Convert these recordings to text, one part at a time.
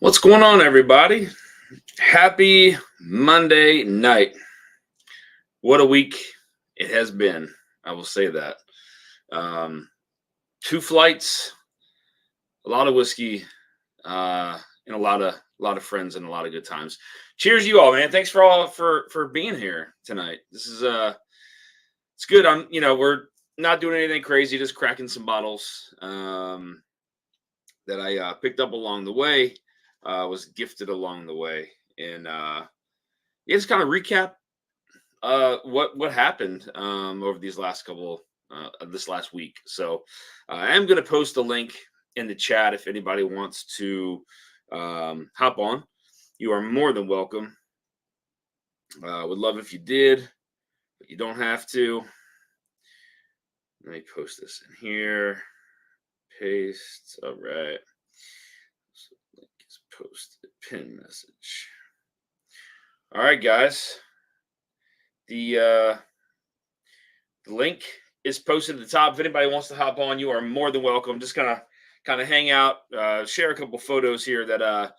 What's going on, everybody? Happy Monday night. What a week it has been. I will say that. Um, Two flights, a lot of whiskey, and a lot of friends and a lot of good times. Cheers, you all, man. Thanks for all for being here tonight. This is it's good. We're not doing anything crazy, just cracking some bottles that I picked up along the way. Was gifted along the way, and yeah, just kind of recap what happened over these last couple this last week. So I am going to post a link in the chat if anybody wants to hop on. You are more than welcome. Would love if you did, but you don't have to. Let me post this in here. Paste. All right. So link is posted. Pin message. All right, guys. The link is posted at the top. If anybody wants to hop on, you are more than welcome. Just kind of hang out, share a couple photos here that I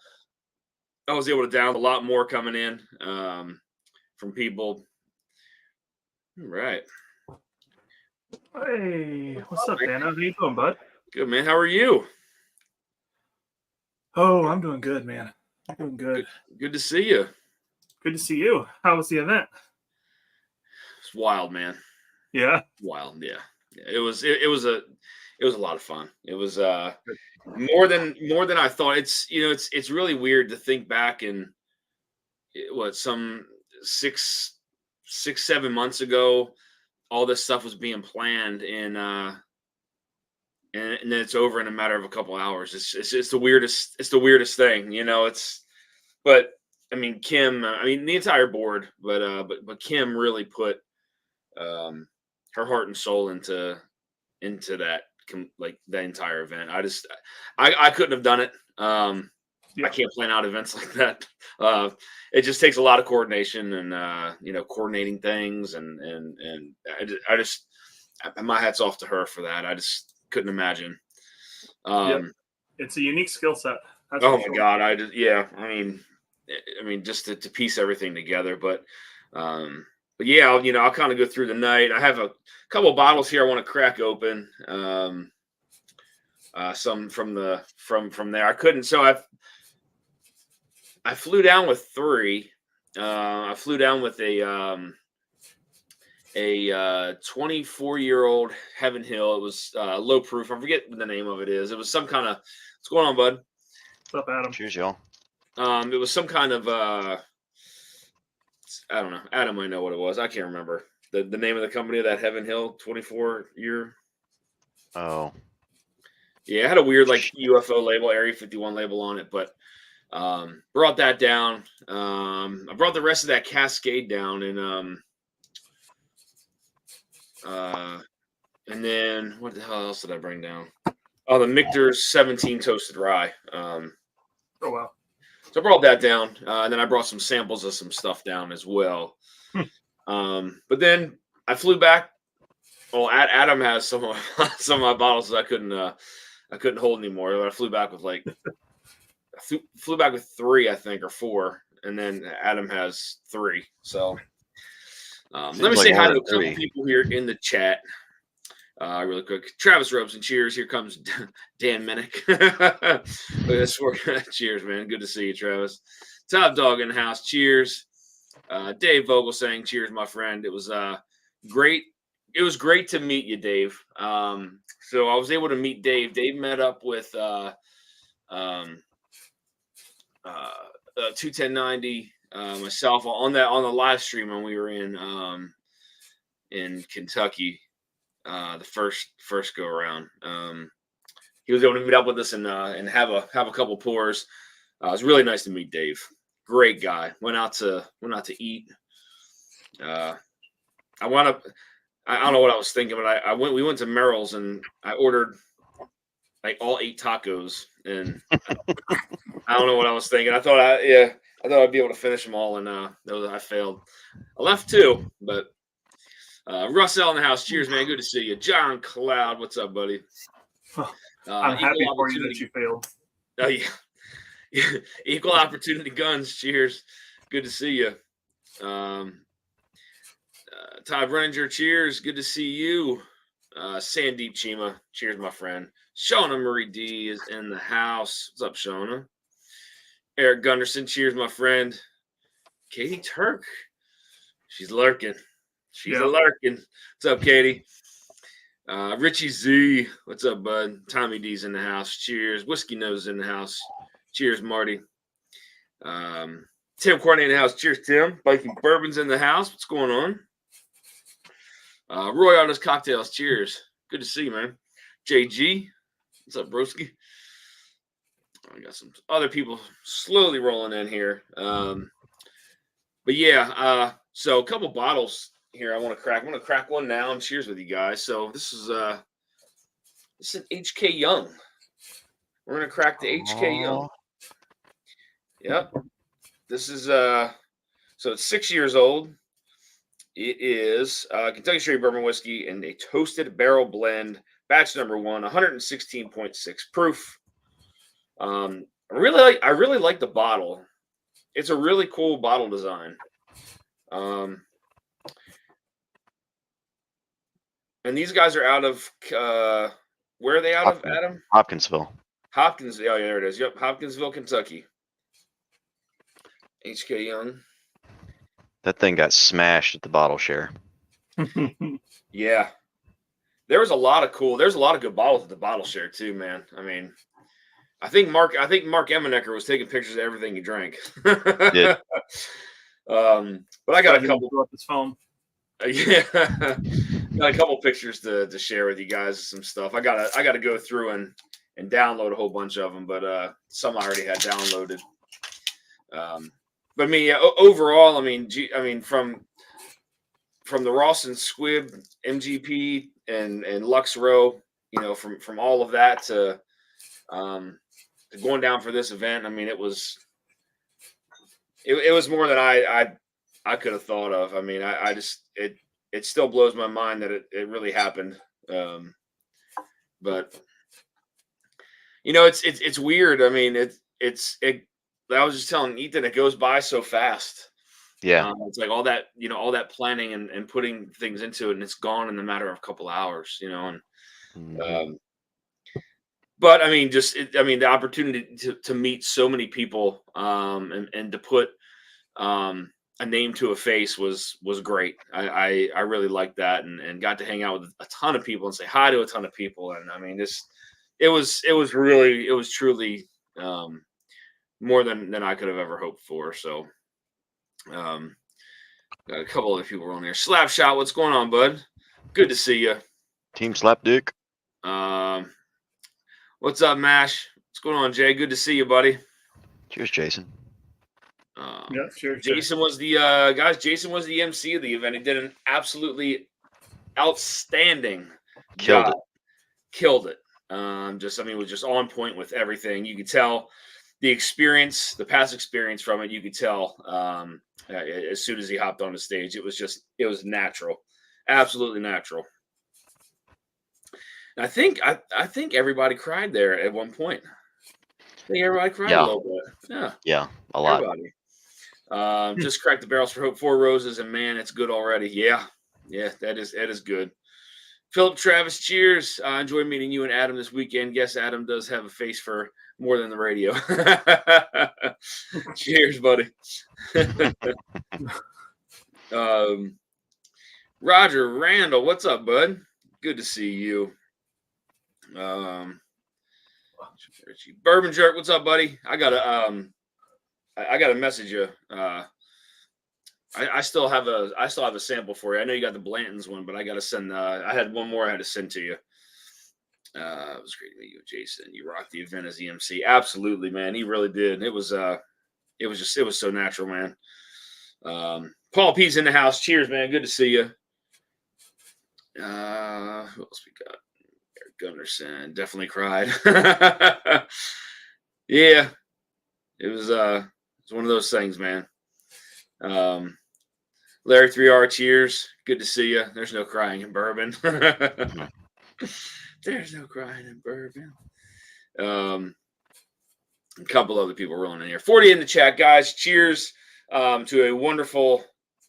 was able to download. A lot more coming in from people. All right. Hey, what's up, Dana? How you doing, bud? Good, man. How are you? Oh, I'm doing good, man. I'm doing good. Good to see you. Good to see you. How was the event? It's wild, man. Yeah. Wild, yeah. It was a lot of fun. It was more than I thought. It's really weird to think back and some 7 months ago, all this stuff was being planned, and then it's over in a matter of a couple hours. It's the weirdest thing, but I mean, Kim, the entire board, but Kim really put her heart and soul into that, like that entire event. I couldn't have done it. I can't plan out events like that. It just takes a lot of coordination and coordinating things, and my hat's off to her for that. I just couldn't imagine. It's a unique skill set. Oh my God. Just to piece everything together, but yeah, I'll kind of go through the night. I have a couple of bottles here I want to crack open. Some from there. I couldn't, so I flew down with 3. I flew down with a 24-year-old Heaven Hill. It was low proof. I forget what the name of it is. It was some kind of, what's going on, bud? What's up, Adam? Cheers, y'all. It was some kind of I don't know. Adam might know what it was. I can't remember the name of the company of that Heaven Hill 24-year. Oh, yeah, it had a weird like UFO label, Area 51 label on it, but brought that down. I brought the rest of that Cascade down, and then what the hell else did I bring down? Oh, the Michter's 17 toasted rye. Oh wow. So I brought that down, and then I brought some samples of some stuff down as well. But then I flew back. Well, Adam has some of my bottles that I couldn't hold anymore. I flew back with flew back with 3, I think, or 4, and then Adam has 3. So let me say hi to a couple people here in the chat. Really quick. Travis Robeson, cheers. Here comes Dan Minnick. Cheers, man. Good to see you, Travis. Top Dog in the house. Cheers. Dave Vogel saying cheers, my friend. It was great. It was great to meet you, Dave. So I was able to meet Dave. Dave met up with 21090, myself on the live stream when we were in Kentucky. The first go around, he was able to meet up with us and have a couple pours. It was really nice to meet Dave. Great guy. Went out to eat. I don't know what I was thinking, but we went to Merrill's and I ordered like all 8 tacos, and I don't know what I was thinking. I thought I'd be able to finish them all, and I failed. I left 2, but. Russell in the house. Cheers, man. Good to see you. John Cloud. What's up, buddy? I'm happy for you that you failed. Oh, yeah. Equal Opportunity Guns. Cheers. Good to see you. Todd Renninger. Cheers. Good to see you. Sandeep Chima. Cheers, my friend. Shauna Marie D is in the house. What's up, Shauna? Eric Gunderson. Cheers, my friend. Katie Turk. She's lurking. She's a lurking. What's up, Katie? Richie Z. What's up, bud? Tommy D's in the house. Cheers. Whiskey Nose in the house. Cheers, Marty. Tim Courtney in the house. Cheers, Tim. Biking Bourbon's in the house. What's going on? Roy Artist Cocktails. Cheers. Good to see you, man. JG. What's up, broski? I got some other people slowly rolling in here. But yeah, so a couple bottles here I want to crack. I'm going to crack one now and cheers with you guys. So this is an HK Young. We're going to crack the HK Young. Yep. This is so it's 6 years old. It is Kentucky Straight Bourbon Whiskey and a toasted barrel blend, batch number 1, 116.6 proof. I really like the bottle. It's a really cool bottle design. And these guys are out of where are they out of, Adam? Hopkinsville. Oh, yeah, there it is. Yep, Hopkinsville, Kentucky. HK Young. That thing got smashed at the bottle share. Yeah. There's a lot of good bottles at the bottle share too, man. I mean, I think Mark Emanecker was taking pictures of everything he drank. Did. But I got a couple. Up his phone. Yeah, got a couple pictures to share with you guys. Some stuff I gotta go through and download a whole bunch of them, but some I already had downloaded. But I mean, yeah, overall, I mean, from the Ross and Squibb MGP and Lux Row, you know, from all of that to going down for this event, I mean, it was more than I could have thought of. I mean, I just it still blows my mind that it really happened. But you know, it's weird. I mean, I was just telling Ethan, it goes by so fast. Yeah. It's like all that planning and putting things into it, and it's gone in a matter of a couple hours, you know. And but I mean, the opportunity to meet so many people and to put a name to a face was great. I really liked that and got to hang out with a ton of people and say hi to a ton of people. And I mean, it was truly more than I could have ever hoped for. So got a couple other people on there. Slapshot, what's going on, bud? Good to see you. Team Slapdick. What's up, Mash? What's going on, Jay? Good to see you, buddy. Cheers, Jason. Yeah, sure. Jason was the Jason was the MC of the event. He did an absolutely outstanding job. Killed it. Was just on point with everything. You could tell the past experience from it. You could tell as soon as he hopped on the stage. It was natural, absolutely natural. And I think everybody cried there at one point. I think everybody cried a little bit. Yeah, a lot. Everybody. Just cracked the barrels for 4 roses, and man, it's good already. Yeah, that is good. Philip Travis, cheers. I enjoyed meeting you and Adam this weekend. Yes, Adam does have a face for more than the radio. Cheers, buddy. Roger Randall, what's up, bud? Good to see you. Bourbon Jerk, what's up, buddy? I gotta message you. I still have a sample for you. I know you got the Blanton's one, but I gotta send. I had one more I had to send to you. It was great to meet you, Jason. You rocked the event as the MC. Absolutely, man. He really did. It was so natural, man. Paul P's in the house. Cheers, man. Good to see you. Who else we got? Eric Gunderson definitely cried. Yeah, it was one of those things, man. Larry 3R, cheers. Good to see you. There's no crying in bourbon. There's no crying in bourbon. a couple other people rolling in here. 40 in the chat, guys. Cheers to a wonderful,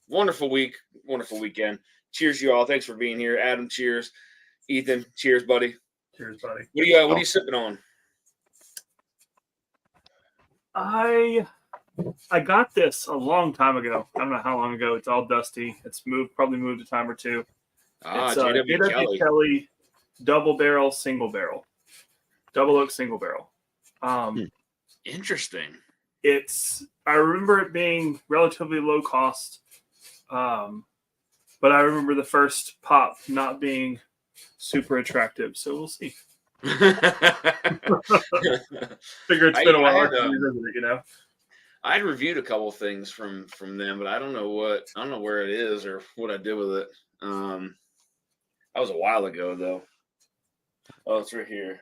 wonderful week, wonderful weekend. Cheers, you all. Thanks for being here. Adam, cheers. Ethan, cheers, buddy. Cheers, buddy. What are you sipping on? I got this a long time ago. I don't know how long ago. It's all dusty. It's probably moved a time or two. It's JW Kelly double barrel, single barrel. Double oak single barrel. Interesting. I remember it being relatively low cost. But I remember the first pop not being super attractive. So we'll see. Figure it's been a while to revisit it, you know. I'd reviewed a couple things from them, but I don't know where it is or what I did with it. That was a while ago though. Oh, it's right here.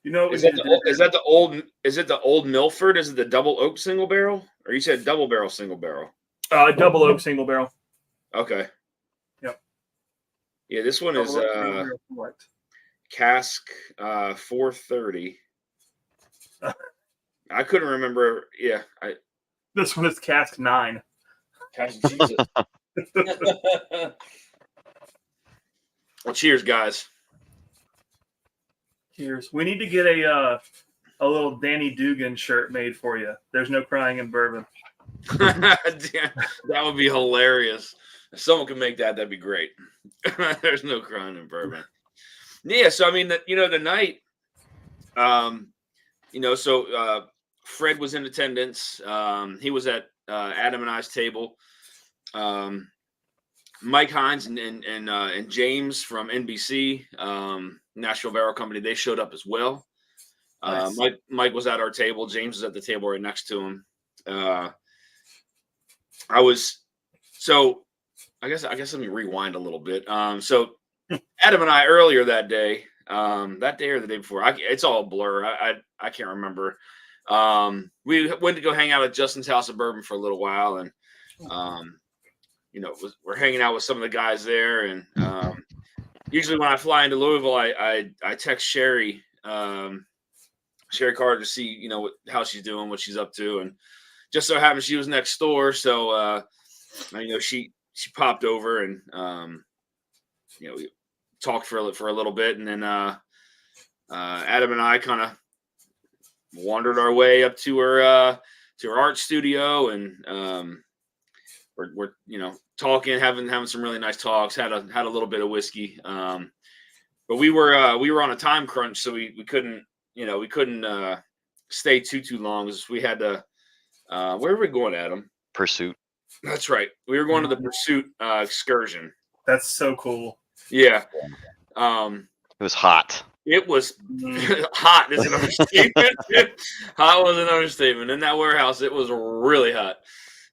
You know, is it the old Milford? Is it the double oak single barrel? Or you said double barrel single barrel? Double oak single barrel. Okay. Yep. Yeah, this one is cask 430. I couldn't remember. Yeah, this one is cask 9. Cask Jesus. Well, cheers, guys. Cheers. We need to get a little Danny Dugan shirt made for you. There's no crying in bourbon. That would be hilarious. If someone could make that, that'd be great. There's no crying in bourbon. Yeah, so I mean, the night, so Fred was in attendance. He was at Adam and I's table. Mike Hines and James from NBC, National Barrel Company, they showed up as well. Nice. Mike was at our table. James was at the table right next to him. I guess let me rewind a little bit. So Adam and I earlier that day or the day before, it's all a blur. I can't remember. We went to go hang out at Justin's House of Bourbon for a little while, and we're hanging out with some of the guys there. And usually when I fly into Louisville, I text Sherry Carter to see how she's doing, what she's up to, and just so happened she was next door, so she popped over and we talked for a little bit, and then Adam and I kind of wandered our way up to her art studio, and we're talking, having some really nice talks. Had a little bit of whiskey, but we were on a time crunch, so we couldn't stay too long, because we had to. Where were we going, Adam? Pursuit. That's right. We were going to the Pursuit excursion. That's so cool. Yeah. It was hot. It was hot is an understatement. Hot was an understatement. In that warehouse, it was really hot.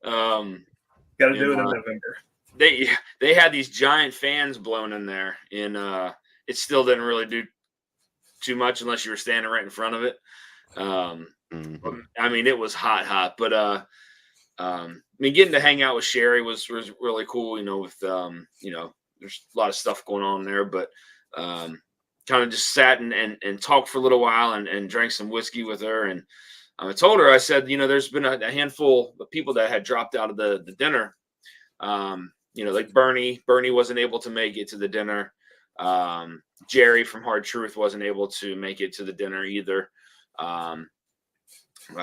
Got to do it in November. They had these giant fans blown in there, and it still didn't really do too much unless you were standing right in front of it. I mean, it was hot, but getting to hang out with Sherry was really cool. With there's a lot of stuff going on there, but kind of just sat and talked for a little while and drank some whiskey with her. And I told her, I said, there's been a handful of people that had dropped out of the dinner. Like Bernie wasn't able to make it to the dinner. Jerry from Hard Truth wasn't able to make it to the dinner either.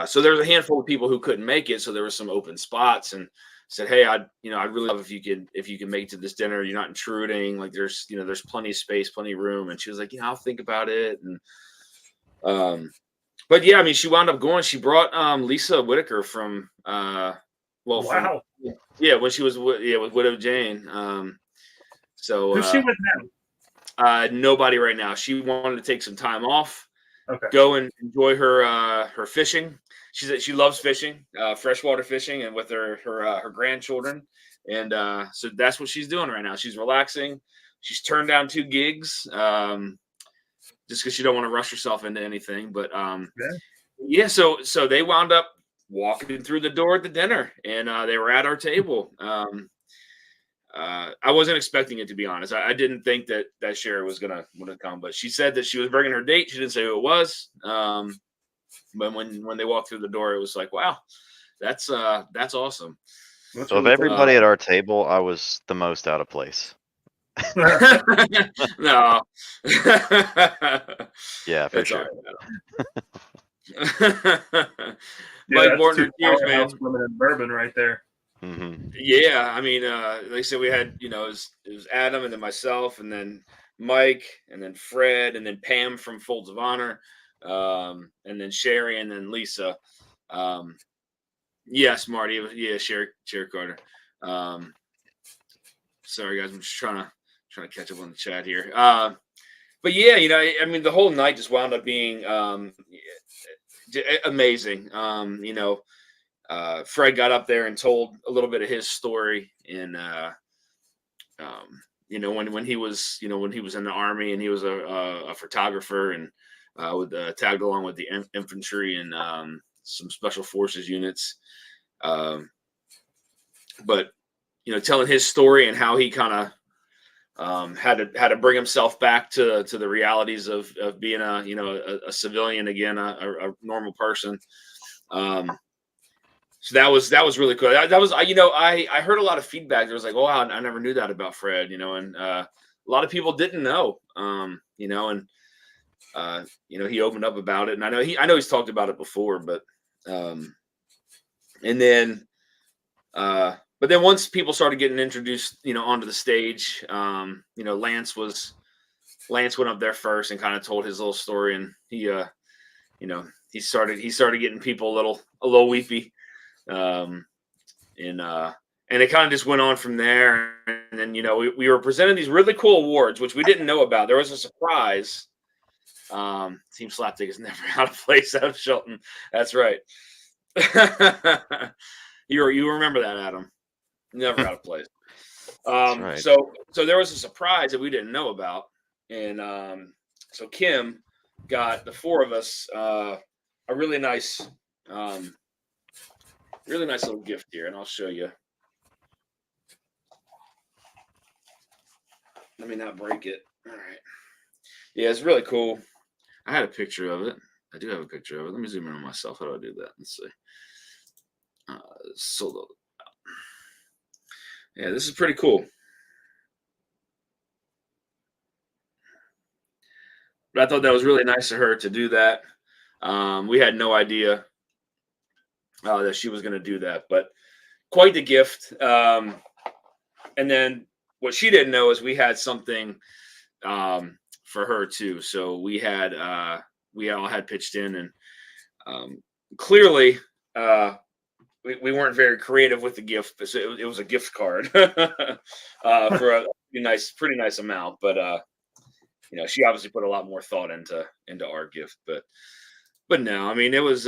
So there's a handful of people who couldn't make it. So there were some open spots, and said, hey, I'd really love if you could make it to this dinner. You're not intruding. Like there's plenty of space, plenty of room. And she was like, I'll think about it. And, but yeah, I mean, she wound up going. She brought Lisa Whitaker from wow. When she was with Widow Jane. So who's she with now? Nobody right now. She wanted to take some time off. Okay. Go and enjoy her fishing. She loves fishing, freshwater fishing, and with her grandchildren. And so that's what she's doing right now. She's relaxing. She's turned down 2 gigs just because she don't want to rush herself into anything. But so they wound up walking through the door at the dinner, and they were at our table. I wasn't expecting it, to be honest. I didn't think that Sherry was gonna come, but she said that she was bringing her date. She didn't say who it was. But when they walked through the door, it was like, wow, that's awesome. That's So of really cool. everybody at our table, I was the most out of place. No, Yeah, for it's all sure. right, Adam. Yeah, Mike that's Morton, two cheers, man. powerhouse women in bourbon right there. Hmm. Yeah, I mean, like I said, we had, it was Adam and then myself and then Mike and then Fred and then Pam from Folds of Honor, and then Sherry and then Lisa. Yes, Marty. Yeah, Sherry Carter. Sorry guys, I'm just trying to catch up on the chat here. But yeah, I mean, the whole night just wound up being amazing. Fred got up there and told a little bit of his story, and when he was in the Army and he was a photographer and tagged along with the infantry and some special forces units. But telling his story and how he kind of had to bring himself back to the realities of being a civilian again, a normal person. So that was really cool. That was I heard a lot of feedback. There was like, oh wow, I never knew that about Fred, and a lot of people didn't know, and he opened up about it, and I know he's talked about it before, but and then but then once people started getting introduced, onto the stage, Lance went up there first and kind of told his little story, and he started getting people a little weepy. And it kind of just went on from there. And then, we were presented these really cool awards, which we didn't know about. There was a surprise. Team Slapdick is never out of place out of Shelton. That's right. You remember that, Adam? Never out of place. Right. So there was a surprise that we didn't know about. And so Kim got the four of us a really nice little gift here, and I'll show you. Let me not break it. All right. Yeah, it's really cool. I had a picture of it. I do have a picture of it. Let me zoom in on myself. How do I do that? Let's see. Solo. Yeah, this is pretty cool. But I thought that was really nice of her to do that. We had no idea that she was going to do that, but quite the gift. And then what she didn't know is we had something for her too. So we all had pitched in, and clearly we weren't very creative with the gift. So it was a gift card for a pretty nice amount. But she obviously put a lot more thought into our gift. But no, I mean, it was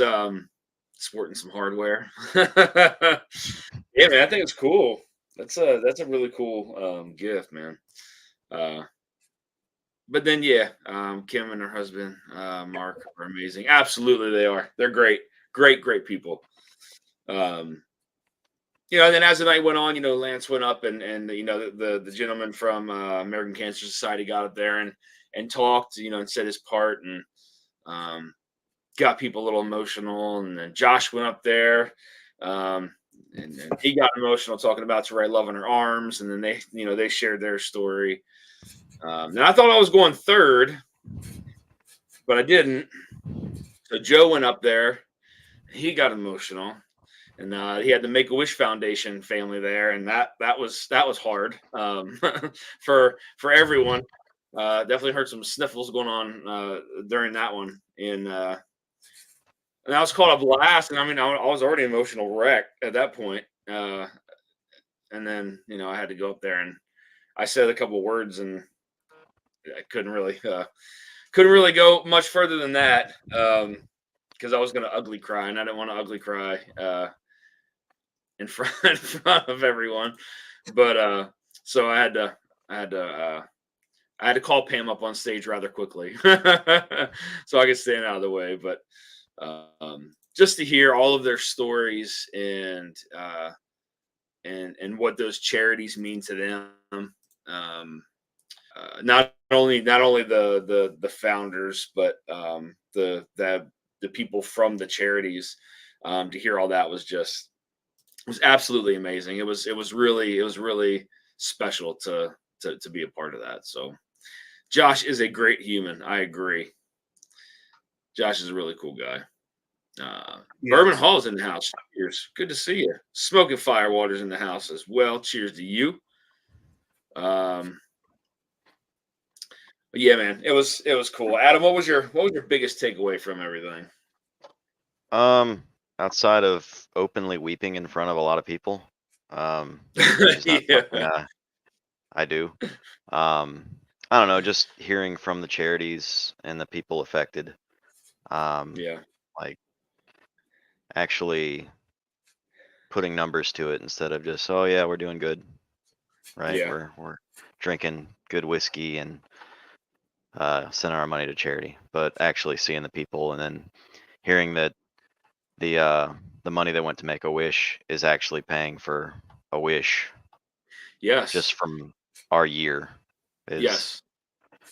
sporting some hardware. Yeah, man, I think it's cool. That's a really cool gift, man. But then Kim and her husband Mark are amazing. Absolutely, they are. They're great people. And then as the night went on, Lance went up and the gentleman from American Cancer Society got up there and talked, and said his part, and got people a little emotional. And then Josh went up there, and he got emotional talking about Teray loving her arms, and then they shared their story. And I thought I was going third, but I didn't. So Joe went up there, he got emotional. And he had the Make-A-Wish Foundation family there, and that was hard for everyone. Definitely heard some sniffles going on during that one, and that was called a blast. And I mean, I was already an emotional wreck at that point. And then I had to go up there and I said a couple words, and I couldn't really go much further than that because I was going to ugly cry, and I didn't want to ugly cry in front of everyone. But so I had to call Pam up on stage rather quickly so I could stand out of the way. But just to hear all of their stories and and what those charities mean to them. Not only the founders, but the people from the charities. To hear all that was absolutely amazing. It was really special to be a part of that. So Josh is a great human. I agree. Josh is a really cool guy. Bourbon Hall's in the house. Cheers. Good to see you. Smoking Firewater's in the house as well. Cheers to you. But yeah, man, it was cool. Adam, what was your biggest takeaway from everything? Outside of openly weeping in front of a lot of people, which is not Yeah. something I do. I don't know, just hearing from the charities and the people affected. Yeah. Like actually putting numbers to it instead of just, oh yeah, we're doing good, right? Yeah. We're drinking good whiskey and sending our money to charity, but actually seeing the people and then hearing that the money that went to Make a Wish is actually paying for a wish Yes. just from our year. Is Yes.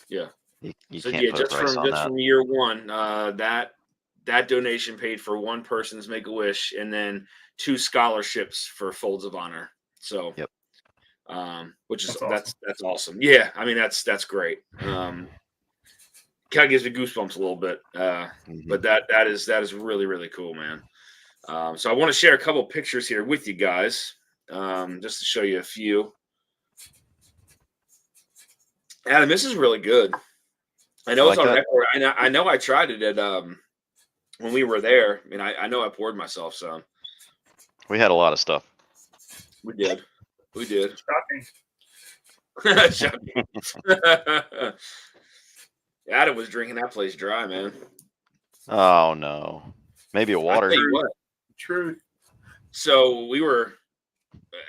Yeah. you So can't yeah, put a price on that. from year one, that donation paid for one person's Make a Wish and then 2 scholarships for Folds of Honor. So Yep. Which is That's that's awesome. Yeah, I mean that's great. Kind of gives me goosebumps a little bit. But that is really cool, man. So I want to share a couple pictures here with you guys, just to show you a few. Adam, this is really good. I know it's like on that? record. I know I tried it at when we were there. I mean, I know I poured myself some. We had a lot of stuff. We did. shocking. Shocking. Adam was drinking that place dry, man. Oh no, maybe a I water. tell you what. Truth. So we were.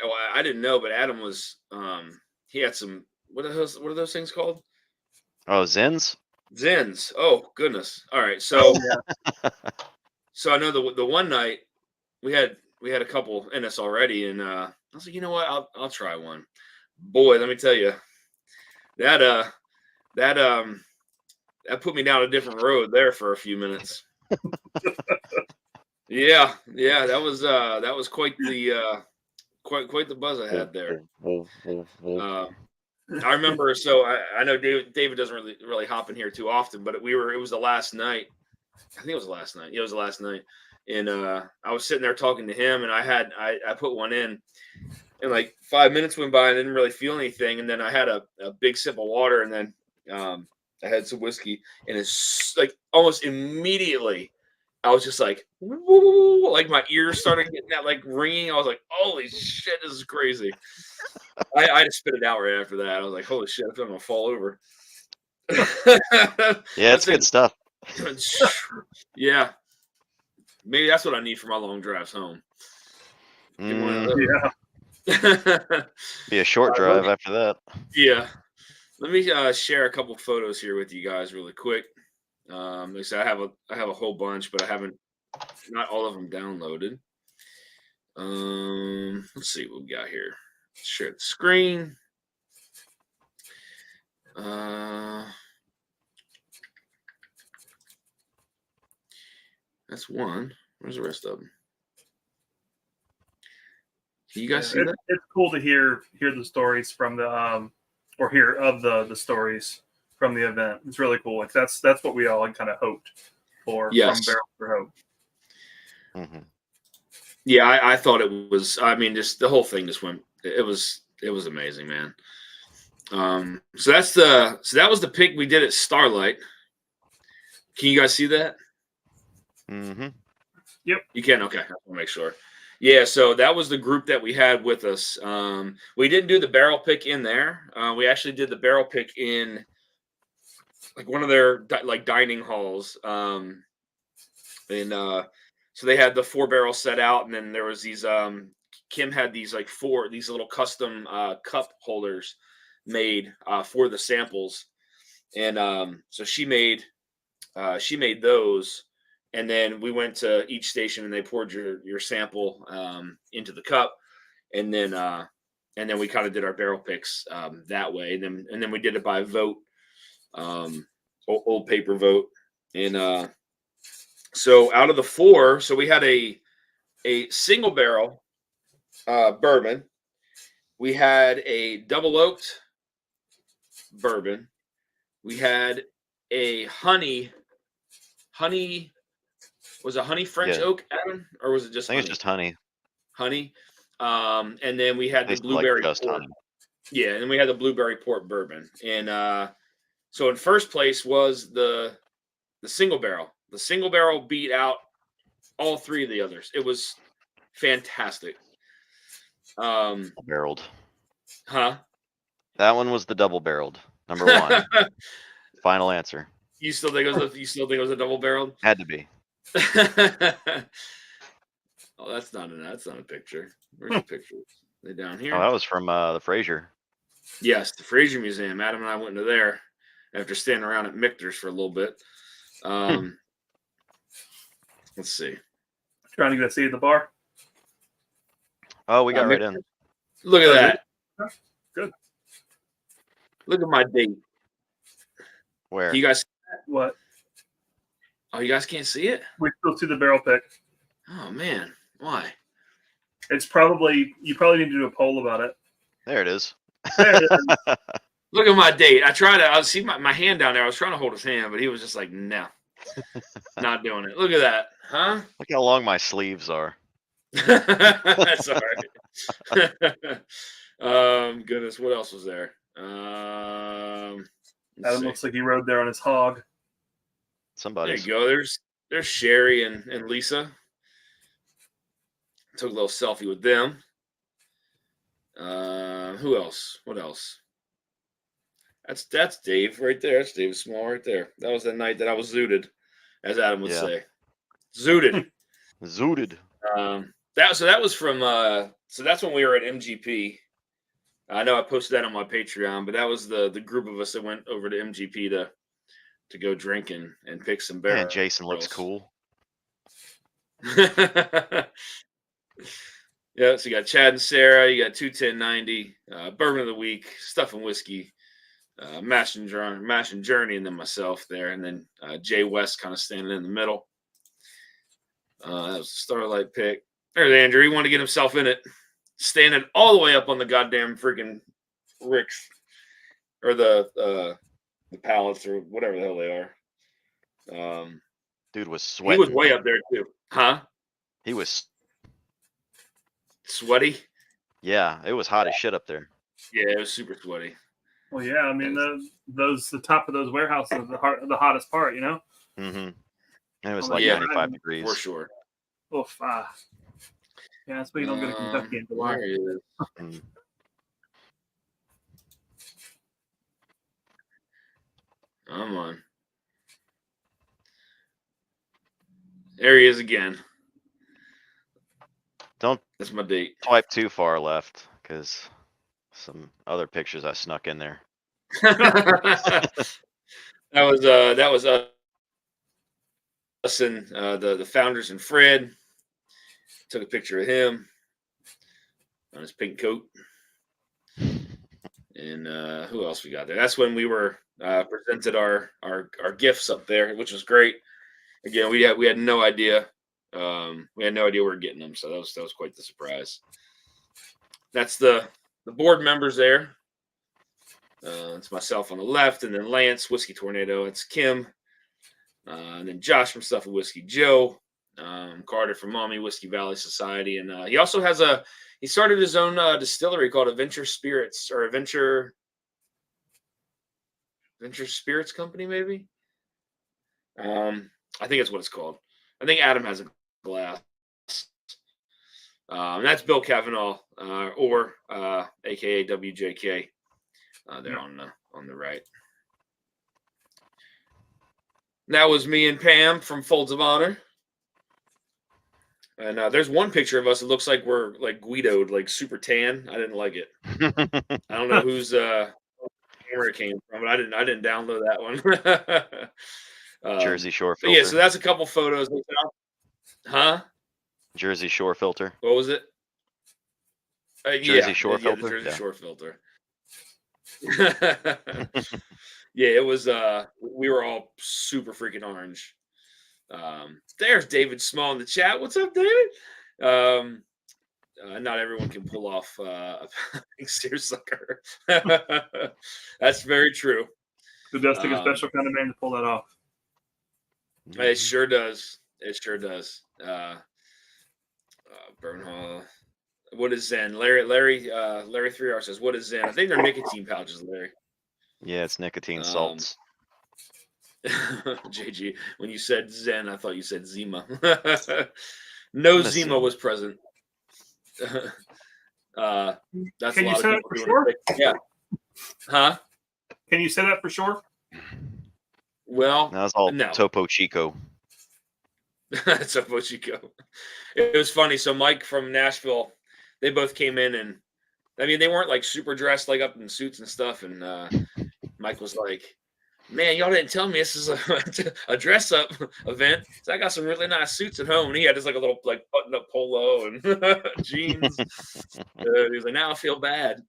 Well, I didn't know, but Adam was. He had some. What are those things called? Oh, Zins. Zins. Oh goodness. All right. So so I know the one night we had a couple in us already, and I was like, you know what, I'll try one. Boy, let me tell you, that put me down a different road there for a few minutes. yeah, that was quite the quite the buzz I had there. I remember. So I know David doesn't really hop in here too often, but it was the last night. I think it was the last night. Yeah, it was the last night. And I was sitting there talking to him, and I put one in, and like 5 minutes went by, and I didn't really feel anything. And then I had a big sip of water, and then I had some whiskey, and it's like almost immediately, I was just like, woo, like my ears started getting that like ringing. I was like, holy shit, this is crazy. I just spit it out right after that. I was like, holy shit, I feel I'm gonna fall over. Yeah, it's good stuff. Yeah, maybe that's what I need for my long drives home. Yeah. Be a short drive after that. Yeah, let me share a couple photos here with you guys really quick. Like I said, I have a whole bunch, but I haven't, not all of them downloaded. Let's see what we got here. Share the screen. That's one. Where's the rest of them? Can you guys see that? It's cool to hear the stories from the or hear of the stories from the event. It's really cool. Like that's what we all kind of hoped for from Barrel for Hope. Mm-hmm. Yeah, I thought it was. I mean, just the whole thing just went. It was amazing, man. So that was the pick we did at Starlight. Can you guys see that? Mm-hmm. Yep. You can. Okay, I'll make sure. Yeah, so that was the group that we had with us. We didn't do the barrel pick in there. We actually did the barrel pick in like one of their like dining halls. And so they had the 4 barrels set out, and then there was these. Kim had these like these little custom cup holders made for the samples, and so she made those. And then we went to each station, and they poured your sample into the cup. and then we kind of did our barrel picks that way, and then we did it by vote, old paper vote, and so out of the 4, so we had a single barrel bourbon, we had a double oaked bourbon, we had a honey. Was a honey French Yeah. oak, Adam, or was it just I think honey? it's just honey. Honey. And then we had the Tastes like blueberry just port. honey. Yeah, and then we had the blueberry port bourbon. And so in first place was the single barrel. The single barrel beat out all 3 of the others. It was fantastic. Barreled. Huh? That one was the double barreled. Number 1. Final answer. You still think it was a double barreled? Had to be. Oh, that's not a picture. Where's the picture? They down here. Oh, that was from the Fraser. Yes, the Fraser Museum. Adam and I went into there after standing around at Michter's for a little bit. Let's see. Trying to get a seat at the bar. Oh, we got right in. Look at that. Good. Look at my date. Where? You guys? What? Oh, you guys can't see it? We still see the barrel pick. Oh man, why? It's probably you probably need to do a poll about it. There it is. There it is. Look at my date. I see my hand down there. I was trying to hold his hand, but he was just like, no, not doing it. Look at that, huh? Look how long my sleeves are. That's all right. Goodness, what else was there? Adam looks like he rode there on his hog. Somebody. There you go. There's Sherry and Lisa. Took a little selfie with them. Who else? What else? That's Dave right there. That's Dave Small right there. That was the night that I was zooted, as Adam would say. Zooted. Zooted. That was from so that's when we were at MGP. I know I posted that on my Patreon, but that was the group of us that went over to MGP to go drink and pick some barrels. Man, Jason looks cool. Yeah, so you got Chad and Sarah, you got 21090, Bourbon of the Week, Stuff and Whiskey, Mash and Journey, and then myself there, and then Jay West kind of standing in the middle. That was the Starlight pick. There's Andrew. He wanted to get himself in it, standing all the way up on the goddamn freaking ricks or the pallets or whatever the hell they are. Dude was sweating. He was way up there too, huh? He was sweaty. Yeah, it was hot as shit up there. Yeah, it was super sweaty. Well, yeah, I mean the top of those warehouses are the hottest part, you know. Mm-hmm. And it was like 95 degrees for sure. Oof. Yeah, that's why you don't go to Kentucky in July. Come on. There he is again. Don't That's my date. Swipe too far left because some other pictures I snuck in there. that was us and the founders and Fred. Took a picture of him on his pink coat. And who else we got there? That's when we were presented our gifts up there, which was great. Again, we had no idea. We had no idea we were getting them, so that was quite the surprise. That's the board members there. It's myself on the left, and then Lance, Whiskey Tornado. It's Kim, and then Josh from Stuff and Whiskey, Joe, Carter from Mommy Whiskey Valley Society, and he also has he started his own distillery called Adventure Spirits or Adventure Spirits Company, maybe. I think that's what it's called. I think Adam has a glass. That's Bill Kavanaugh, or AKA WJK, there on the right. That was me and Pam from Folds of Honor. And there's one picture of us. It looks like we're like Guido'd, like super tan. I didn't like it. I don't know whose camera it came from, but I didn't download that one. Jersey Shore filter. Yeah, so that's a couple photos. Huh? Jersey Shore filter. What was it? Jersey Shore the filter? Jersey Yeah. Shore filter. Yeah, it was. We were all super freaking orange. There's David Small in the chat. What's up, David? Not everyone can pull off a seersucker. That's very true. It does take a special kind of man to pull that off. It sure does. It sure does. Burnhall. What is Zen? Larry 3R says, what is Zen? I think they're nicotine pouches, Larry. Yeah, it's nicotine salts. JG, when you said Zen, I thought you said Zima. No Zima was present. That's Can a you lot say of that people for doing sure? it. Yeah. Huh? Can you say that for sure? Well, That was all no. Topo Chico. Topo Chico. It was funny. So Mike from Nashville, they both came in, and I mean, they weren't like super dressed, like up in suits and stuff. And Mike was like, man, y'all didn't tell me this is a dress up event. So I got some really nice suits at home. And he had just like a little like button up polo and jeans. He was like, now I feel bad.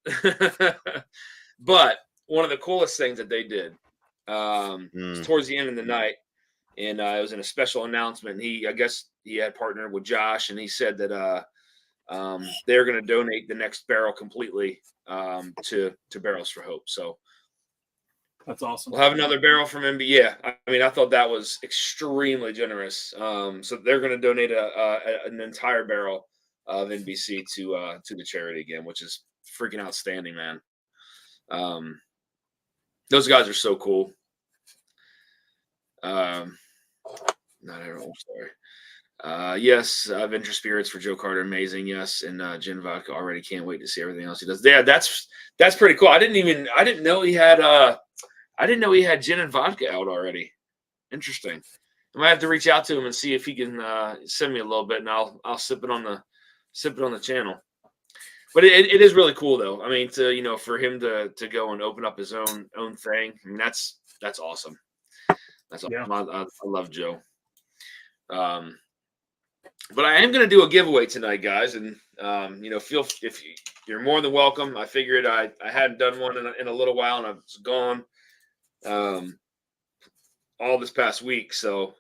But one of the coolest things that they did was towards the end of the night. And it was in a special announcement. And I guess he had partnered with Josh, and he said that they're going to donate the next barrel completely to Barrels for Hope. So that's awesome. We'll have another barrel from MB. Yeah, I mean, I thought that was extremely generous. So they're going to donate an entire barrel of NBC to the charity again, which is freaking outstanding, man. Those guys are so cool. Not everyone, sorry. Yes, Venture Spirits for Joe Carter, amazing. Yes, and Gin Vodka already can't wait to see everything else he does. Yeah, that's pretty cool. I didn't know he had gin and vodka out already. Interesting. I might have to reach out to him and see if he can send me a little bit, and I'll sip it on the channel. But it is really cool, though. I mean, for him to go and open up his own thing. I mean, that's awesome. That's awesome. Yeah. I love Joe. But I am going to do a giveaway tonight, guys, and if you're more than welcome. I figured I hadn't done one in a little while, and I was gone all this past week, so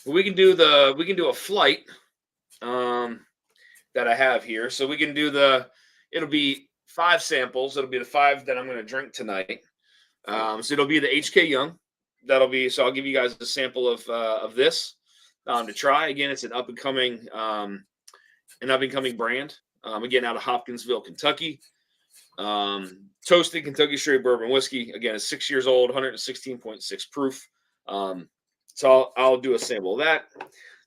we can do a flight that I have here. So we can do it'll be 5 samples. It'll be the 5 that I'm going to drink tonight. So it'll be the HK Young. So I'll give you guys a sample of this to try. Again, it's an up and coming brand. Again, out of Hopkinsville, Kentucky. Toasted Kentucky straight bourbon whiskey. Again, it's 6 years old, 116.6 proof. So I'll do a sample of that.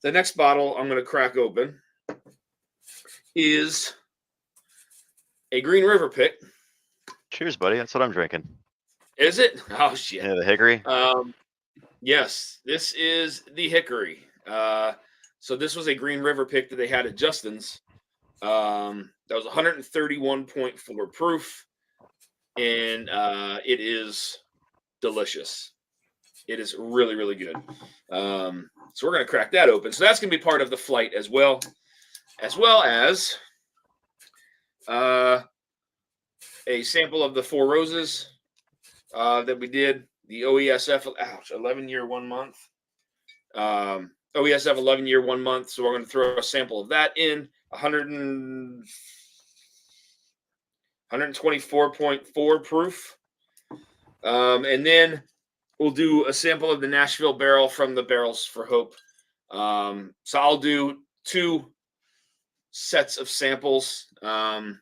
The next bottle I'm going to crack open is a Green River pick. Cheers, buddy. That's what I'm drinking. Is it? Oh shit. Yeah, the Hickory. Yes, this is the Hickory. So this was a Green River pick that they had at Justin's. That was 131.4 proof, and it is delicious. It is really, really good. So we're going to crack that open. So that's going to be part of the flight as well as a sample of the Four Roses that we did, the OESF 11-year 1 month. OESF 11-year 1 month. So we're going to throw a sample of that in. 124.4 proof. And then we'll do a sample of the Nashville barrel from the Barrels for Hope. So I'll do 2 sets of samples. And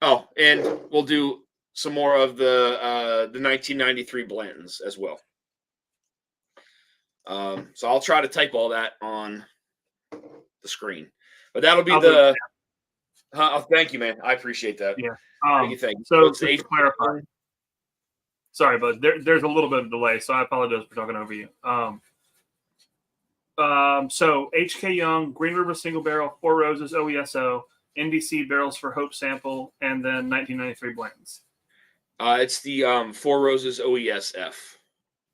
we'll do some more of the 1993 Blantons as well. So I'll try to type all that on the screen. But that'll be thank you, man. I appreciate that. Yeah. Thank you. So to clarify, sorry, but there's a little bit of delay, so I apologize for talking over you. So HK Young, Green River Single Barrel, Four Roses, OESO, NBC Barrels for Hope sample, and then 1993 blends. It's the Four Roses OESF.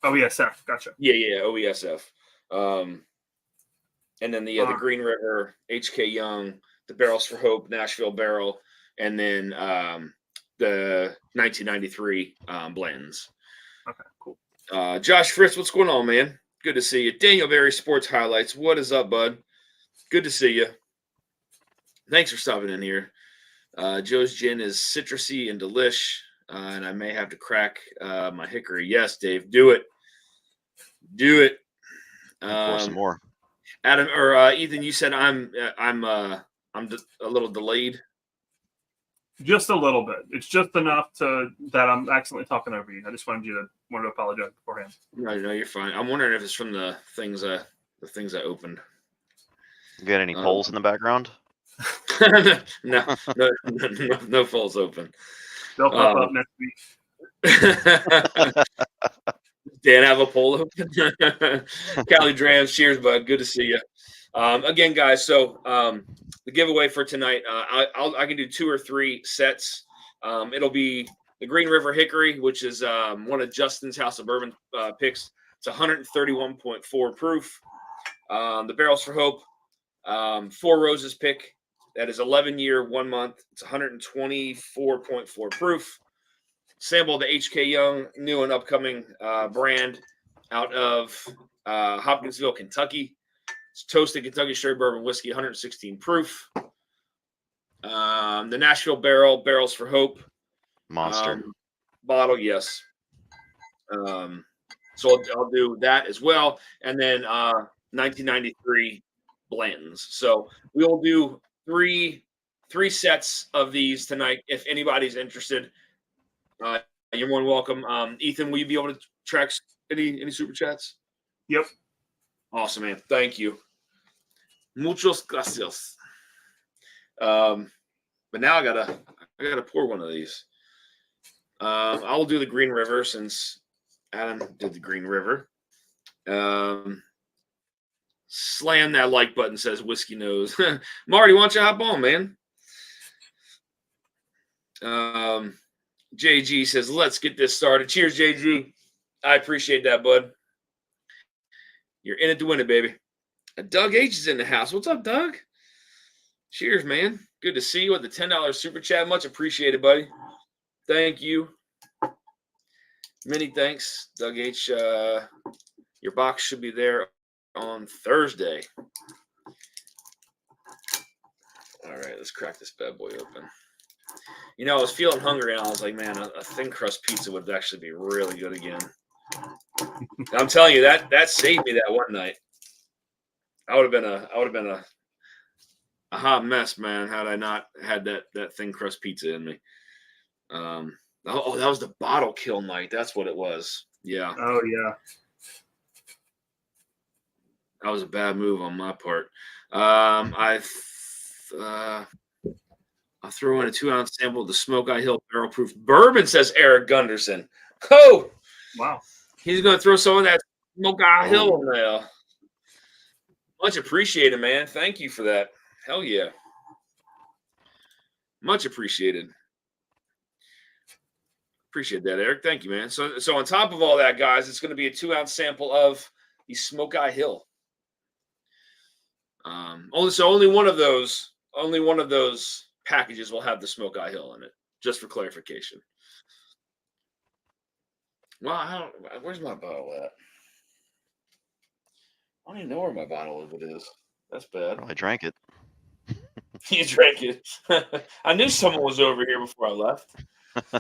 OESF, gotcha. Yeah, OESF. And then the Green River HK Young, the Barrels for Hope Nashville Barrel, and then the 1993 Blanton's. Okay, cool. Josh Fritz, what's going on, man? Good to see you. Daniel Berry Sports Highlights. What is up, bud? Good to see you. Thanks for stopping in here. Joe's Gin is citrusy and delish, and I may have to crack my hickory. Yes, Dave, do it. Do it. Pour some more. Adam or Ethan, you said I'm a little delayed. Just a little bit. It's just enough that I'm accidentally talking over you. I just wanted to apologize beforehand. No, you're fine. I'm wondering if it's from the things I opened. You got any polls in the background? no polls open. They'll pop up next week. Dan, have a poll open. Callie Drams, cheers, bud. Good to see you. Again, guys, so the giveaway for tonight, I can do 2 or 3 sets. It'll be the Green River Hickory, which is one of Justin's House of Bourbon picks. It's 131.4 proof. The Barrels for Hope, 4 Roses pick. That is 11-year, 1 month. It's 124.4 proof. Sample the HK Young, new and upcoming brand out of Hopkinsville, Kentucky. It's toasted Kentucky straight bourbon whiskey, 116 proof. The Nashville Barrels for Hope. Monster. Bottle, yes. So I'll do that as well. And then 1993 Blanton's. So we'll do three sets of these tonight. If anybody's interested, you're more than welcome. Ethan, will you be able to track any super chats? Yep. Awesome, man. Thank you. Muchos gracias. But now I gotta pour one of these. I'll do the Green River since Adam did the Green River. Slam that like button, says Whiskey Nose. Marty, why don't you hop on, man? JG says, let's get this started. Cheers, JG. I appreciate that, bud. You're in it to win it, baby. Doug H is in the house. What's up, Doug? Cheers, man. Good to see you with the $10 super chat. Much appreciated, buddy. Thank you. Many thanks, Doug H. Your box should be there on Thursday. All right, let's crack this bad boy open. You know, I was feeling hungry, and I was like, man, a thin crust pizza would actually be really good again. I'm telling you, that saved me that one night. I would have been a hot mess, man, had I not had that thin crust pizza in me. That was the bottle kill night. That's what it was. Yeah. Oh yeah. That was a bad move on my part. I'll throw in a 2-ounce sample of the Smoke Eye Hill barrel proof bourbon, says Eric Gunderson. Oh, wow. He's going to throw some of that Smoke Eye Hill in there. Much appreciated, man. Thank you for that. Hell yeah. Much appreciated. Appreciate that, Eric. Thank you, man. So on top of all that, guys, it's going to be a 2-ounce sample of the Smoke Eye Hill. Only one of those packages will have the Smoke Eye Hill in it, just for clarification. Well, where's my bottle at? I don't even know where my bottle of it is. That's bad. Well, I drank it. You drank it. I knew someone was over here before I left. I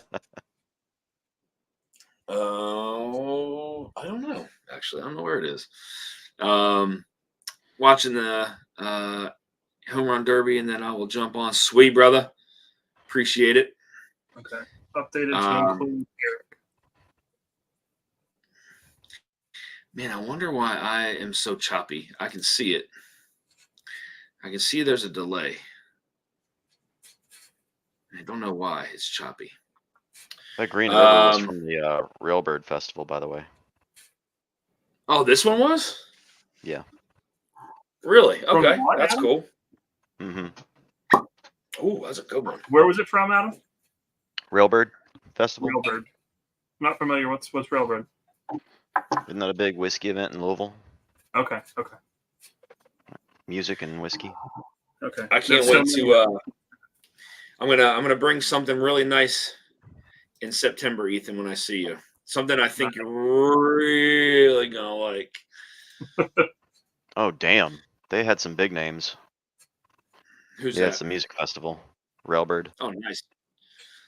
don't know. Actually, I don't know where it is. Watching the home run derby, and then I will jump on. Sweet, brother. Appreciate it. Okay. Updated to include Eric. Man, I wonder why I am so choppy. I can see it. I can see there's a delay. I don't know why it's choppy. That Green River was from the Railbird Festival, by the way. Oh, this one was? Yeah. Really? From Okay, what, that's Adam? cool. Mm-hmm. Oh, that's a good one. Where was it from, Adam? Railbird Festival. Railbird. Not familiar. What's Railbird? Isn't that a big whiskey event in Louisville? Okay. Music and whiskey. Okay. I can't wait to. I'm gonna bring something really nice in September, Ethan. When I see you, something I think you're really gonna like. Oh, damn. They had some big names. Who's Yeah, that? it's a music festival. Railbird. Oh, nice.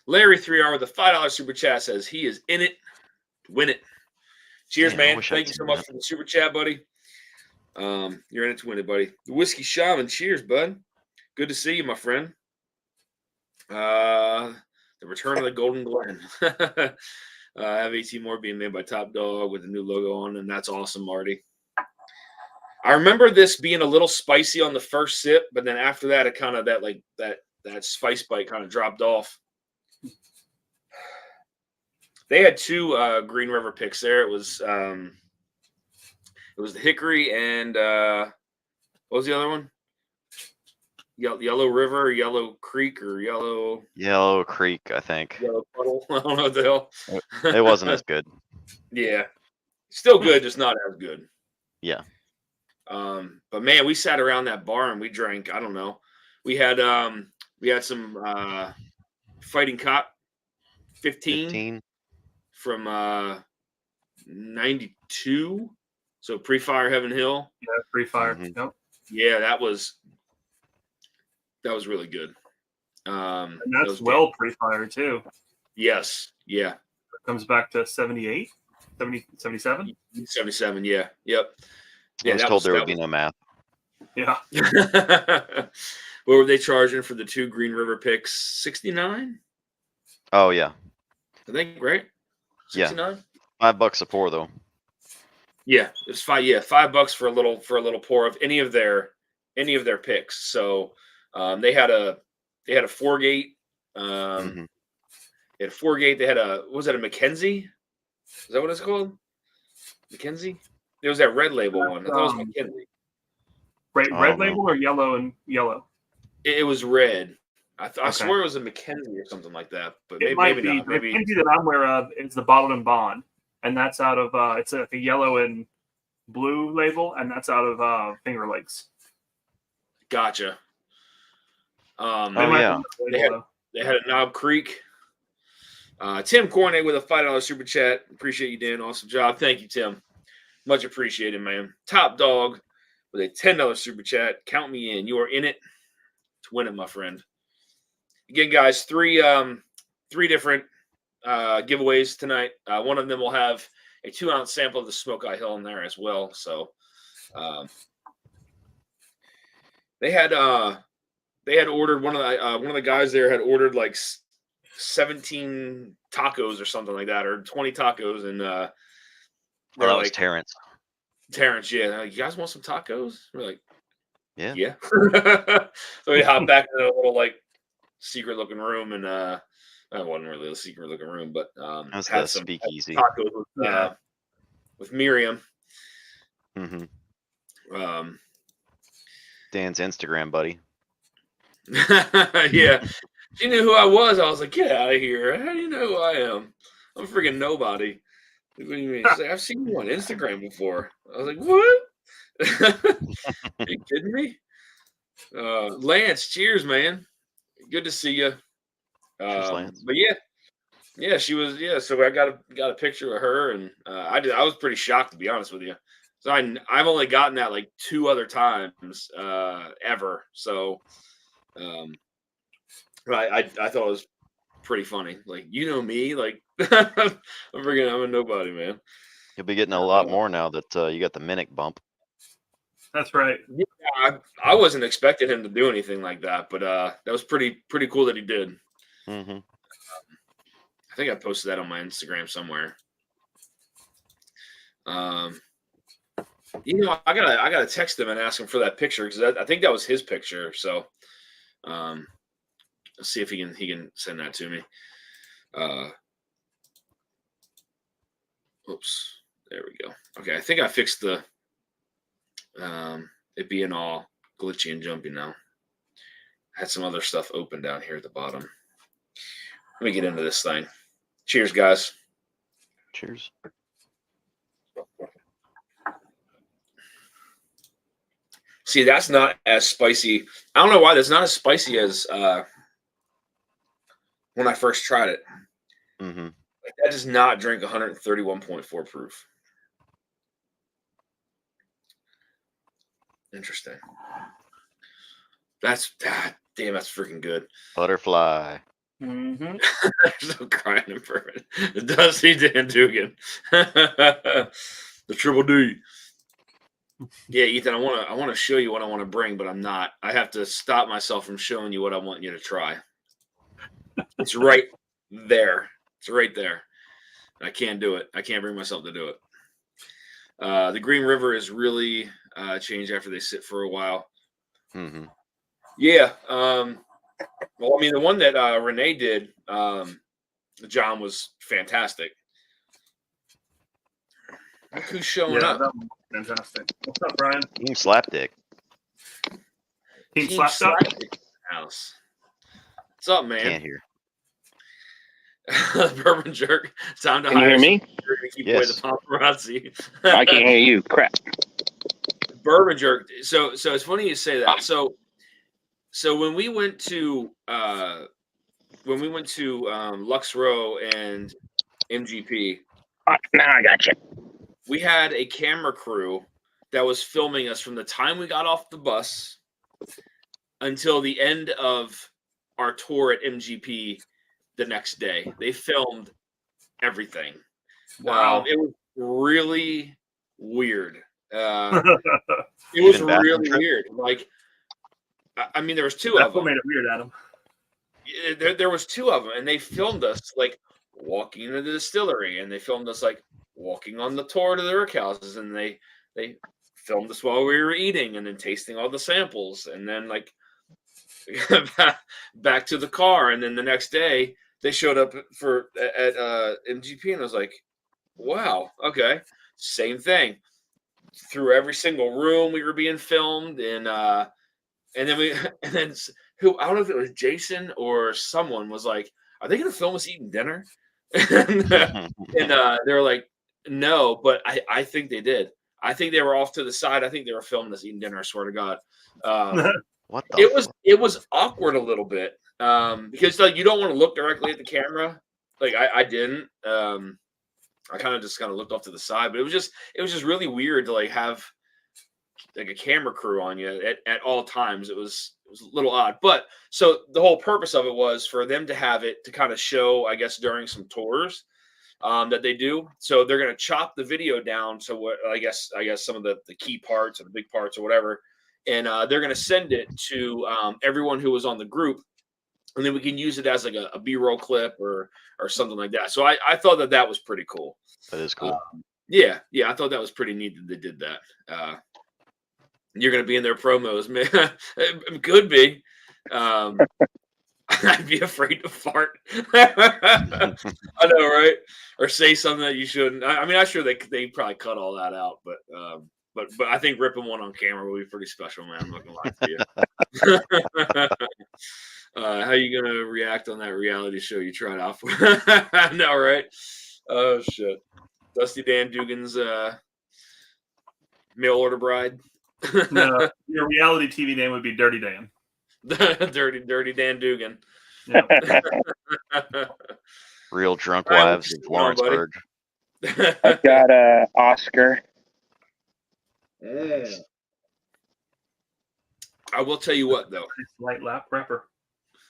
Larry 3R with a $5 super chat says he is in it to win it. Cheers, Damn, I man. wish I'd Thank you so seen much that. for the super chat, buddy. You're in it to win it, buddy. The Whiskey Shaman, cheers, bud. Good to see you, my friend. The return of the Golden Glen. I have 18 more being made by Top Dog with a new logo on, and that's awesome, Marty. I remember this being a little spicy on the first sip, but then after that, it kind of that spice bite kind of dropped off. They had two Green River picks there. It was the Hickory and what was the other one? Yellow River, or Yellow Creek, or Yellow Creek, I think. Yellow Puddle. I don't know what the hell. It wasn't as good. Yeah, still good, just not as good. Yeah. But man, we sat around that bar and we drank. I don't know. We had some Fighting Cock 15 from 92. So pre-Fire Heaven Hill. Yeah, pre-fire. Mhm. Yep. Yeah, that was really good. And that that's was pre-fire too. Yes. Yeah. It comes back to 78, 70, 77. 77. Yeah. Yep. I was told there would be no math. Yeah. What were they charging for the two Green River picks? 69? Oh, yeah. I think, right? 69? Yeah. $5 a pour, though. Yeah, it was $5. Yeah, $5 for a little pour of any of their picks. So they had a 4-gate. Mhm. They had a 4-gate. They had was that a Mackenzie? Is that what it's called? Mackenzie? There was that red label one. I thought it was Mackenzie. Red label or yellow and yellow? It was red. I Okay. swear it was a Mackenzie or something like that, but It maybe be. not. Maybe The Mackenzie that I'm aware of is the Bottled and Bond, and that's out of it's a yellow and blue label, and that's out of Finger Lakes. Gotcha. Oh, yeah. They had a Knob Creek. Tim Cornet with a $5 super chat. Appreciate you, Dan. Awesome job. Thank you, Tim. Much appreciated, man. Top Dog with a $10 super chat. Count me in. You are in it to win it, my friend. Again, guys, three different giveaways tonight. One of them will have a 2-ounce sample of the Smoke Eye Hill in there as well. So they had ordered one of the guys there had ordered like 17 tacos or something like that, or 20 tacos, and that was Terrence. Terrence, yeah. You guys want some tacos? We're like, yeah. So we hopped back in a little like secret looking room, and that wasn't really a secret looking room, but That was had the some speakeasy. tacos with Miriam. Mm-hmm. Dan's Instagram buddy. Yeah, she knew who I was. I was like, get out of here! How do you know who I am? I'm freaking nobody. What do you mean? She's like, I've seen you on Instagram before. I was like, what? Are you kidding me? Lance, cheers, man. Good to see you. Cheers, Lance. But yeah, she was. Yeah, so I got a picture of her, and I was pretty shocked, to be honest with you. So I've only gotten that like 2 other times ever. So I thought it was pretty funny. Like, you know me, like I'm a nobody, man. You'll be getting a lot more now that you got the Minnick bump. That's right. Yeah, I wasn't expecting him to do anything like that, but that was pretty cool that he did. Mm-hmm. I think I posted that on my Instagram somewhere. I gotta text him and ask him for that picture, because I think that was his picture. So, let's see if he can send that to me. Oops, there we go. Okay, I think I fixed the it being all glitchy and jumpy now. I had some other stuff open down here at the bottom. Let me get into this thing. Cheers, guys. See, that's not as spicy. I don't know why that's not as spicy as when I first tried it. Mm-hmm. Like, that does not drink 131.4 proof. Interesting. That's damn. That's freaking good. Butterfly. Mm-hmm. There's no crying in bourbon. It does see Dan Dugan. The Triple D. Yeah, Ethan, I want to show you what I want to bring, but I'm not. I have to stop myself from showing you what I want you to try. It's right there. It's right there. I can't do it. I can't bring myself to do it. The Green River is really changed after they sit for a while. Mm-hmm. Yeah. Well, I mean, the one that Renee did, John, was fantastic. Look who's showing Yeah, up. that one was fantastic. What's up, Brian? Team Slapdick. Team Team Slapshot? Slapdick in the house. What's up, man? Can't hear. Bourbon Jerk. Time to Can you hire hear me? You're gonna keep away the Yes. paparazzi. I can't hear you. Crap. Bourbon Jerk. So it's funny you say that. So when we went to Lux Row and MGP, Now I got you. we had a camera crew that was filming us from the time we got off the bus until the end of our tour at MGP the next day. They filmed everything. Wow. It was really weird. It Even was bathroom really trip? weird. Like, I mean, there was two That's of what them. made it weird, Adam. There was two of them, and they filmed us like walking into the distillery, and they filmed us like walking on the tour to the rick houses, and they filmed us while we were eating and then tasting all the samples, and then like back to the car, and then the next day they showed up at MGP, and I was like, wow, okay, same thing. Through every single room we were being filmed, and then who, I don't know if it was Jason or someone, was like, are they going to film us eating dinner? and they were like, no, but I think they did. I think they were off to the side. I think they were filming us eating dinner. I swear to God. What the? It was awkward a little bit because like you don't want to look directly at the camera. Like I didn't. I kind of looked off to the side, but it was just really weird to like have like a camera crew on you at all times. It was a little odd, but so the whole purpose of it was for them to have it to kind of show, I guess, during some tours that they do. So they're going to chop the video down. So what, I guess some of the key parts or the big parts or whatever, and they're going to send it to everyone who was on the group, and then we can use it as like a B-roll clip or something like that. So I thought that was pretty cool. That is cool. Yeah, I thought that was pretty neat that they did that. You're going to be in their promos, man. It could be. I'd be afraid to fart. I know, right? Or say something that you shouldn't. I mean, I'm sure they probably cut all that out, but I think ripping one on camera will be pretty special, man. I'm not gonna lie to you. How you gonna react on that reality show you tried out for? I know, right? Oh shit, Dusty Dan Dugan's mail order bride. No, your reality TV name would be Dirty Dan. Dirty Dan Dugan. Yeah. Real drunk All right, wives of Lawrenceburg. I've got Oscar. I will tell you what, though. Light lap rapper.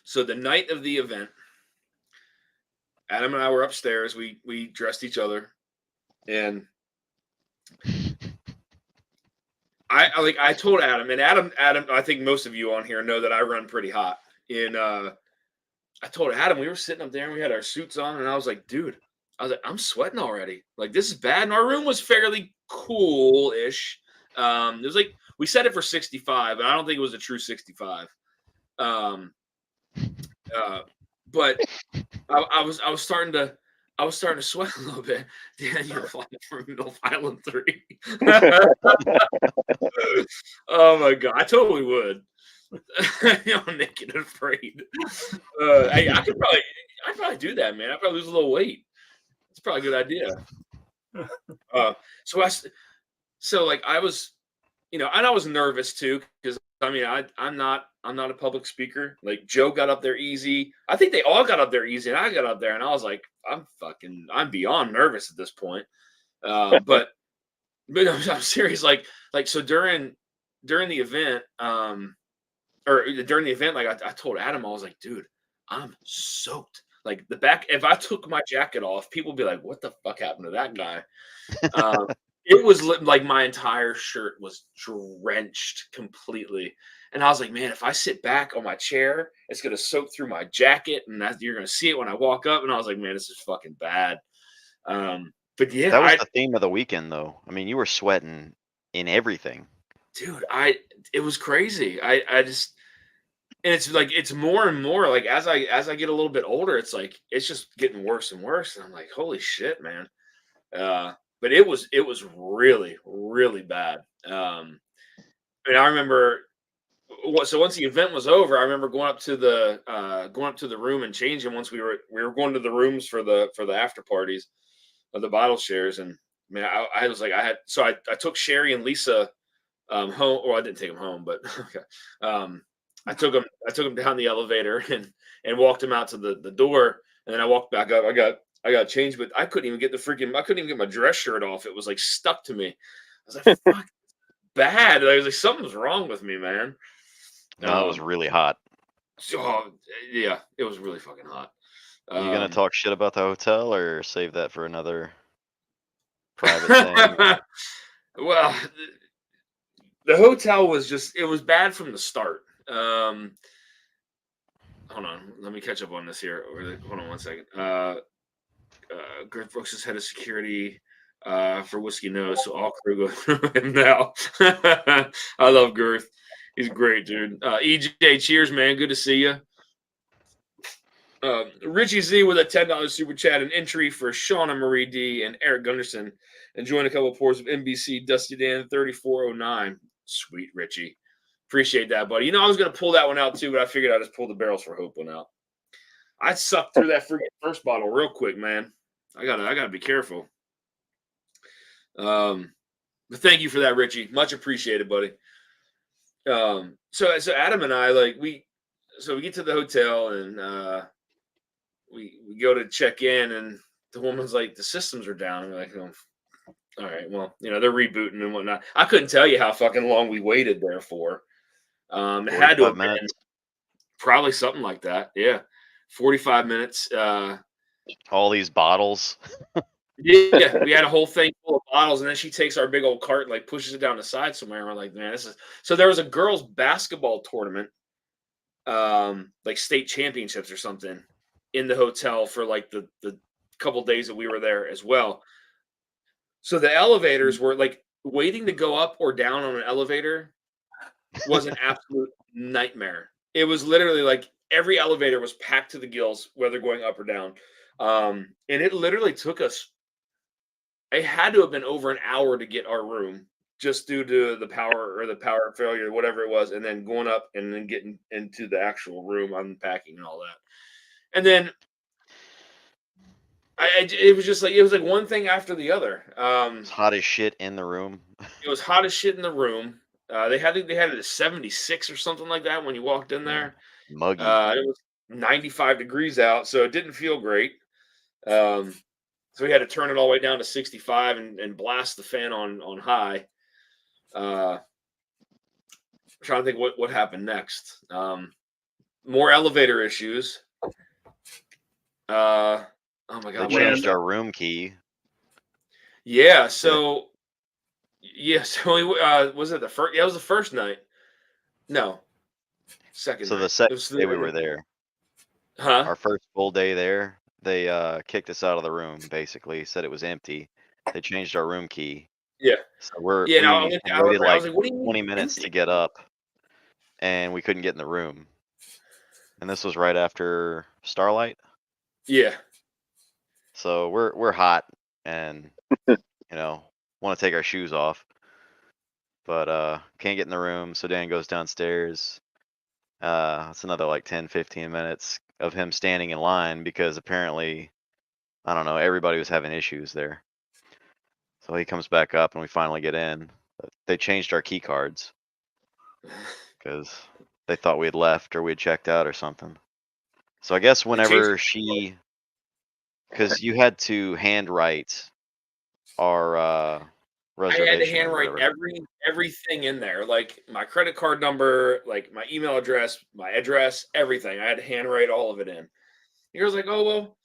So the night of the event, Adam and I were upstairs. We dressed each other, and I told Adam, and Adam, I think most of you on here know that I run pretty hot. And I told Adam, we were sitting up there and we had our suits on, and I was like, dude, I'm sweating already. Like, this is bad. And our room was fairly cool-ish. It was like, we set it for 65, and I don't think it was a true 65. But I was starting to sweat a little bit. Dan, you're flying from Middle Island 3. Oh my God, I totally would. I'm naked and afraid. I'd probably do that, man. I'd probably lose a little weight. It's probably a good idea. So I was, you know, and I was nervous too because I mean, I'm not a public speaker. Like Joe got up there easy. I think they all got up there easy, and I got up there, and I was like, I'm beyond nervous at this point. But I'm serious. Like so during the event, or during the event, like I told Adam, I was like, dude, I'm soaked. Like the back, if I took my jacket off, people would be like, what the fuck happened to that guy? Um, it was like my entire shirt was drenched completely. And I was like, man, if I sit back on my chair, it's gonna soak through my jacket, and you're gonna see it when I walk up. And I was like, man, this is fucking bad. But yeah, That was the theme of the weekend, though. I mean, you were sweating in everything. dude, it was crazy. I just, and it's like it's more and more like as I get a little bit older, it's like it's just getting worse and worse. And I'm like, holy shit, man. But it was really, really bad. And I remember so once the event was over, I remember going up to the room and changing once we were going to the rooms for the after parties of the bottle shares. And man, I was like, I took Sherry and Lisa home. Well, I didn't take them home, but okay. I took them down the elevator and walked them out to the door, and then I walked back up. I got changed, but I couldn't even get my dress shirt off. It was like stuck to me. I was like, fuck, bad. I was like, something's wrong with me, man. No, it was really hot. Oh, yeah, it was really fucking hot. Are you gonna talk shit about the hotel or save that for another private thing? Well, the hotel was it was bad from the start. Hold on, let me catch up on this here. Hold on one second. Garth Brooks is head of security for Whiskey Nose, so all crew go through him now. I love Girth. He's great, dude. EJ, cheers, man. Good to see you. Richie Z with a $10 super chat, an entry for Shauna Marie D and Eric Gunderson, and join a couple of pours of NBC Dusty Dan 3409. Sweet Richie. Appreciate that, buddy. You know, I was going to pull that one out too, but I figured I'd just pull the Barrels for Hope one out. I sucked through that freaking first bottle real quick, man. I gotta be careful. But thank you for that, Richie. Much appreciated, buddy. So Adam and I, like, we get to the hotel and we go to check in, and the woman's like, the systems are down. And we're like, oh, all right, well, you know, they're rebooting and whatnot. I couldn't tell you how fucking long we waited there for. It had to have been probably something like that. Yeah. 45 minutes. All these bottles. Yeah, we had a whole thing full of bottles, and then she takes our big old cart and like pushes it down the side somewhere. And we're like, man, this is so. There was a girls' basketball tournament, like state championships or something, in the hotel for like the couple days that we were there as well. So the elevators were like waiting to go up or down on an elevator was an absolute nightmare. It was literally like every elevator was packed to the gills, whether going up or down. And it literally took us, it had to have been over an hour to get our room just due to the power failure, whatever it was, and then going up and then getting into the actual room, unpacking and all that. And then it was just like, it was like one thing after the other. It's hot as shit in the room. It was hot as shit in the room. They had it at 76 or something like that when you walked in there. Muggy. It was 95 degrees out, so it didn't feel great. So we had to turn it all the way down to 65 and blast the fan on high. I'm trying to think what happened next. More elevator issues. Oh my God! They changed our room key. Yeah. So. Yeah. So was it the first? Yeah, it was the first night. No. Second. So night. the second day we were there. Huh? Our first full day there, they kicked us out of the room. Basically, said it was empty. They changed our room key. Yeah. So we waited like 20 minutes to get up, and we couldn't get in the room. And this was right after Starlight. Yeah. So we're hot and you know want to take our shoes off, but can't get in the room. So Dan goes downstairs. It's another like 10-15 minutes of him standing in line because apparently, I don't know, everybody was having issues there. So he comes back up and we finally get in. They changed our key cards because they thought we had left or we had checked out or something. So I guess whenever because you had to handwrite our I reservation. had to or handwrite whatever. everything in there, like my credit card number, like my email address, my address, everything. I had to handwrite all of it in. He was like, "Oh well,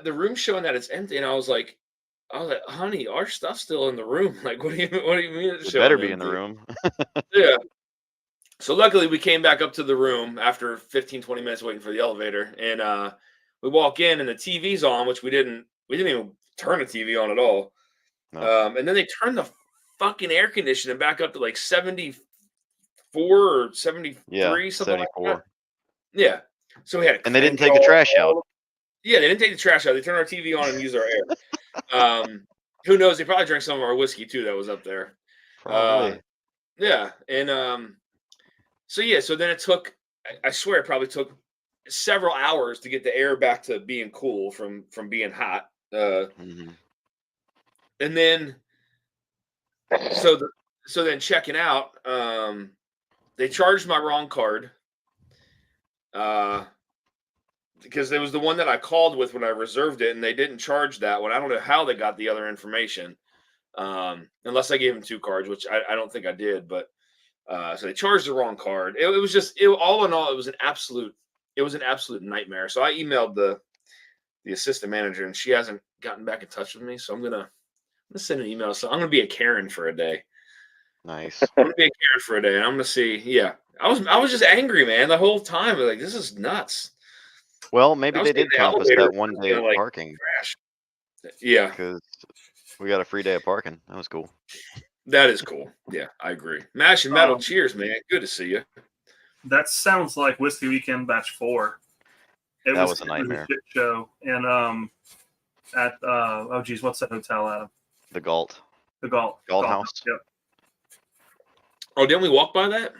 the room's showing that it's empty," and I was like, "Honey, our stuff's still in the room. Like, what do you mean it's It showing better be in the empty?" room. Yeah. So luckily we came back up to the room after 15, 20 minutes waiting for the elevator. And we walk in and the TV's on, which we didn't even turn the TV on at all. No. And then they turned the fucking air conditioning back up to like 74 or 73, something like that. 74. Yeah. So we had to And they didn't crank take the all- trash out. Yeah, they didn't take the trash out. They turned our TV on and used our air. Who knows? They probably drank some of our whiskey too that was up there. Probably. Yeah. And so then it took, I swear it probably took several hours to get the air back to being cool from being hot. Mhm. And then so then checking out, they charged my wrong card. Because it was the one that I called with when I reserved it, and they didn't charge that one. I don't know how they got the other information. Unless I gave them two cards, which I don't think I did, but so they charged the wrong card. It was just all in all, it was an absolute nightmare. So I emailed the assistant manager, and she hasn't gotten back in touch with me. So I'm gonna send an email. So I'm gonna be a Karen for a day. Nice. I'm gonna be a Karen for a day, and I'm gonna see. Yeah, I was just angry, man, the whole time. Like, this is nuts. Well, maybe I was they in did the compass elevator, that one day you know, of like parking trash. Yeah, because we got a free day of parking. That was cool. that is cool. Yeah, I agree. Mash and Metal, Um, cheers, man. Good to see you. That sounds like Whiskey Weekend Batch 4. That was a nightmare. shit show. And at oh geez, what's that hotel, Adam? The Galt. The Galt House. Yep. Oh, didn't we walk by that?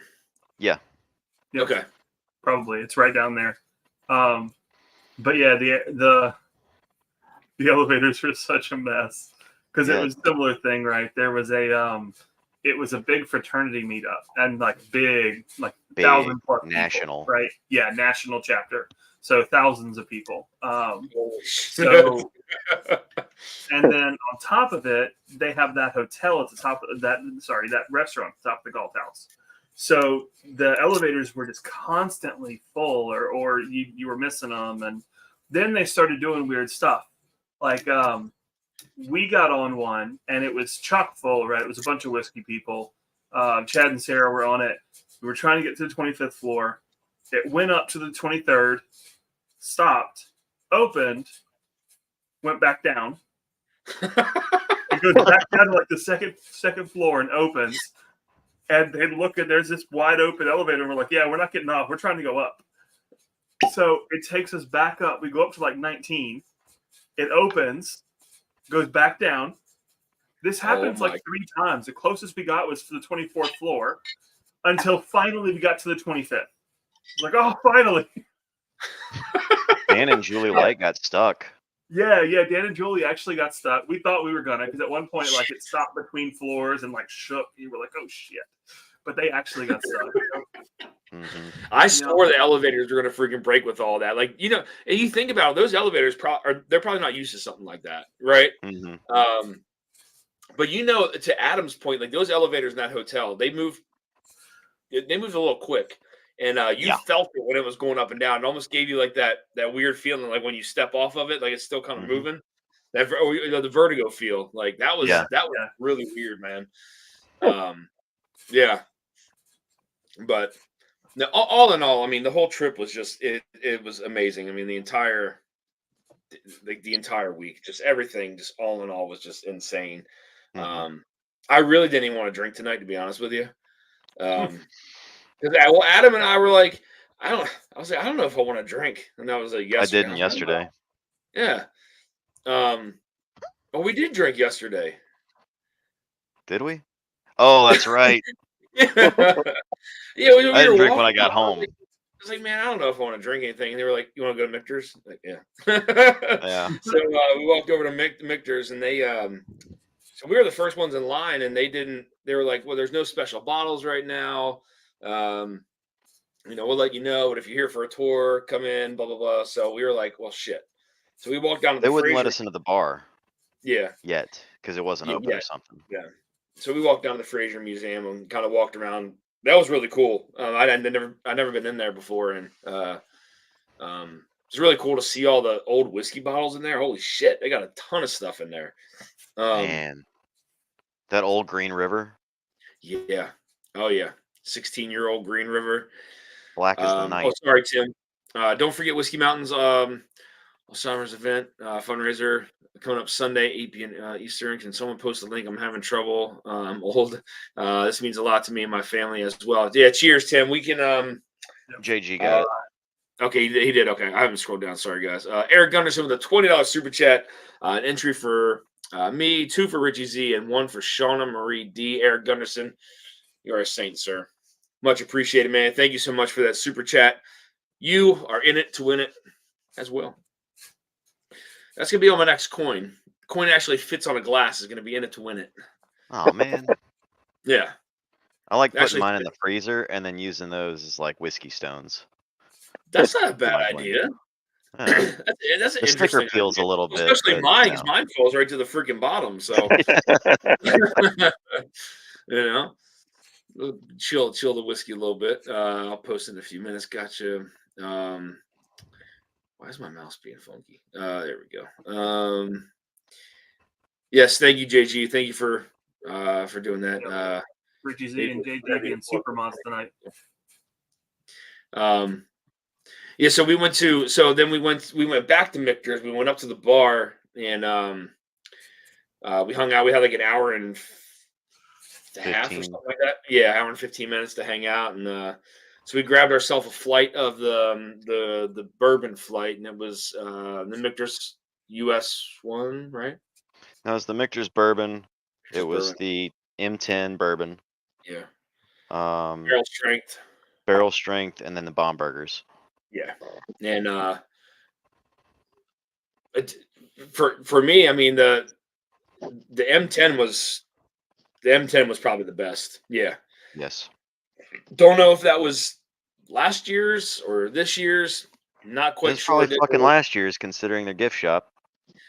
Yeah. Yep. Okay. Probably. It's right down there. But yeah, the elevators were such a mess because it was a similar thing, right? There was it was a big fraternity meetup and like big 1,000+ national people, right? Yeah, national chapter. So thousands of people. So And then on top of it, they have that hotel at the top of that restaurant at the top of the golf house. So the elevators were just constantly full, or you were missing them. And then they started doing weird stuff. Like we got on one and it was chock full, right? It was a bunch of whiskey people. Chad and Sarah were on it. We were trying to get to the 25th floor. It went up to the 23rd, stopped, opened, went back down. It goes back down to like the second floor and opens. And they look and there's this wide open elevator. And we're like, yeah, we're not getting off. We're trying to go up. So it takes us back up. We go up to like 19. It opens, goes back down. This happens like 3 times. The closest we got was to the 24th floor until finally we got to the 25th. Like, oh, finally. Dan and Julie Light got stuck. Yeah, Dan and Julie actually got stuck. We thought we were gonna, because at one point, like, it stopped between floors and like shook. You were like, "Oh shit!" But they actually got stuck. Mm-hmm. I swore the elevators were going to freaking break with all that. Like, you know, and you think about it, those elevators, they're probably not used to something like that, right? Mm-hmm. But you know, to Adam's point, like those elevators in that hotel, they moved a little quick. And you felt it when it was going up and down. It almost gave you like that weird feeling, like when you step off of it, like it's still kind of moving. That the vertigo feel, like that was really weird, man. Yeah, but no, all in all, I mean, the whole trip was just it was amazing. I mean, the entire week, just everything, just all in all, was just insane. Mm-hmm. I really didn't even want to drink tonight, to be honest with you. Because Adam and I were like, I don't know if I want to drink, and that was like yesterday. I didn't yesterday. Yeah. But we did drink yesterday. Did we? Oh, that's right. Yeah, I didn't drink when I got home. I was like, man, I don't know if I want to drink anything. And they were like, you want to go to Michter's? Like, yeah. Yeah. So we walked over to Michter's, and they so we were the first ones in line, and they didn't they were like, well, there's no special bottles right now. We'll let you know, but if you're here for a tour, come in, blah, blah, blah. So we were like, well, shit. So we walked down to They the wouldn't let Fraser. us into the bar Yeah. yet because it wasn't open Yeah. or something. Yeah. So we walked down to the Fraser Museum and kind of walked around. That was really cool. I'd never been in there before. And it's really cool to see all the old whiskey bottles in there. Holy shit. They got a ton of stuff in there. Man, that old Green River, Yeah. Oh, yeah. 16-year-old Green River. black as the night. Oh, sorry, Tim. Don't forget Whiskey Mountain's Alzheimer's event fundraiser coming up Sunday, 8 p.m. Eastern. Can someone post a link? I'm having trouble. I'm old. This means a lot to me and my family as well. Yeah, cheers, Tim. We can. JG got it. Okay, he did. Okay, I haven't scrolled down. Sorry, guys. Eric Gunderson with a $20 super chat. An entry for me, 2 for Richie Z, and 1 for Shauna Marie D. Eric Gunderson, you're a saint, sir. Much appreciated, man. Thank you so much for that super chat. You are in it to win it as well. That's going to be on my next coin. Coin actually fits on a glass. Is going to be in it to win it. Oh, man. Yeah. I like putting Actually, mine in the freezer and then using those as like whiskey stones. that's not a bad Like, idea. Uh, That's an the sticker interesting peels idea. a little bit. Especially but, mine, you because know. mine falls right to the freaking bottom. So, chill the whiskey a little bit. I'll post in a few minutes. Gotcha. Why is my mouse being funky? There we go. Yes, thank you, JG. Thank you for doing that. Richie Z and JG being super mods tonight. Yeah, so we went back to Michter's. We went up to the bar and we hung out. We had like an hour and a half or 15. something like that. Yeah, hour and 15 minutes to hang out, and so we grabbed ourselves a flight of the bourbon flight, and it was the Michter's US one, right? That was the Michter's bourbon. It was Bourbon. the M10 bourbon. Yeah. Barrel strength, and then the bomb burgers. Yeah, and for me, I mean the M10 was probably the best. Yeah. Yes. Don't know if that was last year's or this year's. Not quite It's sure. probably fucking last year's, considering their gift shop.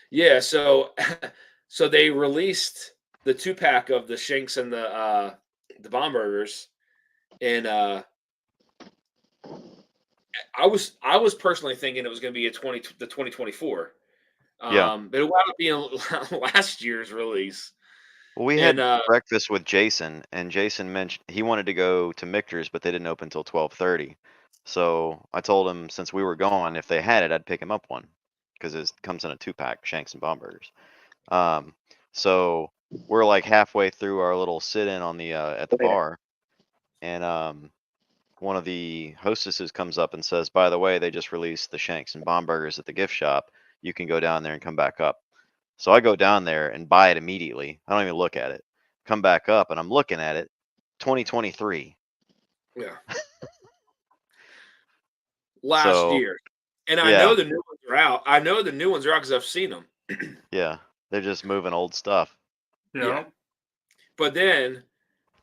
Yeah, so they released the 2-pack of the Shanks and the bomb burgers, and I was personally thinking it was going to be the 2024. Yeah. But it wound up being last year's release. Well, we had breakfast with Jason, and Jason mentioned he wanted to go to Michter's, but they didn't open until 12:30. So I told him since we were gone, if they had it, I'd pick him up one because it comes in a 2-pack, Shanks and bomb burgers. So we're like halfway through our little sit-in on the at the bar, and one of the hostesses comes up and says, "By the way, they just released the Shanks and bomb burgers at the gift shop. You can go down there and come back up." So I go down there and buy it immediately. I don't even look at it. Come back up and I'm looking at it. 2023. Yeah. Last year. And I know the new ones are out. I know the new ones are out because I've seen them. Yeah. They're just moving old stuff. Yeah. But then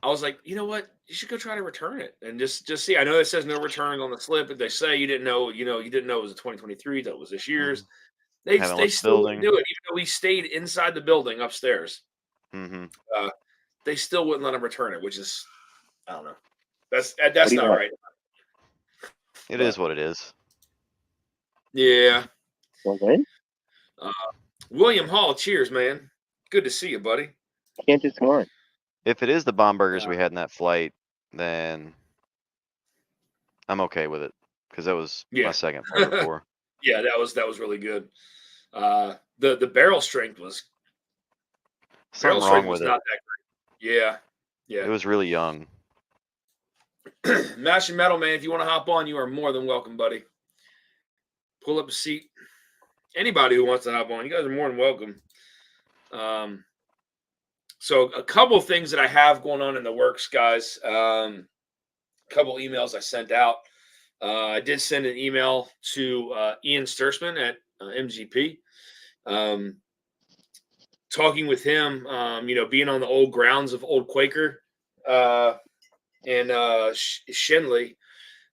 I was like, you know what? You should go try to return it and just see. I know it says no returns on the slip, but they say you didn't know, you didn't know it was a 2023, that was this year's. Mm-hmm. They still wouldn't do it, even though we stayed inside the building upstairs. Mm-hmm. They still wouldn't let them return it, which is, I don't know. That's not right. It is what it is. Yeah. Okay. William Hall, cheers, man. Good to see you, buddy. Can't just come on. If it is the bomb burgers we had in that flight, then I'm okay with it because that was my second flight before. Yeah, that was really good. The barrel strength was something wrong with it. Not that great. Yeah. It was really young. Mash and Metal, man, if you want to hop on, you are more than welcome, buddy. Pull up a seat. Anybody who wants to hop on, you guys are more than welcome. So a couple of things that I have going on in the works, guys. A couple emails I sent out. I did send an email to Ian Stursman at MGP. Talking with him, being on the old grounds of Old Quaker, in Shenley.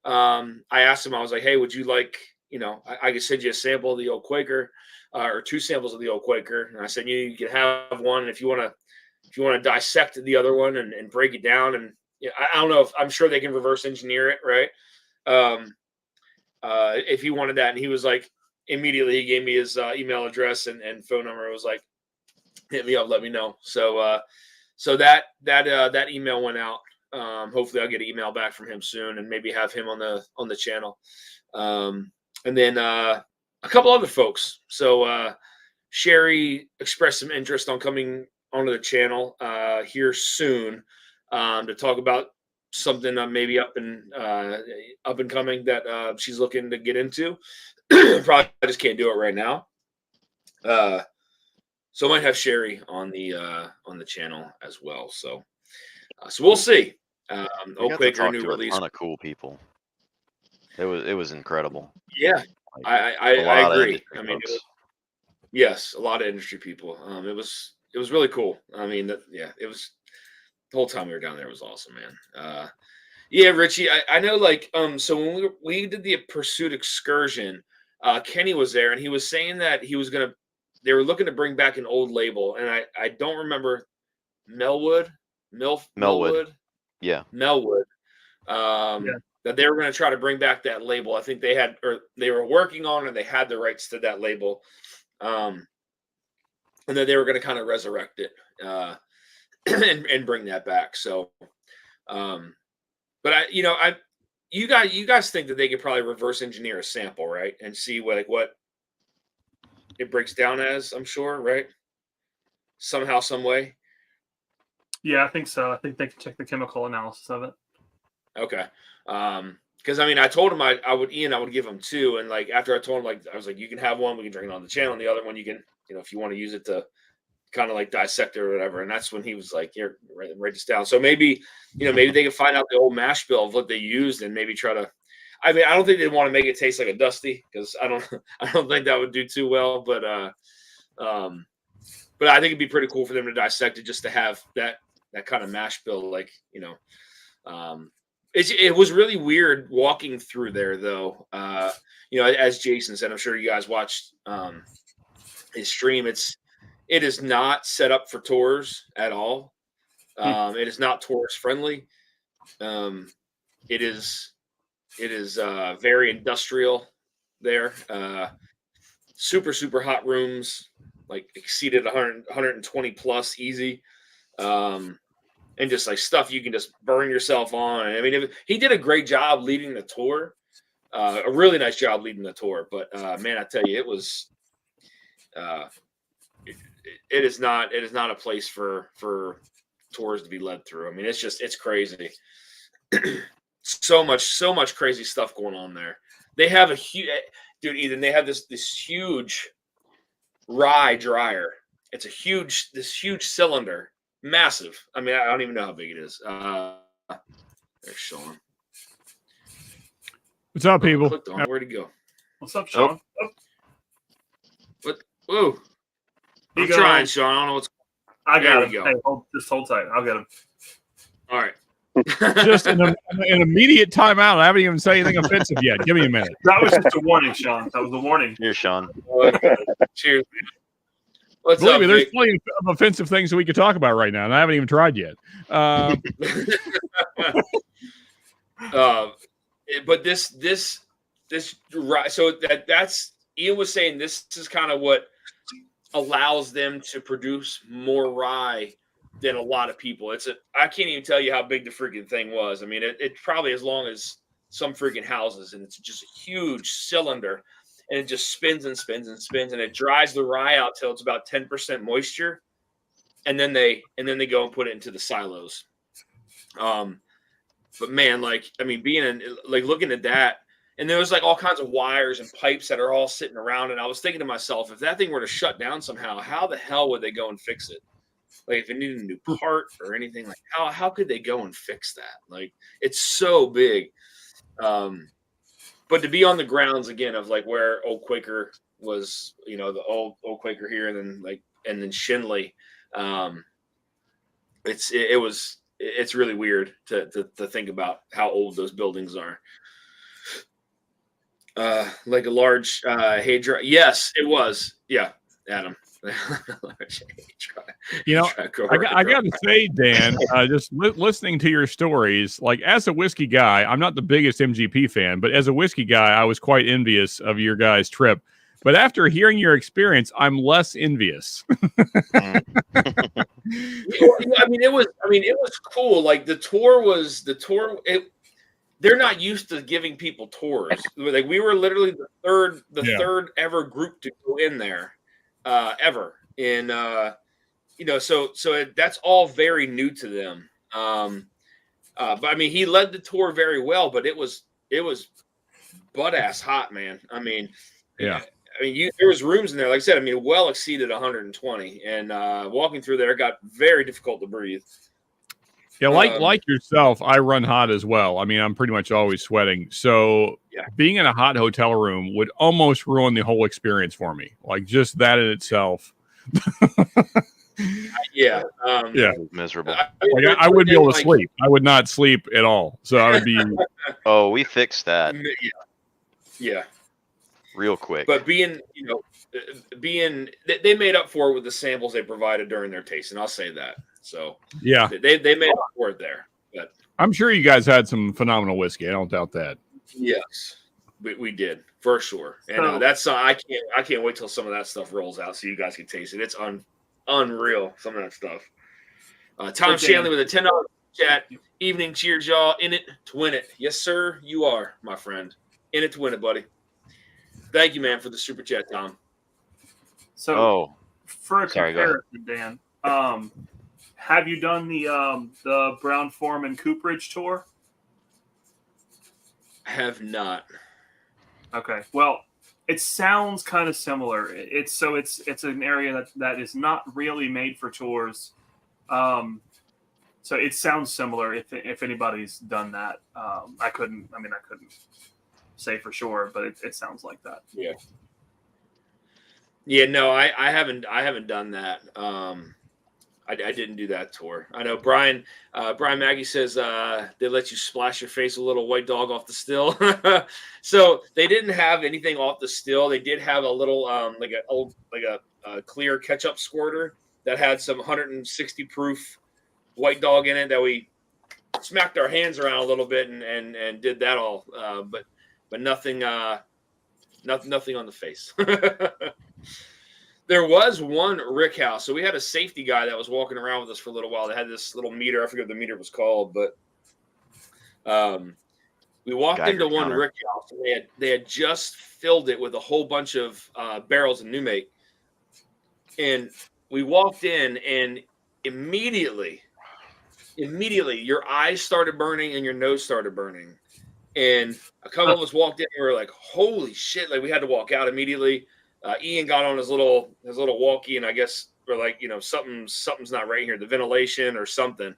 I asked him, I was like, hey, would you like, I could send you a sample of the old Quaker, or 2 samples of the old Quaker. And I said, you can have one. And if you want to dissect the other one and break it down, and I don't know, if I'm sure they can reverse engineer it, right? If he wanted that. And he was like, immediately he gave me his email address and phone number. It was like, hit me up, let me know. So that email went out. Hopefully I'll get an email back from him soon and maybe have him on the channel. And then a couple other folks. So Sherry expressed some interest on coming onto the channel here soon to talk about something maybe up and coming that she's looking to get into. Probably just can't do it right now. So I might have Sherry on the channel as well. So we'll see. We got to Quaker talk new to release. a ton of cool people. It was incredible. Yeah, Like, I a lot of agree. industry I mean, folks. yes, a lot of industry people. It was really cool. I mean, it was the whole time we were down there. It was awesome, man. Yeah, Richie, I know. Like, so when we did the Pursuit excursion, Kenny was there, and he was saying that they were looking to bring back an old label, and I don't remember Melwood. Yeah. Melwood. That they were going to try to bring back that label. I think they were working on it. They had the rights to that label, and then they were going to kind of resurrect it and bring that back. So, but you guys think that they could probably reverse engineer a sample, right, and see what it breaks down as? I'm sure, right? Somehow, some way. Yeah, I think so. I think they can check the chemical analysis of it. Okay. Because I mean, I told him I would give him 2, and like after I told him, like I was like, you can have one, we can drink it on the channel, and the other one you can, if you want to use it to kind of like dissect it or whatever. And that's when he was like, here, write this down. So maybe maybe they can find out the old mash bill of what they used and maybe try to. I mean, I don't think they want to make it taste like a Dusty, because I don't think that would do too well. But I think it'd be pretty cool for them to dissect it, just to have that kind of mash bill, like It was really weird walking through there, though. As Jason said, I'm sure you guys watched his stream. It is not set up for tours at all. It is not tourist friendly. It is very industrial there. Super, super hot rooms, like exceeded 100, 120 plus easy. And just like stuff you can just burn yourself on. I mean, he did a great job leading the tour, a really nice job leading the tour. But man, I tell you, it was it is not a place for tours to be led through. I mean, it's crazy. so much crazy stuff going on there. They have a huge dude. Ethan, they have this huge rye dryer. It's this huge cylinder. Massive. I mean, I don't even know how big it is. There's Sean. What's up, people? Where'd he go? What's up, Sean? Oh. What? Whoa. I'm Go. trying, Sean. I don't know what's. I got him. Go. Hey, just hold tight. I'll get him. All right. Just an immediate timeout. I haven't even said anything offensive yet. Give me a minute. That was just a warning, Sean. That was a warning. Here's Sean. Cheers. What's Believe up, me, there's Vic? plenty of offensive things that we could talk about right now, and I haven't even tried yet. But this so that's Ian was saying this is kind of what allows them to produce more rye than a lot of people. I can't even tell you how big the freaking thing was. I mean, it's probably as long as some freaking houses, and it's just a huge cylinder. And it just spins and spins and spins, and it dries the rye out till it's about 10% moisture, and then they go and put it into the silos. But man, being looking at that, and there was like all kinds of wires and pipes that are all sitting around, and I was thinking to myself, if that thing were to shut down somehow, how the hell would they go and fix it? Like if it needed a new part or anything, like how could they go and fix that? Like it's so big. But to be on the grounds again of like where Old Quaker was, the old Quaker here, and then Shenley, it it's really weird to think about how old those buildings are. Like a large hay dry. Yes, it was. Yeah, Adam. You know, I got to say, Dan, just listening to your stories, like as a whiskey guy, I'm not the biggest MGP fan, but as a whiskey guy, I was quite envious of your guys' trip. But after hearing your experience, I'm less envious. I mean, it was cool. Like the tour. They're not used to giving people tours. Like we were literally the third ever group to go in there, ever. And so that's all very new to them. But I mean, he led the tour very well, but it was butt ass hot, man. I mean, there was rooms in there, like I said, I mean, well exceeded 120, and walking through there got very difficult to breathe. Yeah, like yourself, I run hot as well. I mean, I'm pretty much always sweating. So being in a hot hotel room would almost ruin the whole experience for me. Like just that in itself. Miserable. I wouldn't be able to sleep. I would not sleep at all. So I would be. Oh, we fixed that. Yeah. Real quick. But they made up for it with the samples they provided during their tasting. I'll say that. So yeah, they made up for it there. But I'm sure you guys had some phenomenal whiskey. I don't doubt that. Yes, we did for sure. And that's I can't wait till some of that stuff rolls out so you guys can taste it. It's unreal, some of that stuff. Tom Shanley with a $10 chat. Evening cheers, y'all. In it to win it. Yes, sir. You are, my friend. In it to win it, buddy. Thank you, man, for the super chat, Tom. So, for a comparison, Dan, have you done the Brown-Forman Cooperage tour? Have not. Okay. Well, it sounds kind of similar. It's an area that is not really made for tours. So it sounds similar. If anybody's done that, I couldn't say for sure, but it sounds like that. Yeah. Yeah. No, I haven't done that. I didn't do that tour. I know Brian Maggie says they let you splash your face with a little white dog off the still. So they didn't have anything off the still. They did have a little like a clear ketchup squirter that had some 160 proof white dog in it that we smacked our hands around a little bit and did that all. But nothing nothing on the face. There was one rick house. So we had a safety guy that was walking around with us for a little while. They had this little meter. I forget what the meter was called, but we walked into one rick house. And they had just filled it with a whole bunch of barrels of new make. And we walked in, and immediately your eyes started burning and your nose started burning. And a couple of us walked in and we were like, holy shit. Like we had to walk out immediately. Ian got on his little walkie, and I guess we're like, something's not right here, the ventilation or something.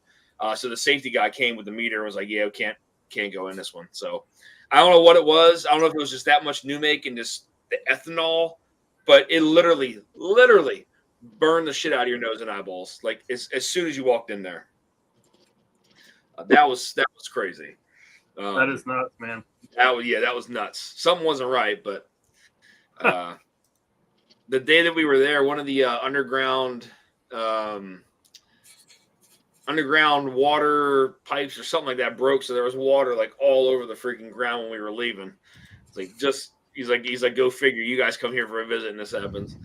So the safety guy came with the meter and was like, yeah, we can't go in this one. So I don't know what it was. I don't know if it was just that much new make and just the ethanol, but it literally burned the shit out of your nose and eyeballs. Like as soon as you walked in there. That was crazy. That is nuts, man. That was nuts. Something wasn't right, but the day that we were there, one of the underground water pipes or something like that broke, so there was water like all over the freaking ground when we were leaving. It's like he's like, go figure. You guys come here for a visit, and this happens.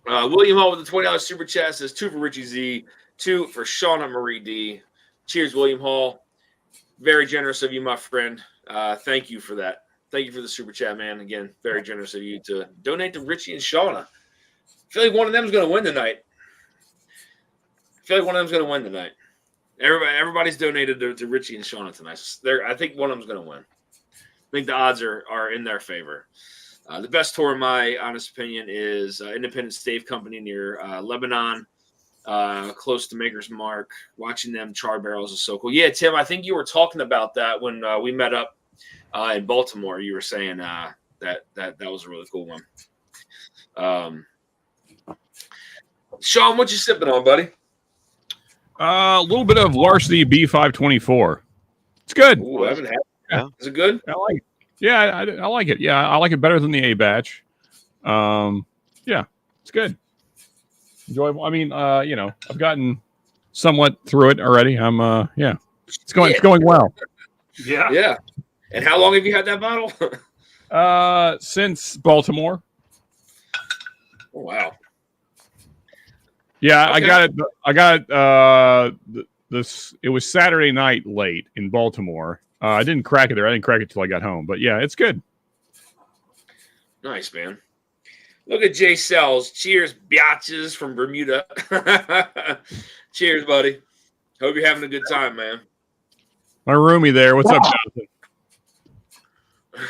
William Hall with the $20 super chat says 2 for Richie Z, 2 for Shauna Marie D. Cheers, William Hall. Very generous of you, my friend. Thank you for that. Thank you for the super chat, man. Again, very generous of you to donate to Richie and Shauna. I feel like one of them is going to win tonight. Everybody's donated to Richie and Shauna tonight. I think one of them's going to win. I think the odds are in their favor. The best tour, in my honest opinion, is Independent Stave Company near Lebanon, close to Maker's Mark. Watching them char barrels is so cool. Yeah, Tim, I think you were talking about that when we met up in Baltimore. You were saying that was a really cool one. Sean, what you sipping on, buddy? A little bit of Larceny B524. It's good. Ooh, I haven't had. Yeah. Is it good? I like it. Yeah, I like it. Yeah, I like it better than the A batch. Yeah, it's good. Enjoyable. I mean, I've gotten somewhat through it already. It's going well. Yeah. Yeah. And how long have you had that bottle? Since Baltimore. Oh, wow. Yeah, Okay. I got it. It was Saturday night late in Baltimore. I didn't crack it there. I didn't crack it till I got home. But yeah, it's good. Nice, man. Look at Jay Sells. Cheers, biatches from Bermuda. Cheers, buddy. Hope you're having a good time, man. My roomie there. What's up,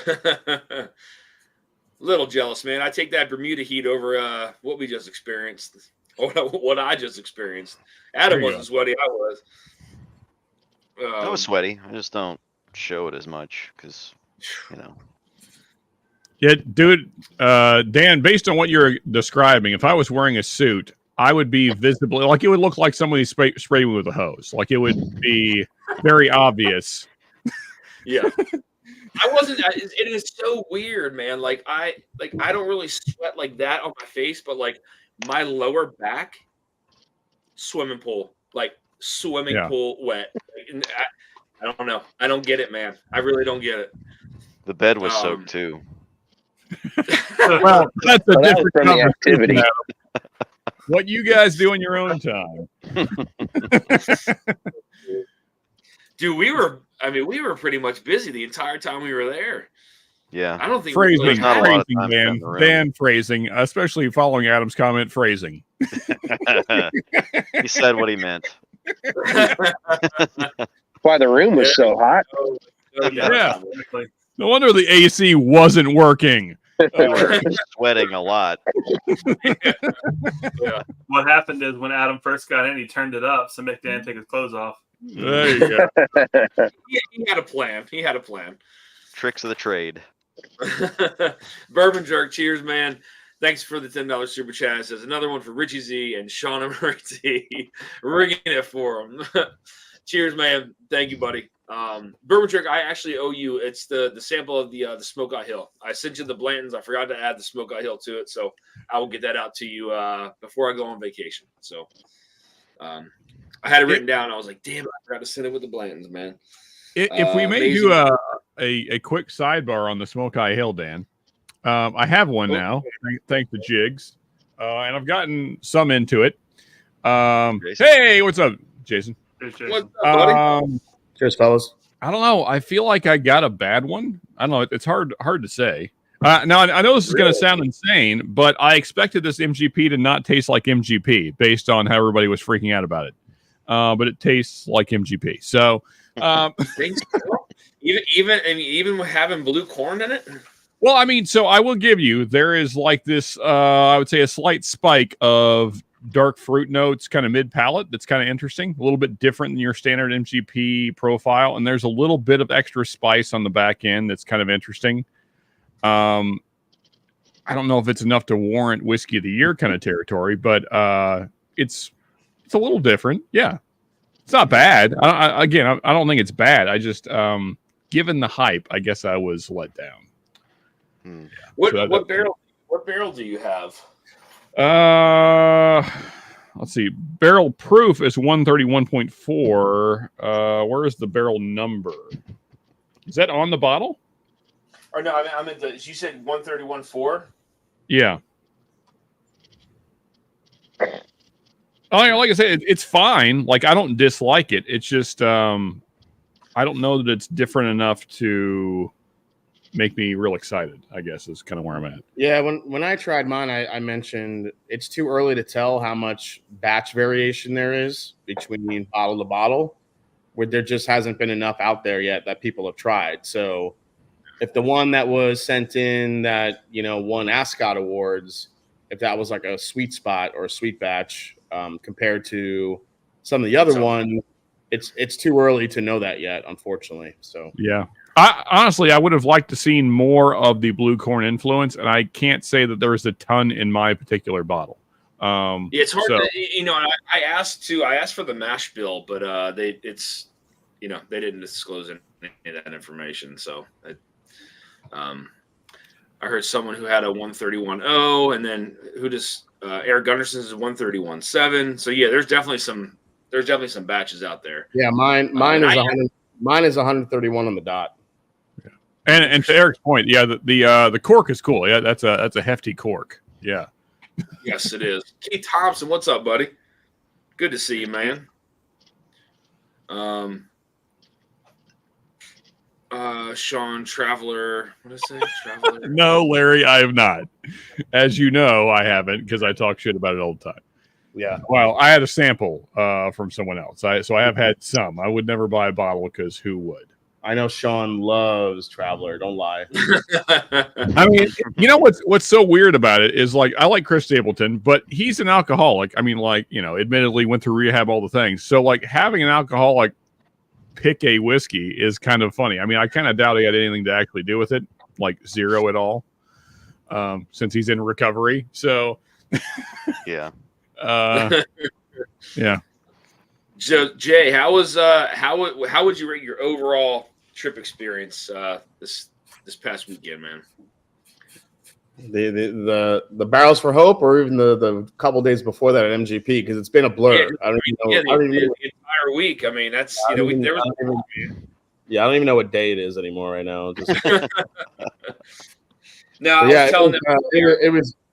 Jonathan? Little jealous, man. I take that Bermuda heat over what we just experienced. What I just experienced. Adam There you wasn't sweaty. I was. I was sweaty. I just don't show it as much because, Yeah, dude. Dan, based on what you're describing, if I was wearing a suit, I would be visibly like it would look like somebody sprayed me with a hose. Like it would be very obvious. Yeah. I wasn't. It is so weird, man. Like I don't really sweat like that on my face, but like my lower back, swimming pool wet. And I don't know. I don't get it, man. I really don't get it. the bed was soaked too. Well, that's a Well, that was different from the conversation, activity. Adam. What you guys do in your own time. Dude, we were pretty much busy the entire time we were there. Yeah. I don't think Phrasing, we not a lot of phrasing, time Dan. in the room. Dan, phrasing, especially following Adam's comment, phrasing. He said what he meant. Why the room was so hot. Yeah. No wonder the AC wasn't working. We were sweating a lot. Yeah. What happened is when Adam first got in, he turned it up so make Dan take his clothes off. There you go. He had a plan. He had a plan. Tricks of the trade. Bourbon Jerk, cheers, man. Thanks for the $10 super chat. It says another one for Richie Z and Shauna Marie. Rigging it for him. Cheers, man. Thank you, buddy. Bourbon Jerk, I actually owe you. It's the sample of the Smoke Eye Hill. I sent you the Blantons. I forgot to add the Smoke Eye Hill to it, so I will get that out to you before I go on vacation. So I had it written down. I was like, damn, I forgot to send it with the Blantons, man. If we may amazing. do a quick sidebar on the Smoke Eye Hill, Dan, I have one now, thanks to Jigs, and I've gotten some into it. Jason. Hey, what's up, Jason? What's What's up, buddy? Cheers, fellas. I don't know. I feel like I got a bad one. I don't know. It's hard to say. Now, I know this is going to sound insane, but I expected this MGP to not taste like MGP based on how everybody was freaking out about it. But it tastes like MGP. So, even with having blue corn in it. well, I mean, so I will give you, there is like this, I would say a slight spike of dark fruit notes, kind of mid palate. That's kind of interesting, a little bit different than your standard MGP profile. And there's a little bit of extra spice on the back end. That's kind of interesting. I don't know if it's enough to warrant whiskey of the year kind of territory, but it's a little different. Yeah. It's not bad. I don't think it's bad. I just, given the hype, I guess I was let down. What barrel do you have? Let's see. Barrel proof is 131.4. Where is the barrel number? Is that on the bottle? Or no, I meant you said 131.4. Yeah. Oh, like I said, it's fine. Like I don't dislike it. It's just I don't know that it's different enough to make me real excited, I guess is kind of where I'm at. Yeah, when I tried mine, I mentioned it's too early to tell how much batch variation there is between bottle to bottle, where there just hasn't been enough out there yet that people have tried. So if the one that was sent in that, won Ascot Awards, if that was like a sweet spot or a sweet batch compared to some of the other ones, it's too early to know that yet, unfortunately. So yeah. I would have liked to seen more of the blue corn influence, and I can't say that there was a ton in my particular bottle. Yeah, it's hard so- to, you know. I asked for the mash bill, but they didn't disclose any of that information. So I heard someone who had a 131.0, and then who just Eric Gunderson's is 131.7. So yeah, there's definitely some batches out there. Yeah, mine is 100. Mine is 131 on the dot. And to Eric's point, yeah, the cork is cool. Yeah, that's a hefty cork. Yeah. Yes, it is. Keith Thompson, what's up, buddy? Good to see you, man. Sean Traveler, what did I say? Traveler. No, Larry, I have not. As you know, I haven't because I talk shit about it all the time. Yeah. Well, I had a sample from someone else. So I have had some. I would never buy a bottle because who would? I know Sean loves Traveler. Don't lie. I mean, you know what's so weird about it is, like, I like Chris Stapleton, but he's an alcoholic. I mean, like, you know, admittedly went through rehab, all the things. So, like, having an alcoholic pick a whiskey is kind of funny. I mean, I kind of doubt he had anything to actually do with it, like zero at all, since he's in recovery. So, Yeah. Yeah. Jay, how would you rate your overall trip experience this past weekend, man? The Barrels for Hope, or even the couple days before that at MGP, because it's been a blur. Yeah, I don't even know. Yeah, I don't even know. the entire week. I mean, that's I there don't was. Yeah, I don't even know what day it is anymore right now. Just, No, I yeah, was telling them.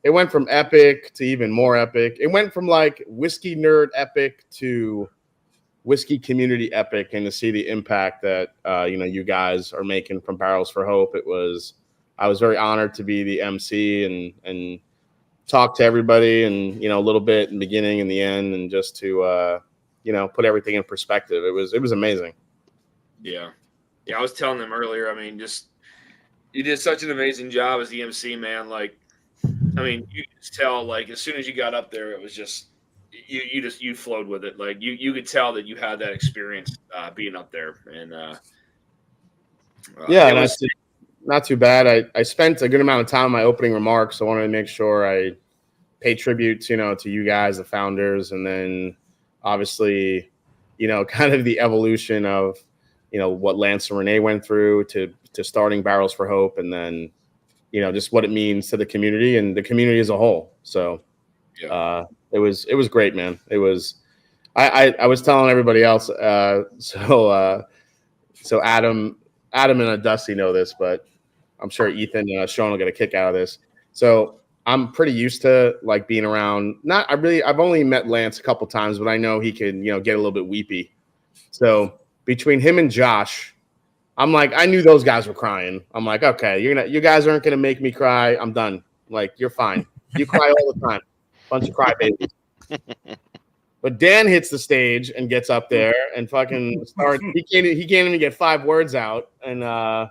it went from epic to even more epic. It went from like whiskey nerd epic to whiskey community epic, and to see the impact that you guys are making from Barrels for Hope. I was very honored to be the MC and talk to everybody, and a little bit in the beginning and the end, and just to put everything in perspective. It was amazing. Yeah, I was telling them earlier. I mean, you did such an amazing job as the MC, man. Like, I mean, you could just tell, like, as soon as you got up there, it was just you flowed with it. Like, you could tell that you had that experience being up there, and yeah, and that's not too bad. I spent a good amount of time in my opening remarks. I wanted to make sure I pay tribute, to you guys, the founders, and then obviously, kind of the evolution of, what Lance and Renee went through to starting Barrels for Hope, and then, just what it means to the community and the community as a whole. So, yeah. It was great, man. It was. I was telling everybody else. So Adam and Dusty know this, but I'm sure Ethan and Sean will get a kick out of this. So I'm pretty used to, like, being around. I've only met Lance a couple times, but I know he can, get a little bit weepy. So between him and Josh, I'm like, I knew those guys were crying. I'm like, okay, you guys aren't gonna make me cry. I'm done. Like, you're fine. You cry all the time. Bunch of crybabies. But Dan hits the stage and gets up there and fucking starts. He can't even get 5 words out. And I'm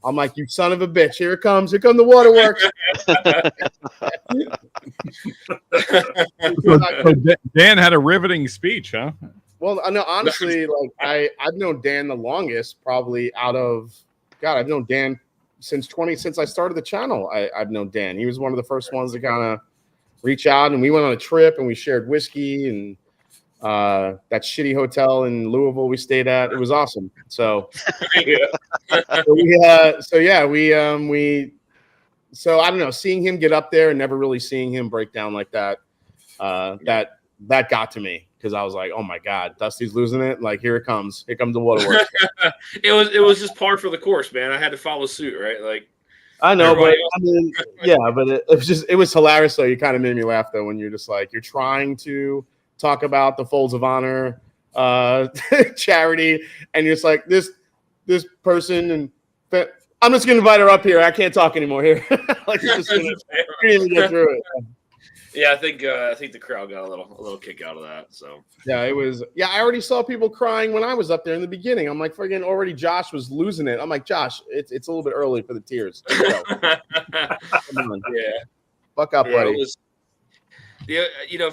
like, you son of a bitch! Here it comes! Here come the waterworks! So Dan had a riveting speech, huh? Well, no, honestly, like I've known Dan the longest, probably out of I've known Dan since I started the channel. I've known Dan. He was one of the first ones to kind of reach out, and we went on a trip and we shared whiskey and that shitty hotel in Louisville we stayed at. It was awesome. So so I don't know, seeing him get up there and never really seeing him break down like that, that got to me, because I was like, oh my God, Dusty's losing it. Like, here it comes the waterworks. it was just par for the course, man. I had to follow suit, right? Like, I know, but I mean, yeah, but it was hilarious though. You kind of made me laugh though, when you're just like, you're trying to talk about the Folds of Honor charity, and you're just like, this person, and I'm just gonna invite her up here. I can't talk anymore here. Like, you're just gonna really get through it. Yeah, I think the crowd got a little kick out of that. So yeah, it was. Yeah, I already saw people crying when I was up there in the beginning. I'm like, friggin' already Josh was losing it. I'm like, Josh, it's a little bit early for the tears. Come on. Yeah, fuck up, buddy. It was,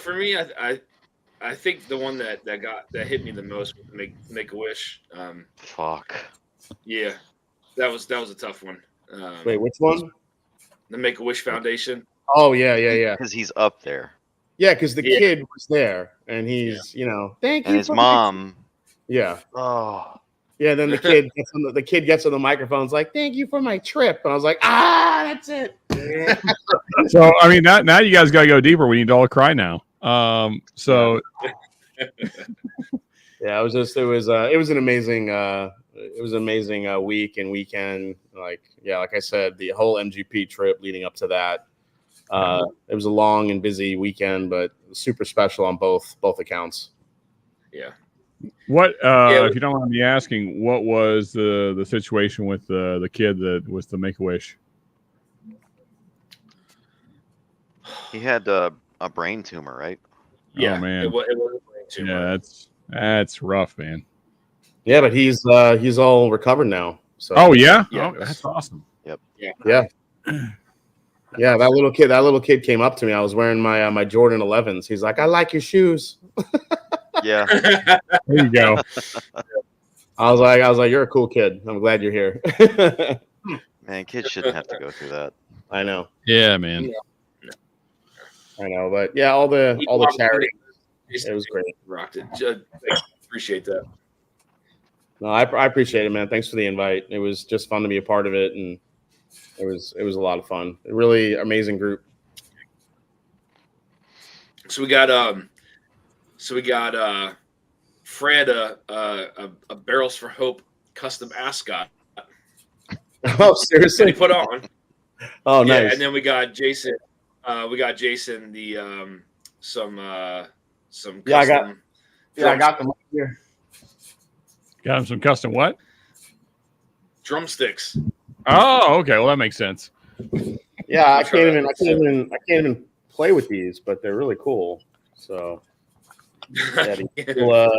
for me, I think the one that hit me the most was Make a Wish. Fuck. Yeah, that was a tough one. Wait, which one? The Make a Wish Foundation. Oh yeah. Because he's up there. Yeah, because the kid was there, and he's thank you. And his mom. Yeah. Oh. Yeah. Then the kid gets on the microphone's like, "Thank you for my trip," and I was like, that's it. So I mean, now you guys got to go deeper. We need to all cry now. So. Yeah, it was an amazing week and weekend. Like I said, the whole MGP trip leading up to that. It was a long and busy weekend, but super special on both accounts. Yeah. What if you don't mind me asking, what was the situation with the kid that was the Make-A-Wish? He had a brain tumor, right? Yeah, Oh man, it was a brain tumor. yeah, that's rough, man. Yeah, but he's all recovered now. So. Oh yeah, Yeah. oh, that's awesome. Yep. Yeah. Yeah, that little kid came up to me. I was wearing my Jordan 11s. He's like, "I like your shoes." Yeah. There you go. I was like, "You're a cool kid. I'm glad you're here." Man, kids shouldn't have to go through that. I know, Yeah, man. I know, but yeah, all the charity, it was great. Rocked it. Appreciate that. No, I appreciate it, man. Thanks for the invite. It was just fun to be a part of it, and it was a lot of fun. A really amazing group. So we got Fred a Barrels for Hope custom ascot. Oh, seriously? He put on. Oh, Yeah, nice. and then we got Jason. The some custom. Yeah, I got them here. Got him some custom what? Drumsticks. Oh, okay. Well, that makes sense. Yeah, I can't even play with these, but they're really cool. So yeah, these cool,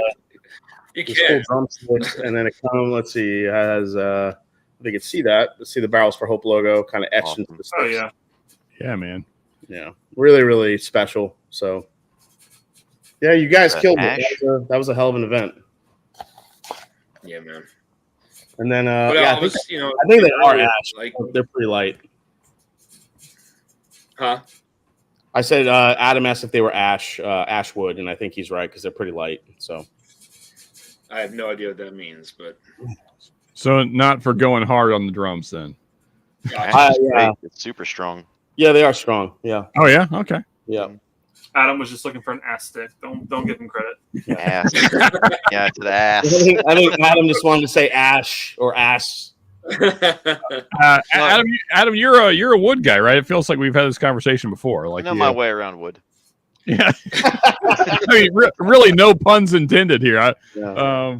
You these cool can. drumsticks, and then it comes. Let's see, it has they can see that. Let's see the Barrels for Hope logo kind of etched into the sticks. Oh yeah. Yeah, man. Yeah, really, really special. So yeah, you guys killed Ash? it. That was a hell of an event. Yeah, man. And then But yeah, I think they are ash. Like, They're pretty light. huh? I said Adam asked if they were ash wood, and I think he's right because they're pretty light. So I have no idea what that means, but So not for going hard on the drums then. Ash is yeah. great. It's super strong. yeah, they are strong. Yeah, Oh yeah. Okay. yeah. Adam was just looking for an ass stick. Don't give him credit. Ass. Yeah, to the ass. I think Adam just wanted to say ash or ass. Adam, you're a wood guy, right? It feels like we've had this conversation before. I Like, know my way around wood. yeah. I mean, really, no puns intended here. Yeah.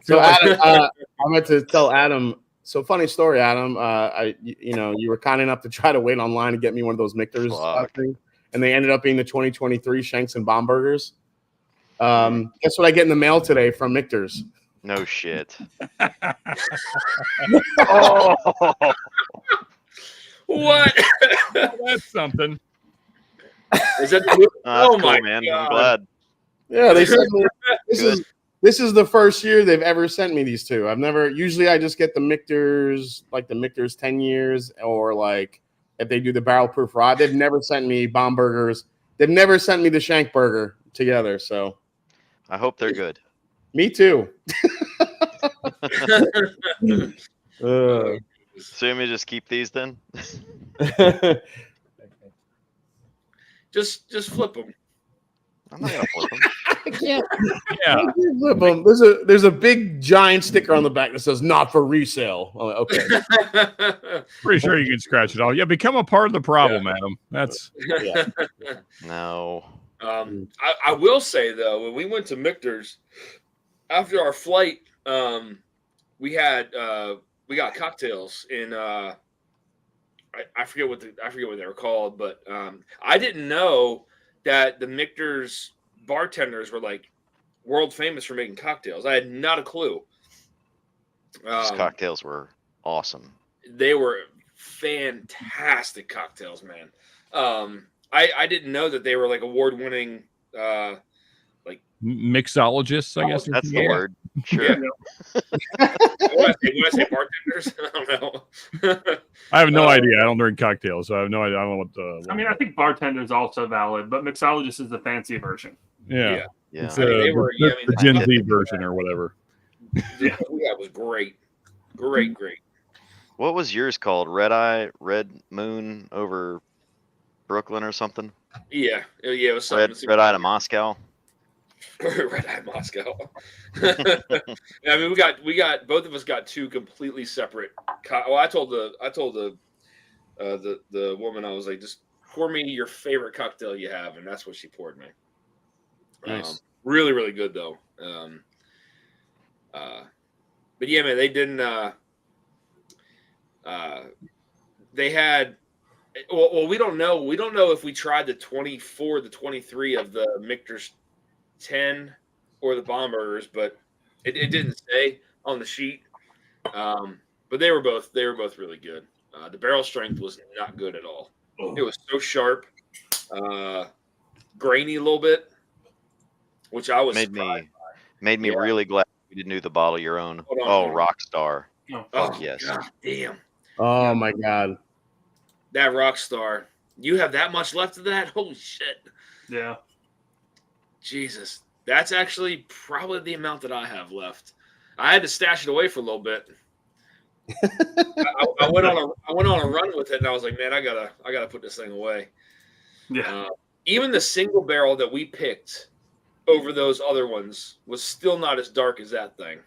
So Adam, I meant to tell Adam. So funny story, Adam. You were kind enough to try to wait online to get me one of those Michter's thing, and they ended up being the 2023 Shanks and Bomb Burgers. Guess what I get in the mail today from Michter's? No shit. Oh. What? That's something. Is that That's oh cool, my man. God. I'm glad. Yeah, they sent me. Good. This is the first year they've ever sent me these two. Usually I just get the Michter's, like the Michter's 10 years, or like if they do the barrel proof rod. They've never sent me bomb burgers. They've never sent me the Shank burger together. So I hope they're good. me too. So you want me to just keep these then? Just flip them. I'm not gonna flip them. I can't. Yeah. Flip 'em. There's a big giant sticker on the back that says "not for resale." I'm like, okay. Pretty sure you can scratch it all. Yeah, become a part of the problem, Adam. That's Yeah. No. I will say though, when we went to Michter's after our flight, we got cocktails in I forget what they were called, but I didn't know that the Michter's bartenders were like world famous for making cocktails. I had not a clue. These cocktails were awesome. They were fantastic cocktails, man. I didn't know that they were like award-winning mixologists, I guess. That's the word. Sure. Yeah. When I say bartenders, I don't know. I have no idea. I don't drink cocktails, so I have no idea. I don't know what the. I mean, I think bartender is also valid, but mixologist is the fancy version. Yeah. Yeah. It's I mean, they were. Yeah, I mean, the Gen Z version or whatever. The stuff we had was great. Great. What was yours called? Red Moon over Brooklyn or something? Yeah. It was something. Red Eye to Moscow. Red Eye Moscow. I mean, we got both of us got two completely separate. Well, I told the woman, I was like, just pour me your favorite cocktail you have, and that's what she poured me. Nice. Really, really good though. But yeah, man, they didn't. They had. Well, we don't know. We don't know if we tried the 24, the 23 of the Michter's 10 or the Bombergers, but it didn't say on the sheet. But they were both really good. The barrel strength was not good at all. It was so sharp, grainy a little bit, which I was made me really glad you didn't do the bottle your own. Oh, Rockstar. Oh yes. God damn. Oh my God. That Rockstar. You have that much left of that? Holy shit. Yeah. Jesus. That's actually probably the amount that I have left. I had to stash it away for a little bit. I went on a run with it, and I was like, man, I gotta put this thing away. Yeah. Even the single barrel that we picked over those other ones was still not as dark as that thing.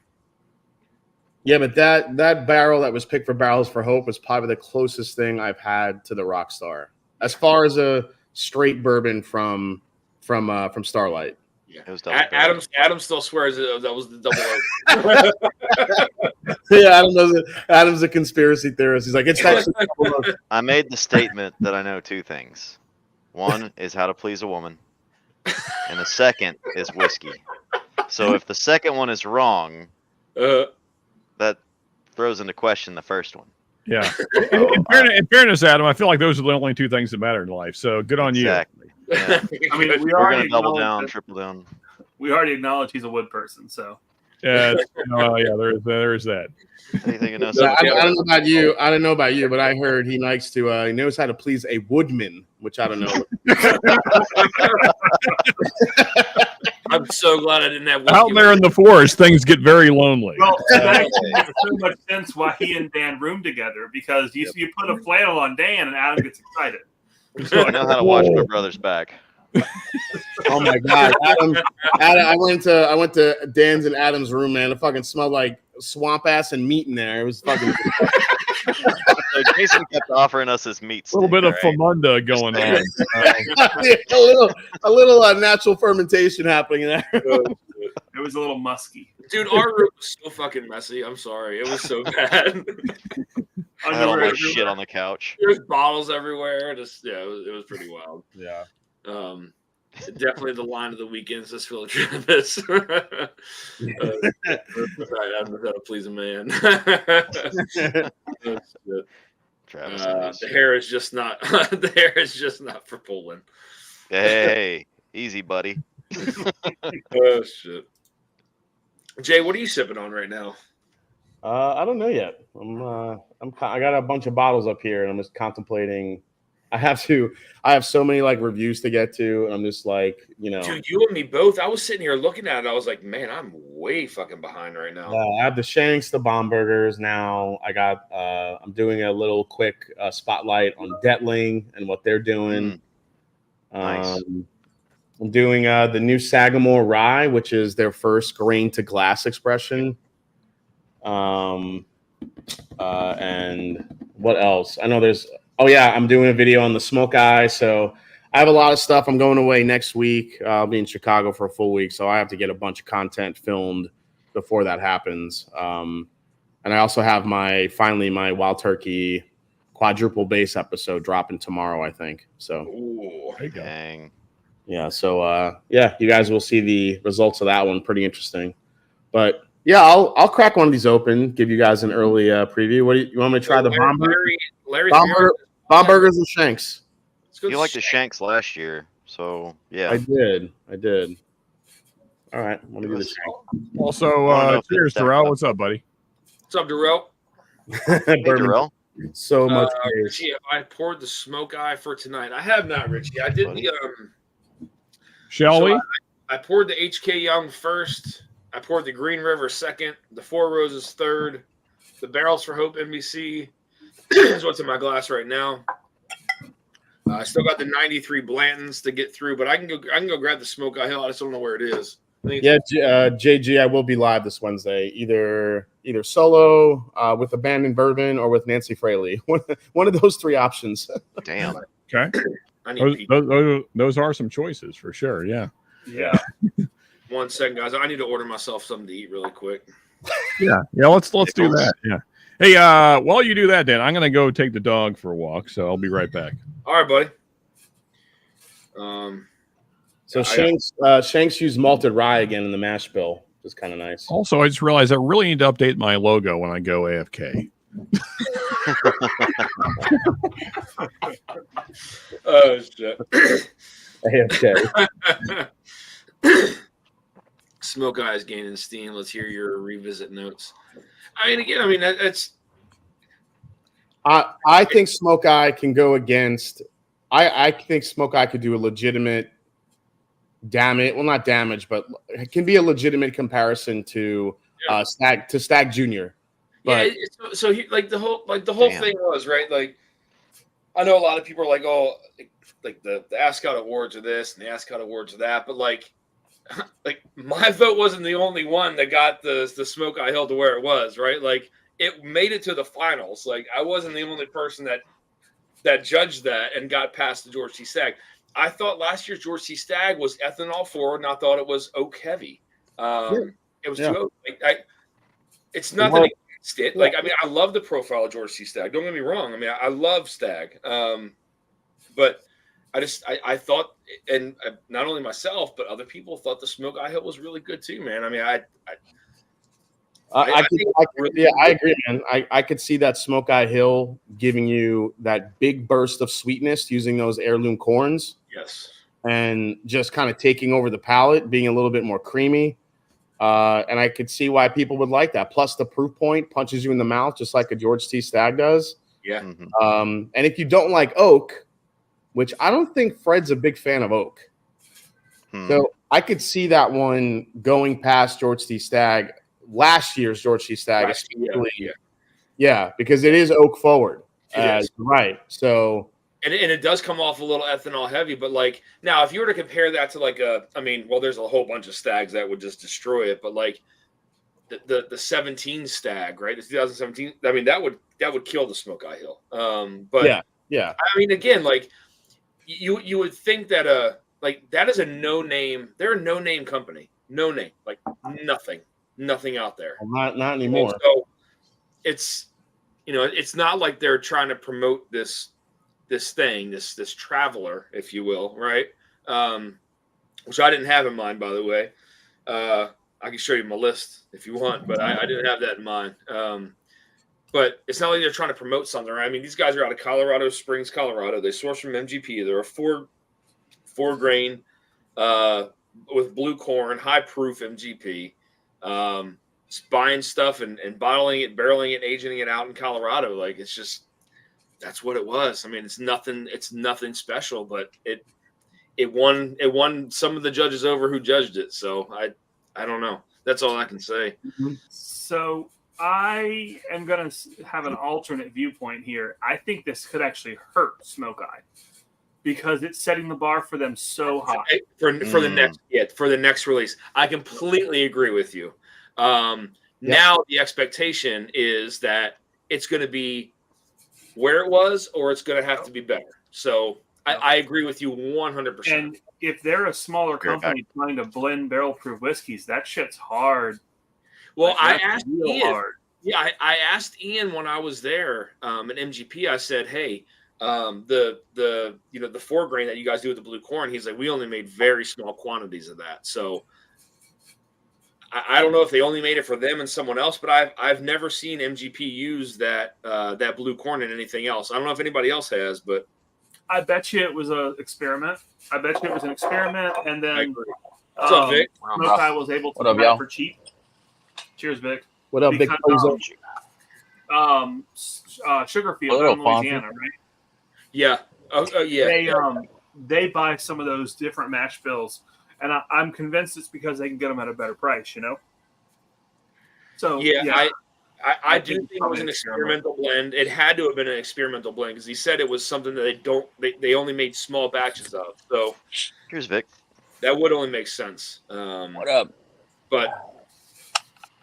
Yeah, but that barrel that was picked for Barrels for Hope was probably the closest thing I've had to the Rockstar, as far as a straight bourbon from Starlight. Yeah, it was Adam still swears that was the double oak. Yeah, Adam's a conspiracy theorist. He's like, it's actually double oak. I made the statement that I know two things. One is how to please a woman, and the second is whiskey. So if the second one is wrong, that throws into question the first one. Yeah. In fairness, Adam, I feel like those are the only two things that matter in life. So good on you. Exactly. Yeah. I mean, We're going to double down, triple down. We already acknowledge he's a wood person, so. Yeah, there is that. Anything you know? I don't know about you. I don't know about you, but I heard he likes to. He knows how to please a woodman, which I don't know. I'm so glad I didn't have out there in the forest. Things get very lonely. Well, that makes so much sense why he and Dan room together, because you put a flannel on Dan and Adam gets excited. I know how to watch my brother's back. Oh my God, Adam! I went to Dan's and Adam's room, man. It fucking smelled like swamp ass and meat in there. It was fucking. So Jason kept offering us his meat. A little bit of famunda going on. a little natural fermentation happening there. It was a little musky. Dude, our room was so fucking messy. I'm sorry. It was so bad. I had all my shit on the couch. There's bottles everywhere. It was pretty wild. Yeah. Definitely the line of the weekends is Phil Travis. Right, I'm how to please a man. Travis, the hair is just not. The hair is just not for pulling. Hey, easy, buddy. Oh shit. Jay, what are you sipping on right now? I don't know yet. I got a bunch of bottles up here, and I'm just contemplating. I have so many like reviews to get to, and I'm just like, Dude, you and me both. I was sitting here looking at it. I was like, man, I'm way fucking behind right now. I have the Shanks, the Bombergers now. I got. I'm doing a little quick spotlight on Detling and what they're doing. Nice. I'm doing the new Sagamore Rye, which is their first grain to glass expression. And what else? I know there's. Oh yeah, I'm doing a video on the Smoke Eye. So I have a lot of stuff. I'm going away next week. I'll be in Chicago for a full week, so I have to get a bunch of content filmed before that happens. And I also have my Wild Turkey quadruple bass episode dropping tomorrow, I think. So, Ooh, dang. Yeah. So, you guys will see the results of that one. Pretty interesting. But yeah, I'll crack one of these open. Give you guys an early preview. What do you want me to try? The Bombergers and Shanks. You liked the Shanks last year, so yeah. I did. All right. Let me do this. Also, I don't know if cheers, it's that Darrell. tough. What's up, buddy? What's up, Darrell? Hey, Darrell. So much. Richie, have I poured the smoke eye for tonight? I have not, Richie. I did the Shall so we? I poured the HK Young first. I poured the Green River second. The Four Roses third. The Barrels for Hope NBC is what's in my glass right now. I still got the 93 Blantons to get through, but I can go grab the Smoke Eye Hill. I just don't know where it is. Yeah, JG, I will be live this Wednesday, either solo with Abandoned Bourbon or with Nancy Fraley. One of those three options. Damn. Okay. I need pizza. Those are some choices for sure. Yeah. Yeah. 1 second, guys. I need to order myself something to eat really quick. Yeah. Let's do that. Yeah. Hey, while you do that, Dan, I'm gonna go take the dog for a walk, so I'll be right back. All right, buddy. So Shanks used malted rye again in the mash bill, which is kind of nice. Also, I just realized I really need to update my logo when I go AFK. Oh shit. AFK. Smoke Eye is gaining steam. Let's hear your revisit notes. That's. I think Smoke Eye can go against. I think Smoke Eye could do a legitimate damage. Well, not damage, but it can be a legitimate comparison to Stag Junior. But So the whole Damn. thing was right. Like, I know a lot of people are like, oh, like the ASCOT awards are this and the ASCOT awards are that, but like my vote wasn't the only one that got the Smoke Eye Hill to where it was, right? Like, it made it to the finals. Like, I wasn't the only person that judged that and got past the George T. Stagg. I thought last year's George T. Stagg was ethanol forward, and I thought it was oak heavy. It was too oak. It's nothing against it. Like, I love the profile of George T. Stagg. Don't get me wrong. I love Stagg. But I thought, and not only myself, but other people thought the Smoke Eye Hill was really good too, man. I agree, man. I could see that Smoke Eye Hill giving you that big burst of sweetness using those heirloom corns. Yes. And just kind of taking over the palate, being a little bit more creamy. And I could see why people would like that. Plus, the proof point punches you in the mouth just like a George T. Stagg does. Yeah. And if you don't like oak, which I don't think Fred's a big fan of oak. So I could see that one going past George T. Stagg. Last year's George T. Stagg, yeah, because it is oak forward, right? So, and it does come off a little ethanol heavy, but like now, if you were to compare that to like there's a whole bunch of Stags that would just destroy it, but like the 17 Stag, right? The 2017, that would kill the Smoke Eye Hill. But yeah. Again, like you would think that like that is a no name. They're a no name company, no name, like nothing out there. Well, not anymore. So it's it's not like they're trying to promote this thing, this traveler, if you will, right? Which I didn't have in mind, by the way. I can show you my list if you want, but I didn't have that in mind. But it's not like they're trying to promote something, right? These guys are out of Colorado Springs, Colorado. They source from MGP. They're a four grain with blue corn, high proof MGP. Buying stuff and bottling it, barreling it, aging it out in Colorado. Like, it's just, that's what it was. It's nothing special, but it won some of the judges over who judged it. So I don't know. That's all I can say. So I am going to have an alternate viewpoint here. I think this could actually hurt Smoke Eye because it's setting the bar for them so high for the next release. I completely agree with you. Now the expectation is that it's going to be where it was, or it's going to have to be better. So I agree with you 100%. And if they're a smaller company trying to blend barrel-proof whiskeys, that shit's hard. Well, I asked Ian. Yeah, I asked Ian when I was there at MGP. I said, "Hey, the 4 grain that you guys do with the blue corn." He's like, "We only made very small quantities of that." So I don't know if they only made it for them and someone else, but I've never seen MGP use that blue corn in anything else. I don't know if anybody else has, but I bet you it was an experiment. And then What's up, Vic? Smoke Eye was able to What up, buy it y'all? for cheap. Cheers, Vic. What up, Big Because, Pozo? Sugarfield What down up, in Fonzie? Louisiana, right? Yeah. Yeah. They buy some of those different mash bills, and I'm convinced it's because they can get them at a better price. So I do think it was an experimental blend. It had to have been an experimental blend because he said it was something that they only made small batches of. So Here's Vic. that would only make sense. What up? But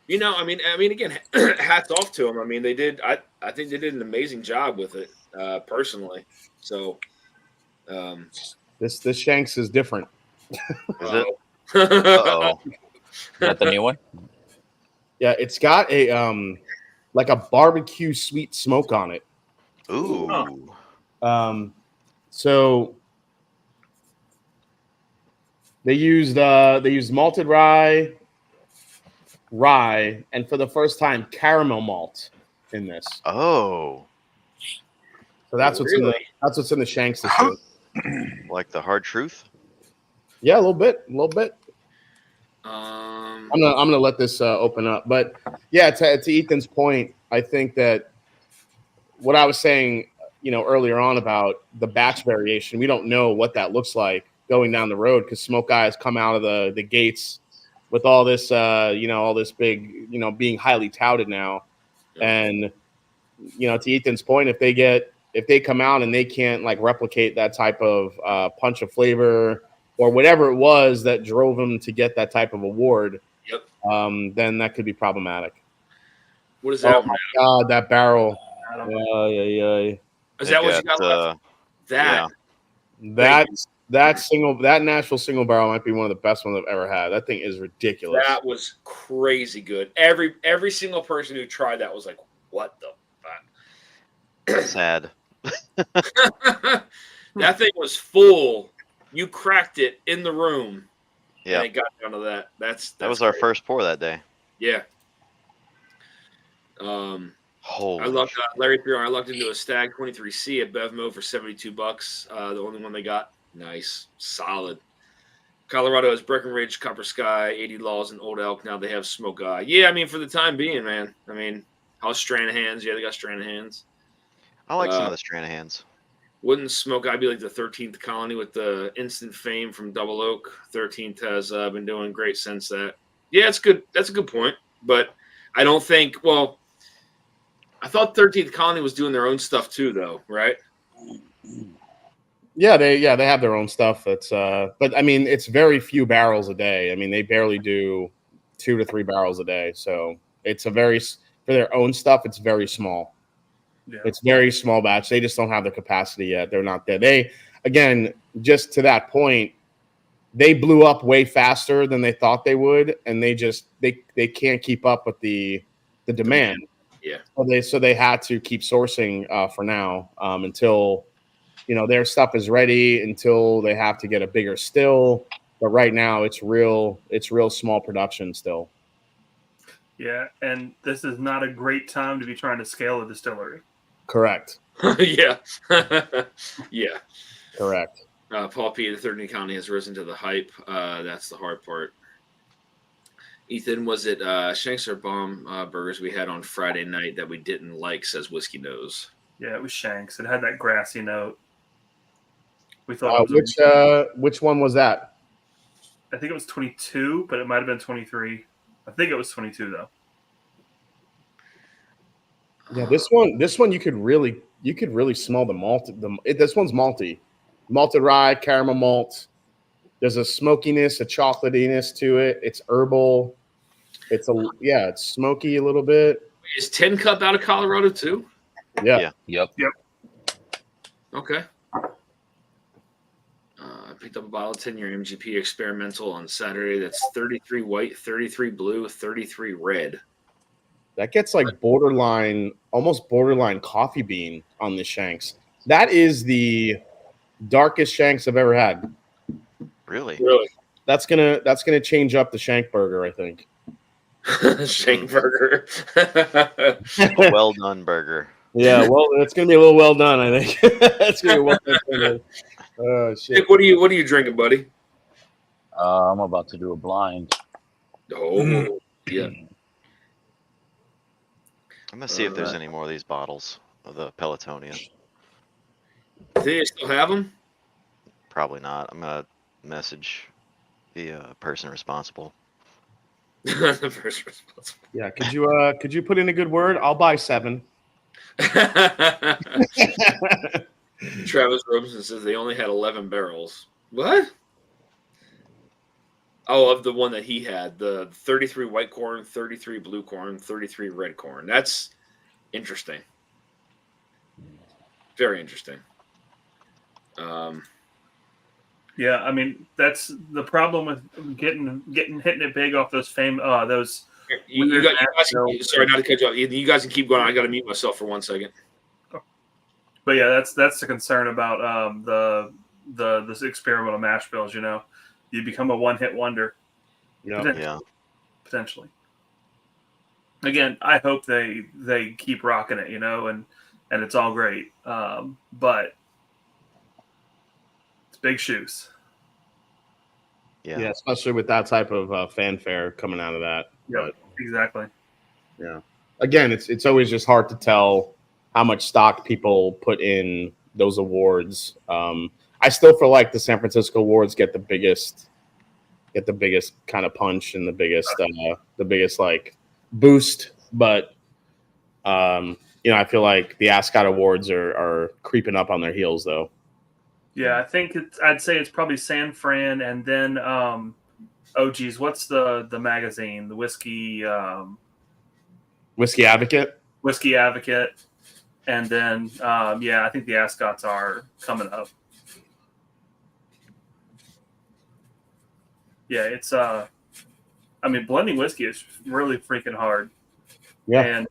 I mean, again, hats off to them. I mean, they did. I think they did an amazing job with it, personally. So, This Shanks is different. Is it? Uh-oh. Is that the new one? Yeah, it's got a like a barbecue sweet smoke on it. Ooh. So they used malted rye, and for the first time caramel malt in this. Oh. So that's what's in Really? the Shanks this year. Like the hard truth? Yeah, a little bit. Um, I'm gonna let this open up, but yeah, to Ethan's point, I think that what I was saying, earlier on about the batch variation, we don't know what that looks like going down the road because Smoke Eye has come out of the gates with all this, all this big, being highly touted now, and to Ethan's point, if they come out and they can't like replicate that type of punch of flavor or whatever it was that drove them to get that type of award. Yep. Then that could be problematic. What is that? Oh my God, that barrel! Yeah. Is that what you got left? Yeah. That Nashville single barrel might be one of the best ones I've ever had. That thing is ridiculous. That was crazy good. Every single person who tried that was like, "What the fuck?" Sad. That thing was full. You cracked it in the room. Yeah. And it got down to that. That was our great. first pour that day. Yeah. Holy I lucked Larry Piron. I lucked into a Stag 23C at Bevmo for $72. The only one they got. Nice, solid. Colorado has Breckenridge, Copper Sky, 80 Laws, and Old Elk. Now they have Smoke Eye. Yeah, I mean for the time being, man. I mean, how's Stranahan's? Yeah, they got Stranahan's. I like some of the Stranahan's. Wouldn't Smoke Eye be like the 13th colony with the instant fame from Double Oak? 13th has been doing great since that. Yeah, it's good. That's a good point. But I don't think. Well, I thought 13th colony was doing their own stuff too, though, right? Yeah, they have their own stuff. But I mean, it's very few barrels a day. I mean, they barely do 2 to 3 barrels a day. So it's for their own stuff. It's very small. Yeah. It's very small batch. They just don't have the capacity yet. They're not there. They, again, just to that point, they blew up way faster than they thought they would, and they can't keep up with the demand. Yeah. So they had to keep sourcing for now until their stuff is ready, until they have to get a bigger still. But right now it's real small production still. Yeah, and this is not a great time to be trying to scale a distillery. Correct. Yeah. Yeah. Correct. Paul P. The 13th County has risen to the hype. That's the hard part. Ethan, was it Shanks or Bomb burgers we had on Friday night that we didn't like, says Whiskey Nose? Yeah, it was Shanks. It had that grassy note. We thought which one was that? I think it was 22, but it might have been 23. I think it was 22 though. Yeah, this one you could really smell the malt. This one's malty, malted rye, caramel malt. There's a smokiness, a chocolatiness to it. It's herbal. It's smoky a little bit. Is 10 Cup out of Colorado too? Yeah. Yep. Okay. I picked up a bottle of 10-year MGP experimental on Saturday. That's 33 white, 33 blue, 33 red. That gets like almost borderline coffee bean on the Shanks. That is the darkest Shanks I've ever had. Really? That's gonna change up the Shank burger, I think. Shank burger. A well done burger. Yeah, well, it's gonna be a little well done, I think. It's gonna be well done. Oh shit! Nick, what are you drinking, buddy? I'm about to do a blind. Oh, yeah. I'm gonna see if there's any more of these bottles of the Pelotonian. Do they still have them? Probably not. I'm gonna message the person responsible. The first responsible. Yeah, could you put in a good word? I'll buy 7. Travis Robeson says they only had 11 barrels. What? Oh, of the one that he had, the 33 white corn, 33 blue corn, 33 red corn. That's interesting. Very interesting. Yeah, I mean that's the problem with hitting it big off those you guys sorry, not to cut you off. You guys can keep going. I got to mute myself for 1 second. But yeah, that's the concern about this experimental mash bills. You know, you become a one-hit wonder. Yeah. Potentially. Again, I hope they keep rocking it. You know, and it's all great. But it's big shoes. Yeah, especially with that type of fanfare coming out of that. Yeah, exactly. Yeah. Again, it's always just hard to tell how much stock people put in those awards. I still feel like the San Francisco awards get the biggest kind of punch and the biggest like boost. But I feel like the Ascot awards are creeping up on their heels though. Yeah, I think I'd say it's probably San Fran, and then what's the magazine? The Whiskey Advocate. Whiskey Advocate, and then I think the Ascots are coming up. Yeah, it's blending whiskey is really freaking hard. Yeah, and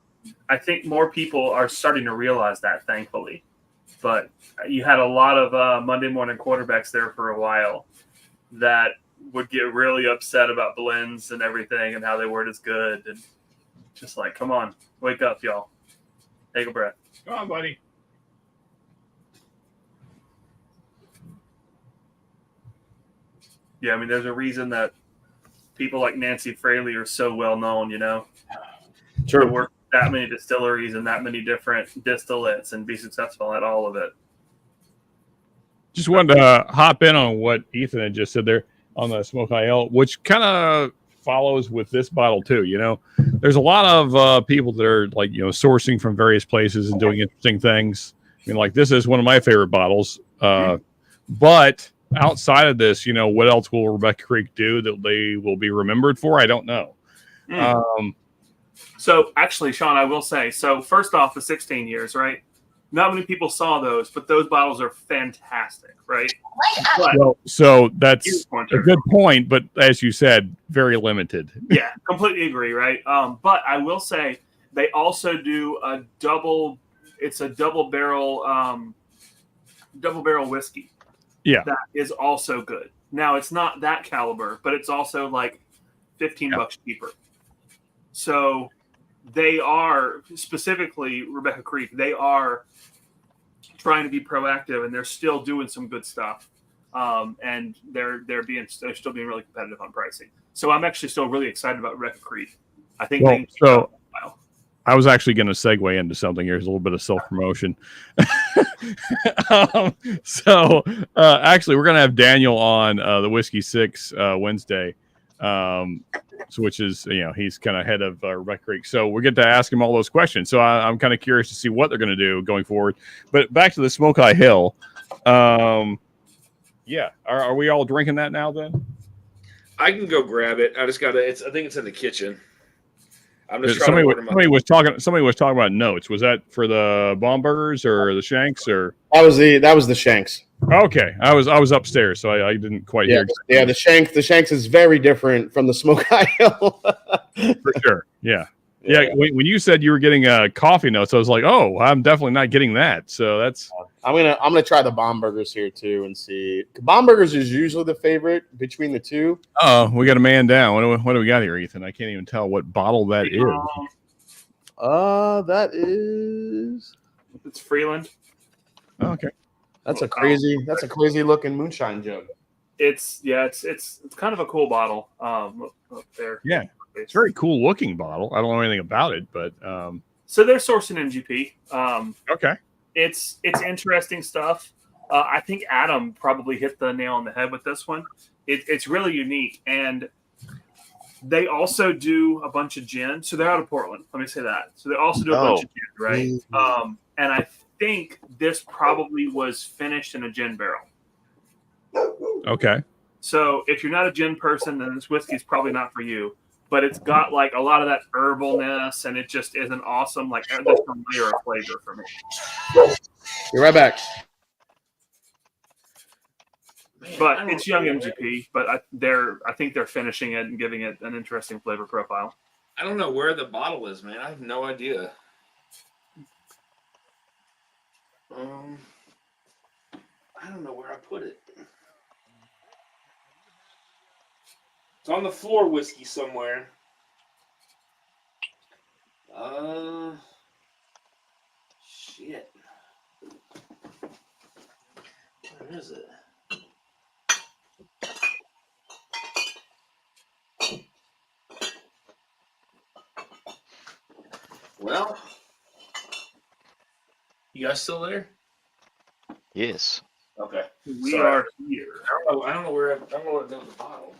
I think more people are starting to realize that, thankfully. But you had a lot of Monday morning quarterbacks there for a while that would get really upset about blends and everything and how they weren't as good. And just like, come on, wake up, y'all. Take a breath. Come on, buddy. Yeah, I mean, there's a reason that people like Nancy Fraley are so well known, you know? Sure. To work that many distilleries and that many different distillates and be successful at all of it. Just wanted to hop in on what Ethan had just said there on the Smoke IL, which kind of follows with this bottle too. You know, there's a lot of people that are like, sourcing from various places and doing interesting things. I mean, like this is one of my favorite bottles. But outside of this, what else will Rebecca Creek do that they will be remembered for? I don't know. So actually, Sean, I will say, first off, the 16 years, right? Not many people saw those, but those bottles are fantastic, right? So that's a good point, but as you said, very limited. Yeah, completely agree, right? But I will say they also do a double barrel whiskey. Yeah. That is also good. Now it's not that caliber, but it's also like $15 cheaper. So they are, specifically Rebecca Creek, they are trying to be proactive, and they're still doing some good stuff. And they're still being really competitive on pricing. So I'm actually still really excited about Rebecca Creek. I think I was actually going to segue into something here. There's a little bit of self-promotion. Actually, we're going to have Daniel on the Whiskey 6 Wednesday, which is, he's kind of head of Rebecca Creek. So we get to ask him all those questions. So I'm kind of curious to see what they're going to do going forward. But back to the Smoke Eye Hill. Are we all drinking that now then? I can go grab it. I just got to, I think it's in the kitchen. I'm just somebody was talking about notes. Was that for the Baumburgers or the Shanks or? That was the Shanks. Okay, I was upstairs, so I didn't quite hear. Yeah, the Shanks is very different from the Smoke Eye Hill. For sure. Yeah. When you said you were getting coffee notes, I was like, oh, I'm definitely not getting that. So that's. I'm gonna try the Baumburgers here too and see. Baumburgers is usually the favorite between the two. Oh, we got a man down. What do we got here, Ethan? I can't even tell what bottle that is. That is. It's Freeland. Oh, okay. That's a crazy looking moonshine jug. It's kind of a cool bottle. Up there. Yeah, it's a very cool looking bottle. I don't know anything about it, but So they're sourcing MGP. okay. It's interesting stuff. I think Adam probably hit the nail on the head with this one. It's really unique, and they also do a bunch of gin. So they're out of Portland. Let me say that. So they also do a bunch of gin, right? And I think this probably was finished in a gin barrel. Okay. So if you're not a gin person, then this whiskey is probably not for you. But it's got like a lot of that herbalness, and it just is an awesome like additional layer of flavor for me. Be right back. But it's young MGP. But I think they're finishing it and giving it an interesting flavor profile. I don't know where the bottle is, man. I have no idea. I don't know where I put it. It's on the floor, whiskey somewhere. Shit. Where is it? Well, you guys still there? Yes. Okay. We are here. I don't know where it goes the bottle.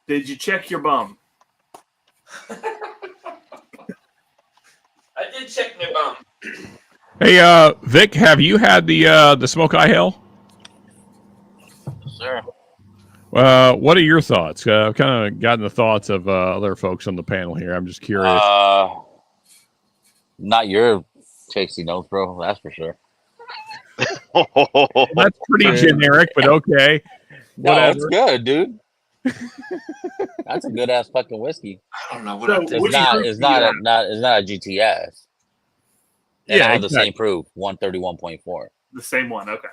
Did you check your bum? I did check my bum. Hey, Vic, have you had the Smoke Eye Hell? Sir. What are your thoughts? I've kind of gotten the thoughts of other folks on the panel here. I'm just curious. Not your tasty notes, bro. That's for sure. That's pretty generic, but okay. No, Whatever. it's good, dude. That's a good ass fucking whiskey. I don't know what So, I did. It's not a GTS. And I have the exactly. same proof, 131.4. The same one. Okay.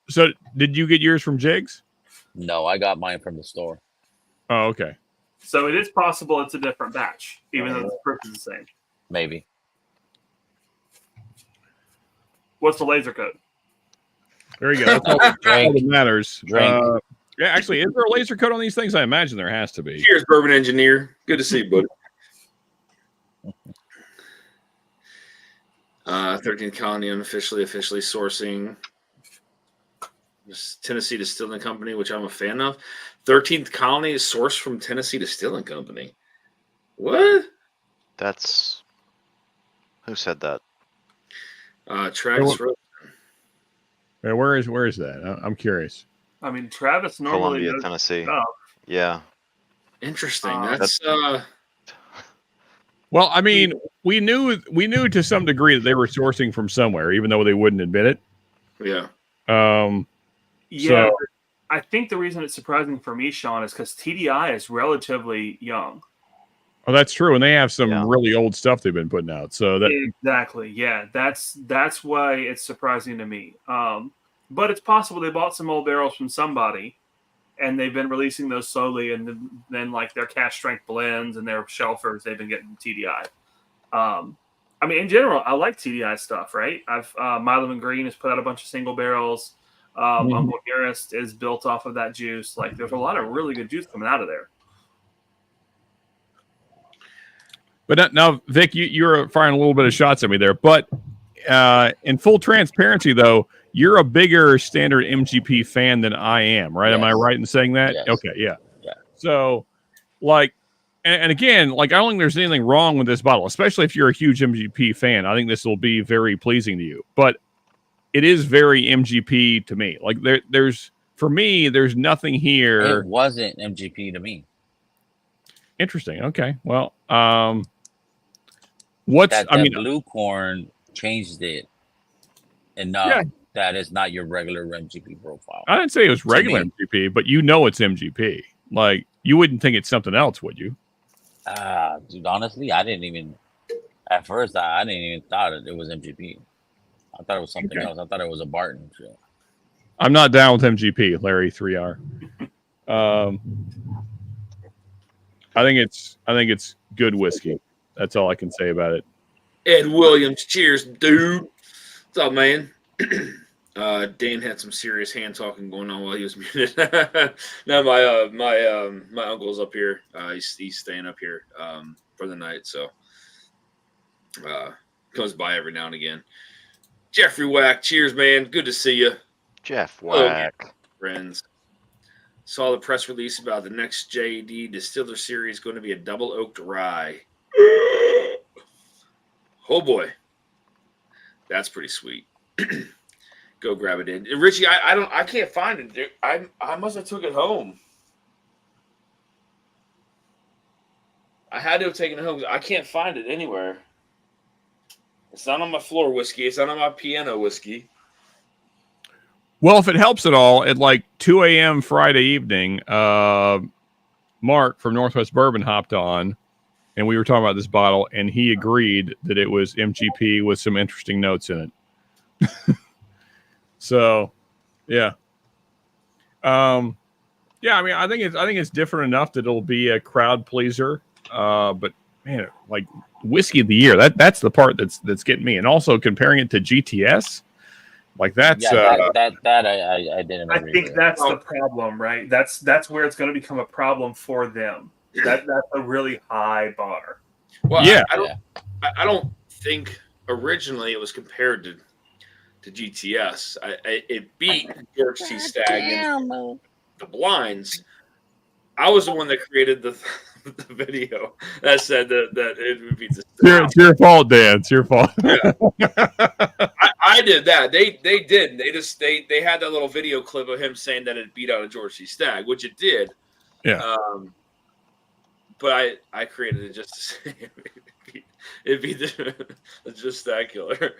So, did you get yours from Jigs? No, I got mine from the store. Oh, okay. So it is possible it's a different batch, even though the proof is the same. Maybe. What's the laser code? There you go. That's all that matters. Drink. Yeah, actually, is there a laser code on these things? I imagine there has to be. Cheers, Bourbon Engineer. Good to see you, buddy. 13th Colony officially sourcing. Tennessee Distilling Company, which I'm a fan of. 13th Colony is sourced from Tennessee Distilling Company. What? That's who said that? Travis. Yeah, where is that? I'm curious. I mean, Travis normally Columbia, does Tennessee. stuff. Yeah. Interesting. That's Well, I mean, we knew to some degree that they were sourcing from somewhere, even though they wouldn't admit it. yeah. Yeah, So- I think the reason it's surprising for me, Sean, is because TDI is relatively young. Oh, that's true, and they have some Yeah. really old stuff they've been putting out. So that Exactly. Yeah, that's why it's surprising to me. But it's possible they bought some old barrels from somebody, and they've been releasing those slowly, and then like their cash strength blends and their shelfers, they've been getting TDI. I mean, in general, I like TDI stuff, right? I've Milo and Green has put out a bunch of single barrels. Uncle Nearest is built off of that juice. Like, there's a lot of really good juice coming out of there. But now, Vic, you're firing a little bit of shots at me there. But in full transparency, though, you're a bigger standard MGP fan than I am, right? Yes. Am I right in saying that? Yes. Okay, yeah. Yeah. So, like, and again, like, I don't think there's anything wrong with this bottle, especially if you're a huge MGP fan. I think this will be very pleasing to you. But it is very MGP to me. Like, there's for me, there's nothing here. It wasn't MGP to me. Interesting. Okay. Well, what's That I mean, blue corn changed it enough Yeah. that it's not your regular MGP profile. I didn't say it was regular me. MGP, but you know it's MGP. Like, you wouldn't think it's something else, would you? Dude, honestly, I didn't even at first. I didn't even thought it was MGP. I thought it was something Okay. else. I thought it was a Barton shit. I'm not down with MGP, Larry 3R. I think it's good whiskey. That's all I can say about it. Ed Williams. Cheers, dude. What's up, man? Dan had some serious hand talking going on while he was muted. No, my uncle's up here. He's staying up here for the night, so comes by every now and again. Jeffrey Wack, cheers, man. Good to see you. Jeff Hello, Whack. friends. Saw the press release about the next JD Distiller series going to be a double oaked rye. Oh boy, that's pretty sweet. Go grab it in, Richie. I can't find it. Dude. I must have took it home. I had to have taken it home. I can't find it anywhere. It's not on my floor whiskey. It's not on my piano whiskey. Well, if it helps at all, at like 2 a.m. Friday evening, Mark from Northwest Bourbon hopped on, and we were talking about this bottle, and he agreed that it was MGP with some interesting notes in it. So, yeah. Yeah, I mean, I think it's different enough that it'll be a crowd pleaser. But man, like whiskey of the year, that's the part that's getting me. And also comparing it to GTS, like that's that I didn't. I agree think with. that's the problem, right? That's where it's going to become a problem for them. That's a really high bar. Well, yeah. I don't think originally it was compared to GTS. It beat George T. Stagg in the blinds. I was the one that created the video that said that it would be. It's your fault, Dan. It's your fault. Yeah. I did that. They did. They had that little video clip of him saying that it beat out a George T. Stagg, which it did. Yeah. But I created it just to say it'd be just that killer.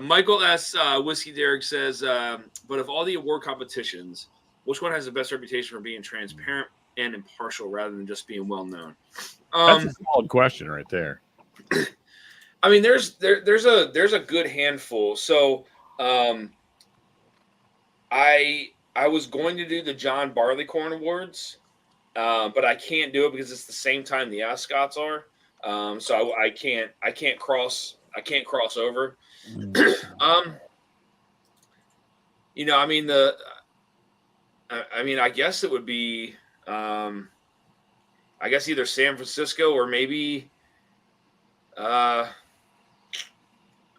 Michael S. Whiskey Derek says, but of all the award competitions, which one has the best reputation for being transparent and impartial rather than just being well known? That's a solid question right there. I mean, there's a good handful. So I was going to do the John Barleycorn Awards, but I can't do it because it's the same time the Ascots are. So I can't cross over. You know, I mean I guess it would be I guess either San Francisco or maybe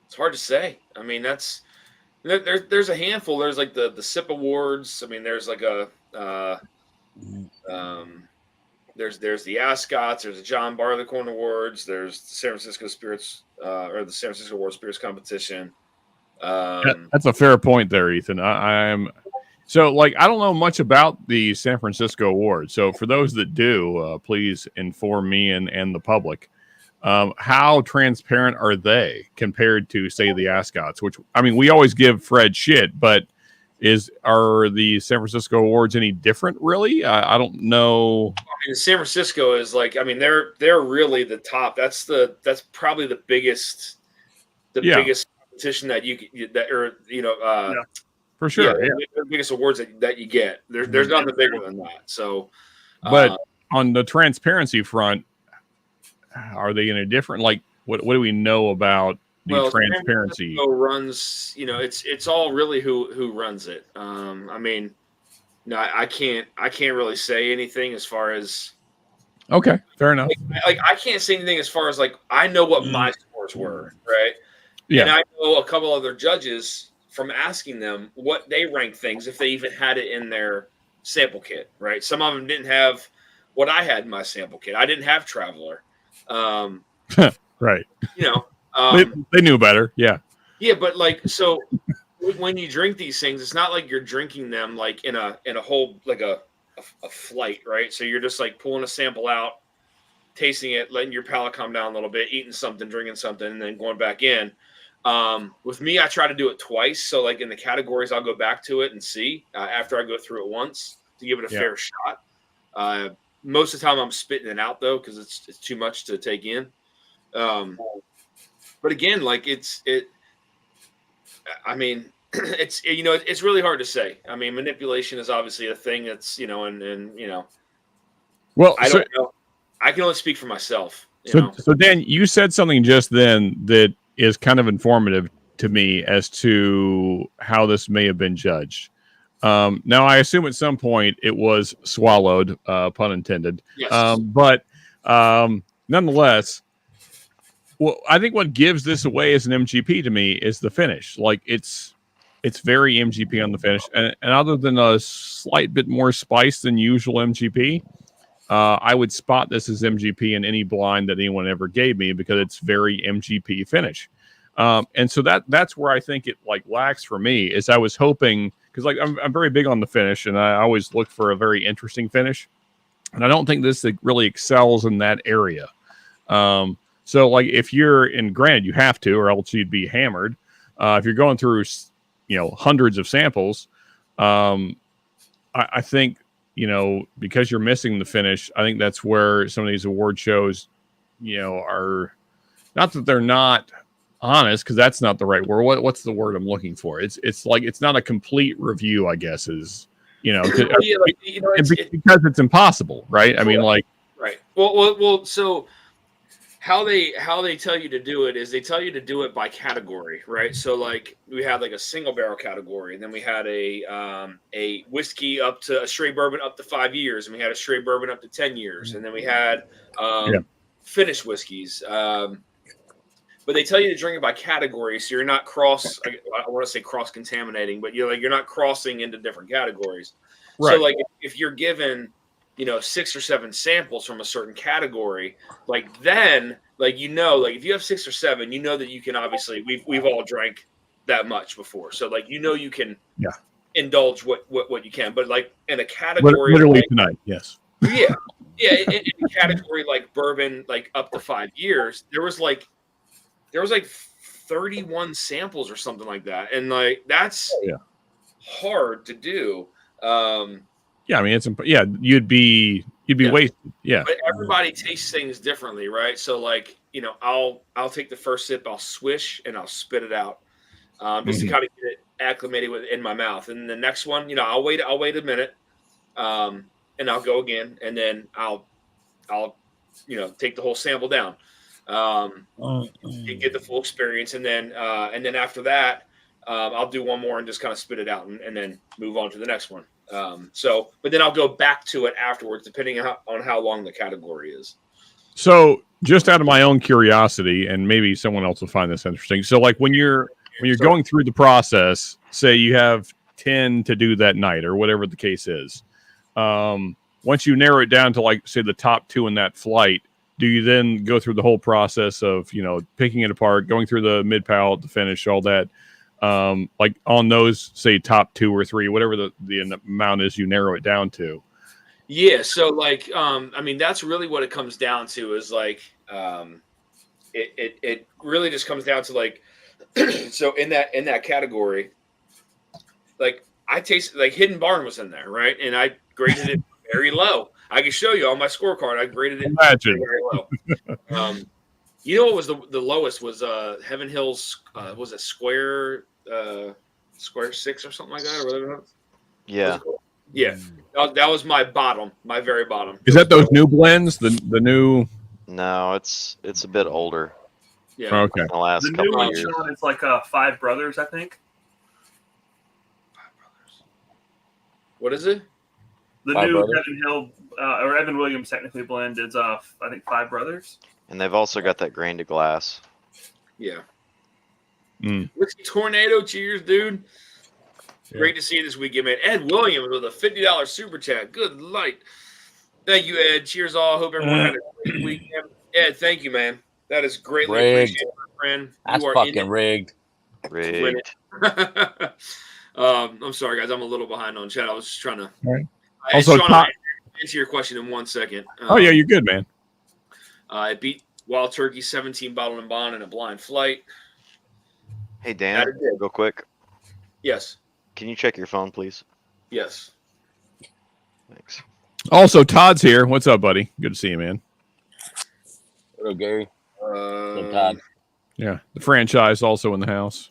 it's hard to say. I mean, there's a handful. There's like the SIP Awards. I mean, there's like a there's the Ascots. There's the John Barleycorn Awards. There's the San Francisco Spirits or the San Francisco World Spirits Competition. That's a fair point there, Ethan. I'm so like I don't know much about the San Francisco Awards. So for those that do, please inform me and the public. How transparent are they compared to, say, the Ascots? Which, I mean, we always give Fred shit, but are the San Francisco Awards any different, really? I don't know. I mean, San Francisco is like, I mean, they're really the top. That's probably the biggest competition that for sure, the biggest awards that you get. There's nothing bigger than that. So, but on the transparency front, are they in a different, like, what do we know about the transparency? Runs, it's all really who runs it. I mean, no, I can't really say anything as far as. Okay, fair enough. Like I can't say anything as far as like I know what my scores were, right? Yeah. And I know a couple other judges from asking them what they rank things if they even had it in their sample kit, right? Some of them didn't have what I had in my sample kit. I didn't have Traveler. Right. They knew better. Yeah. Yeah, but like, so when you drink these things, it's not like you're drinking them like in a whole, like a flight, right? So you're just like pulling a sample out, tasting it, letting your palate calm down a little bit, eating something, drinking something, and then going back in. With me, I try to do it twice. So like in the categories, I'll go back to it and see after I go through it once to give it a fair shot. Most of the time I'm spitting it out though, because it's too much to take in. But again, like I mean, it's really hard to say. I mean, manipulation is obviously a thing that's, well, I don't know. I can only speak for myself. So Dan, you said something just then that is kind of informative to me as to how this may have been judged. Now, I assume at some point it was swallowed, pun intended. Yes. But nonetheless, well, I think what gives this away as an MGP to me is the finish. Like it's very MGP on the finish, and other than a slight bit more spice than usual MGP, I would spot this as MGP in any blind that anyone ever gave me because it's very MGP finish. And so that's where I think it like lacks for me is I was hoping because like I'm very big on the finish and I always look for a very interesting finish, and I don't think this really excels in that area. So like if you're in, granted you have to or else you'd be hammered. If you're going through hundreds of samples, I think because you're missing the finish, I think that's where some of these award shows are not that they're not honest, because that's not the right word. What's the word I'm looking for? It's like it's not a complete review, I guess, is because it's impossible, right? I mean, like right. Well. So how they tell you to do it is they tell you to do it by category, right? So like we had like a single barrel category, and then we had a whiskey up to a straight bourbon up to 5 years, and we had a straight bourbon up to 10 years, and then we had finished whiskeys. But they tell you to drink it by category, so you're not I want to say cross contaminating, but you're not crossing into different categories. Right. So like if you're given 6 or 7 samples from a certain category, like then like if you have 6 or 7, that you can obviously we've all drank that much before, so like you can indulge what you can, but like in a category literally like, tonight, yes, in a category like bourbon, like up to 5 years, there was like 31 samples or something like that, and like that's hard to do. I mean, you'd be wasted. Yeah, but everybody tastes things differently, right? So like I'll take the first sip, I'll swish, and I'll spit it out, just to kind of get it acclimated in my mouth. And the next one, I'll wait a minute, and I'll go again, and then I'll take the whole sample down, get the full experience, and then after that, I'll do one more and just kind of spit it out, and then move on to the next one. But then I'll go back to it afterwards, depending on how long the category is. So just out of my own curiosity, and maybe someone else will find this interesting. So like when you're going through the process, say you have 10 to do that night or whatever the case is. Once you narrow it down to like, say the top 2 in that flight, do you then go through the whole process of, picking it apart, going through the mid palate, the finish, all that? Like on those, say top 2 or 3, whatever the amount is you narrow it down to. Yeah. So like, I mean, that's really what it comes down to is like, it really just comes down to like, so in that category, like I tasted like Hidden Barn was in there, right? And I graded it very low. I can show you on my scorecard. I graded it very low. What was the lowest was Heaven Hills, was it Square 6 or something like that, or whatever. Yeah. Yeah. That was my very bottom. Is that those new blends? The new? No, it's a bit older. Yeah. Okay. The last The couple new one years. shown is like Five Brothers, I think. What is it? The Five new Brothers? Evan Hill or Evan Williams technically blend is I think Five Brothers. And they've also got that grain to glass. Yeah. Whiskey Tornado, cheers, dude. Yeah. Great to see you this weekend, man. Ed Williams with a $50 super chat. Good light. Thank you, Ed. Cheers all. Hope everyone had a great weekend. Ed, thank you, man. That is greatly appreciated, my friend. That's You are fucking rigged. Rigged. I'm sorry, guys. I'm a little behind on chat. I was just trying to. Right. Also, Also, Sean, I'll answer your question in 1 second. Oh yeah, you're good, man. I beat Wild Turkey 17 bottle and bond in a blind flight. Hey Dan, real quick. Yes. Can you check your phone, please? Yes. Thanks. Also, Todd's here. What's up, buddy? Good to see you, man. What up, Gary? Todd. Yeah, the franchise also in the house.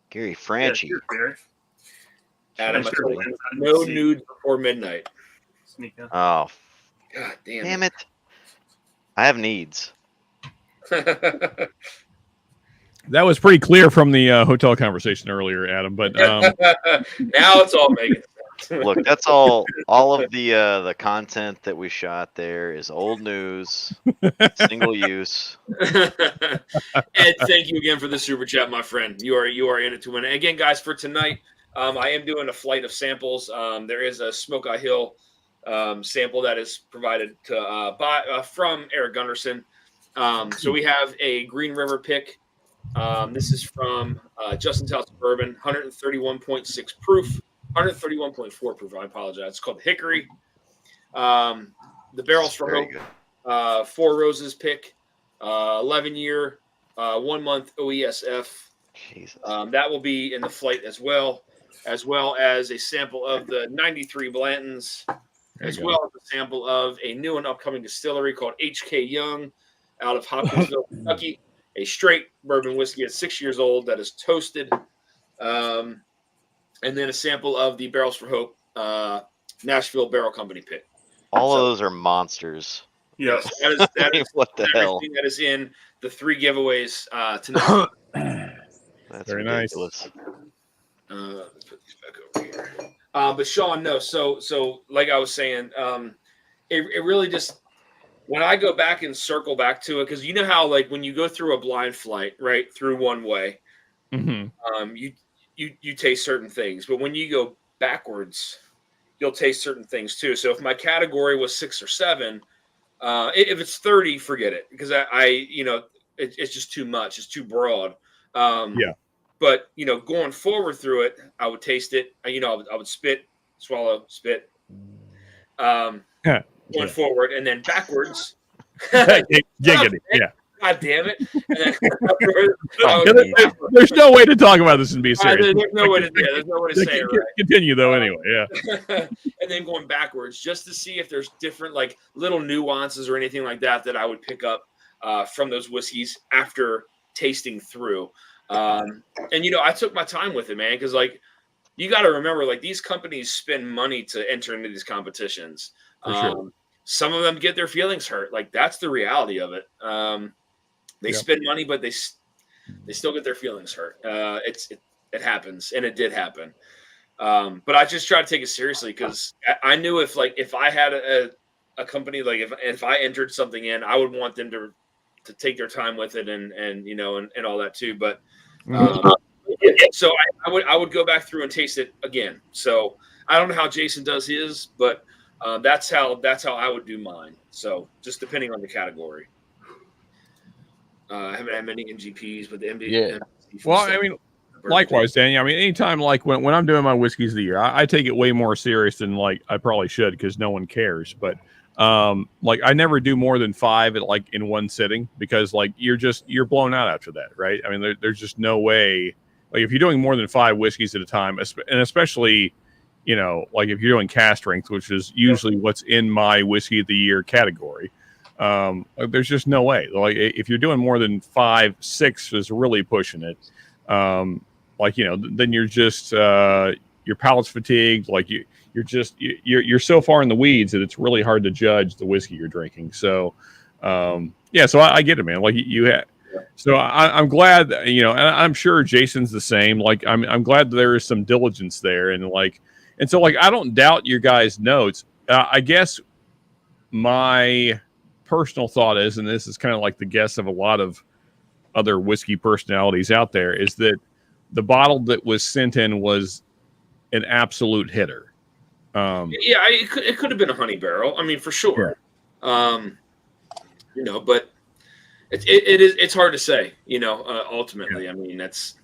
Gary Franchi. Adam, no nudes before midnight. Sneak in. Oh, God damn it. I have needs. That was pretty clear from the hotel conversation earlier, Adam. But now it's all making sense. Look, that's all of the content that we shot there is old news, single use. Ed, thank you again for the super chat, my friend. You are in it to win. Again, guys, for tonight, I am doing a flight of samples. There is a Smoke Eye Hill sample that is provided to from Eric Gunderson. So we have a Green River pick. This is from Justin's House of Bourbon, 131.6 proof, 131.4 proof. I apologize. It's called Hickory. The barrel's from Very good. Four Roses pick, 11-year, 1 month OESF. Jesus. That will be in the flight as well as a sample of the 93 Blantons, as well as a sample of a new and upcoming distillery called HK Young out of Hopkinsville, Kentucky. A straight bourbon whiskey at 6 years old that is toasted. And then a sample of the Barrels for Hope Nashville Barrel Company pick. All of those are monsters. Yes, that is What the hell? that is in the 3 giveaways tonight. That's Very ridiculous. Let's put these back over here. But Sean, no. So like I was saying, it really just, when I go back and circle back to it, because you know how, like, when you go through a blind flight, right, through one way, you taste certain things, but when you go backwards, you'll taste certain things too. So if my category was 6 or 7, if it's 30, forget it, because it's just too much. It's too broad. But going forward through it, I would taste it. I would spit, swallow, spit. Going forward and then backwards. Giggity, yeah. God damn it! There's no way to talk about this and be serious. There's no way to say it right. Continue though, anyway. Yeah. And then going backwards, just to see if there's different, like, little nuances or anything like that I would pick up from those whiskeys after tasting through. And I took my time with it, man, because, like, you got to remember, like, these companies spend money to enter into these competitions. Sure. Some of them get their feelings hurt. Like, that's the reality of it. They spend money, but they still get their feelings hurt. It happens, and it did happen. But I just try to take it seriously, because I knew if I had a company, like, if I entered something in, I would want them to take their time with it and all that too. But so I would go back through and taste it again. So I don't know how Jason does his, but that's how I would do mine. So just depending on the category. I haven't had many MGPs, but the MGP. Well, I mean, likewise, Danny. I mean, anytime, like, when I'm doing my whiskeys of the year, I take it way more serious than, like, I probably should, because no one cares. But like, I never do more than 5 in one sitting, because, like, you're blown out after that, right? I mean, there's just no way. Like, if you're doing more than 5 whiskeys at a time, and especially, like, if you're doing cask strength, which is usually what's in my whiskey of the year category, there's just no way. Like, if you're doing more than 5, 6 is really pushing it. Then you're just your palate's fatigued. Like, you're so far in the weeds that it's really hard to judge the whiskey you're drinking. So so I get it, man. Like, you had. So I'm glad, and I'm sure Jason's the same. Like, I'm glad there is some diligence there, and so I don't doubt your guys' notes. I guess my personal thought is, and this is kind of like the guess of a lot of other whiskey personalities out there, is that the bottle that was sent in was an absolute hitter. It could have been a honey barrel. I mean, for sure. Yeah. But it's hard to say. Ultimately, I mean, that's.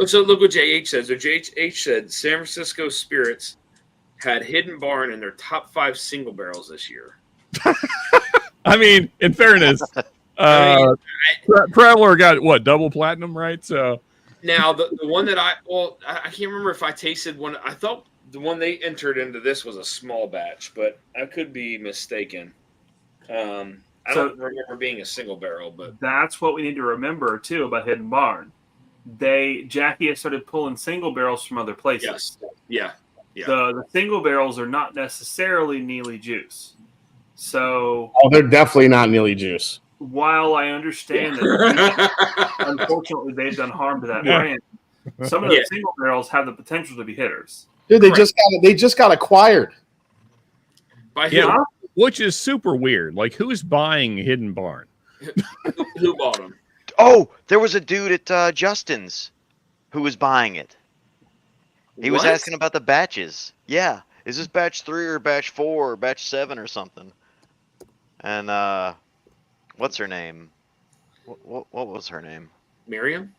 So look what JH says. So JH said San Francisco Spirits had Hidden Barn in their top 5 single barrels this year. I mean, in fairness, Traveler got what, double platinum, right? So now the one that I can't remember if I tasted one. I thought the one they entered into this was a small batch, but I could be mistaken. I don't remember being a single barrel, but that's what we need to remember too about Hidden Barn. Jackie has started pulling single barrels from other places. Yes. Yeah. The single barrels are not necessarily Neely juice. So they're definitely not Neely juice. while I understand that unfortunately they've done harm to that brand, some of those single barrels have the potential to be hitters. Dude, they just got acquired. By who? Yeah, which is super weird. Like, who's buying Hidden Barn? Who bought them? Oh, there was a dude at Justin's who was buying it. He was asking about the batches. Yeah. Is this batch 3 or batch 4 or batch 7 or something? And what's her name? What was her name? Miriam?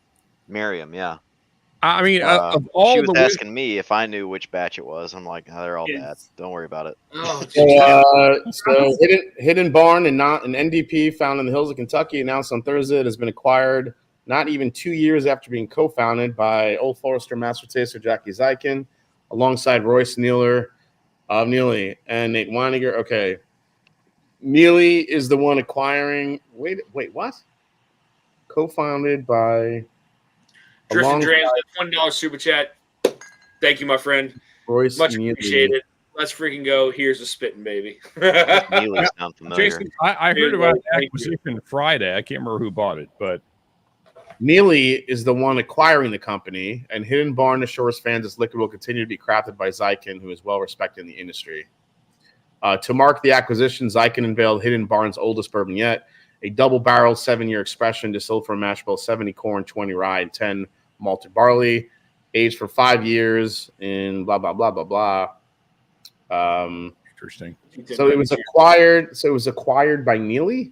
Miriam, yeah. I mean, of all she was the asking me if I knew which batch it was. I'm like, oh, they're all bad. Don't worry about it. Oh, So Hidden Barn and not an NDP found in the hills of Kentucky announced on Thursday it has been acquired not even 2 years after being co-founded by Old Forester Master Taster Jackie Zykin, alongside Royce Neely and Nate Weiniger. Okay, Neely is the one acquiring. Wait, what? Co-founded by. Tristan Drans, $1 super chat. Thank you, my friend. Royce Much Neely. appreciated. Let's freaking go. Here's a spitting baby. Neely's sound familiar. Jason, I heard about the acquisition Friday. I can't remember who bought it, but Neely is the one acquiring the company, and Hidden Barn assures fans this liquor will continue to be crafted by Zykin, who is well respected in the industry. To mark the acquisition, Zykin unveiled Hidden Barn's oldest bourbon yet, a double-barrel 7-year expression distilled from mash bill 70 corn, 20 rye, and 10 malted barley, aged for 5 years in blah blah blah blah blah. Interesting. So it was acquired. So it was acquired by Neely,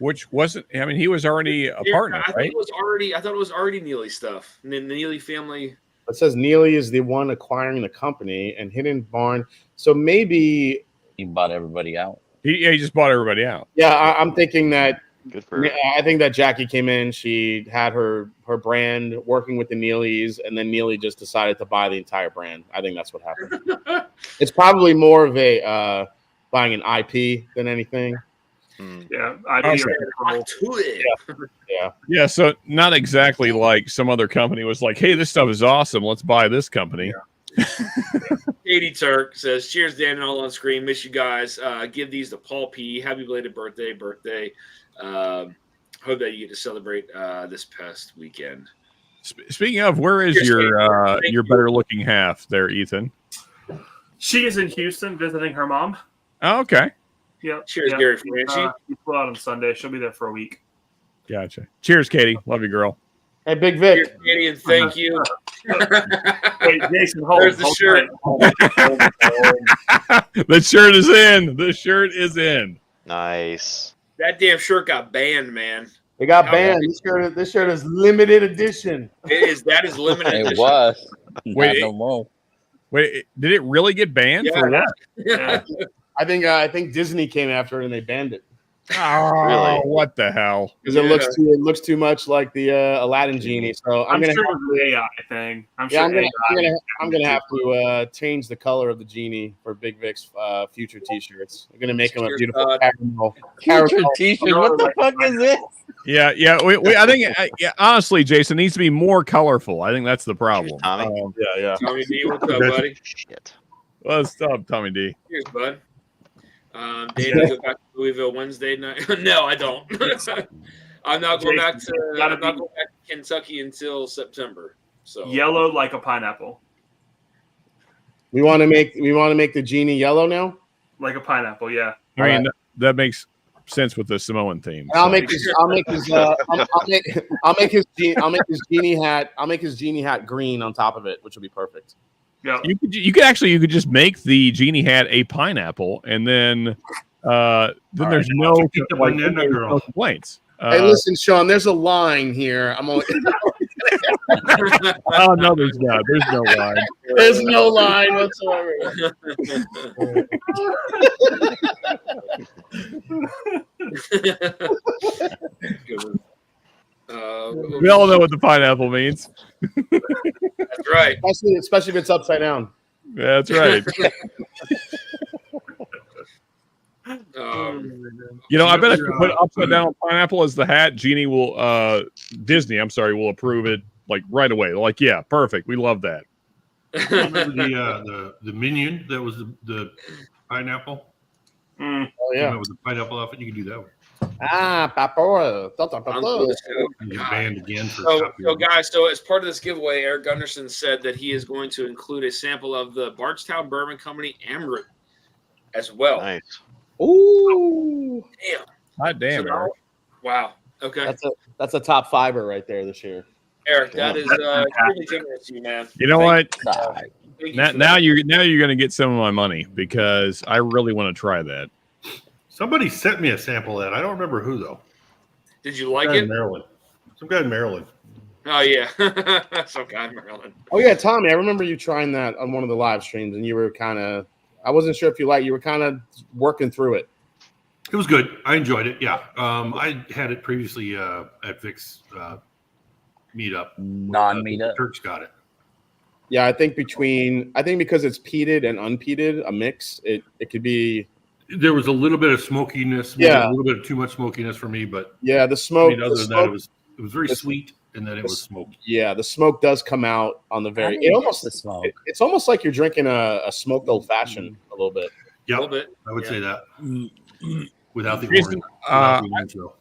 which wasn't. I mean, he was already a partner, I right? thought it was already Neely stuff, and then the Neely family. It says Neely is the one acquiring the company, and Hidden Barn. So maybe he bought everybody out. He just bought everybody out. Yeah, I'm thinking that. Good for her. I think that Jackie came in. She had her brand working with the Neelys, and then Neely just decided to buy the entire brand. I think that's what happened. It's probably more of a buying an IP than anything. Yeah, IP Yeah. So not exactly like some other company was like, "Hey, this stuff is awesome. Let's buy this company." Yeah. Katie Turk says, "Cheers, Dan and all on screen. Miss you guys. Give these to Paul P. Happy belated birthday. Hope that you get to celebrate this past weekend." Speaking of, where is your better looking half there, Ethan? She is in Houston visiting her mom. Oh, okay. Yep. Cheers, Gary Franchi. She flew out on Sunday. She'll be there for a week. Gotcha. Cheers, Katie. Love you, girl. Hey, Big Vic. Cheers, Katie, and thank you. Wait, Jason, hold. There's the shirt. The shirt is in. The shirt is in. Nice. That damn shirt got banned, man. They got banned. This shirt is limited edition. That is limited. It edition. was. Wait, no more. Wait, did it really get banned for what? Yeah. I think Disney came after it and they banned it Oh, Really? what the hell? because it looks too much like the Aladdin genie. So I'm gonna sure have it was the AI thing. I'm Yeah, sure I'm gonna have to change the color of the genie for Big Vic's future T-shirts. I'm gonna make them a beautiful caramel. T-shirt. What the fuck is this? Yeah. I think, honestly, Jason needs to be more colorful. I think that's the problem. Tommy. Yeah. Tommy D, what's up, buddy? Shit. What's up, Tommy D? Cheers, bud. Dana, go back to Louisville Wednesday night. No, I don't. I'm not going back to Kentucky until September. So yellow like a pineapple. We want to make the genie yellow now. Like a pineapple, yeah. I mean, that makes sense with the Samoan theme. I'll make his genie hat green on top of it, which will be perfect. Yeah. You could just make the genie hat a pineapple, and then there's no complaints. Hey, listen, Sean. There's a line here. I'm only. Oh no, there's not. There's no line. There's no line whatsoever. We all know what the pineapple means. That's right. Especially if it's upside down. That's right. I bet if you put upside down pineapple as the hat, Disney will approve it like right away. Like, yeah, perfect. We love that. Remember the minion that was the pineapple? Mm. Oh Yeah. yeah. With the pineapple off it, you can do that one. Ah, papo. I'm good. And get God. banned again for So copyright. guys, so as part of this giveaway, Eric Gunderson said that he is going to include a sample of the Bardstown Bourbon Company Amroot as well. Nice. Ooh, Damn. Hot damn, So now- Eric. wow. Okay. that's a top fiver right there this year. Eric, that is That's extremely generous of you, man. You know what? God. Thank you Now, for now that. you're going to get some of my money because I really want to try that. Somebody sent me a sample of that. I don't remember who though. Did you like Guy in it? Maryland. Some guy in Maryland. Oh yeah. Some guy in Maryland. Oh yeah, Tommy, I remember you trying that on one of the live streams, and you were kind of. I wasn't sure if you liked. You were kind of working through it. It was good. I enjoyed it. Yeah. I had it previously at Vic's meetup. Non-meetup. Turks got it. Yeah, I think because it's peated and unpeated, a mix, it could be. There was a little bit of smokiness. Maybe Yeah. a little bit of too much smokiness for me, but Yeah, the I smoke. mean, other the than smoke that, it was very sweet, and then it was smoky. yeah, the smoke does come out on the I very. didn't It miss almost the smoke. it's almost like you're drinking a smoked old fashioned a little bit. A Yeah, little bit. I would Yeah. say that without the Jason, orange. Without the orange, though.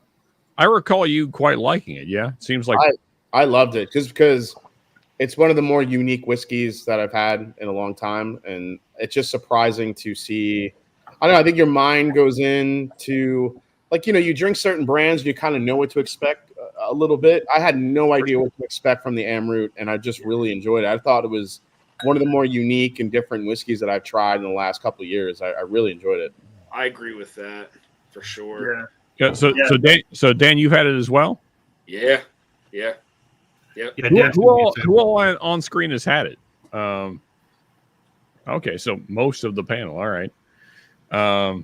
I recall you quite liking it. Yeah, it seems like I loved it because it's one of the more unique whiskeys that I've had in a long time, and it's just surprising to see. I don't know. I think your mind goes into you drink certain brands, you kind of know what to expect a little bit. I had no idea what to expect from the Amroot, and I just really enjoyed it. I thought it was one of the more unique and different whiskeys that I've tried in the last couple of years. I really enjoyed it. I agree with that for sure. Yeah. yeah, so Dan, you've had it as well. Yeah. Yeah. Yeah, Who, Dan's who gonna be all, a who all on screen has had it? Okay, so most of the panel. All right. For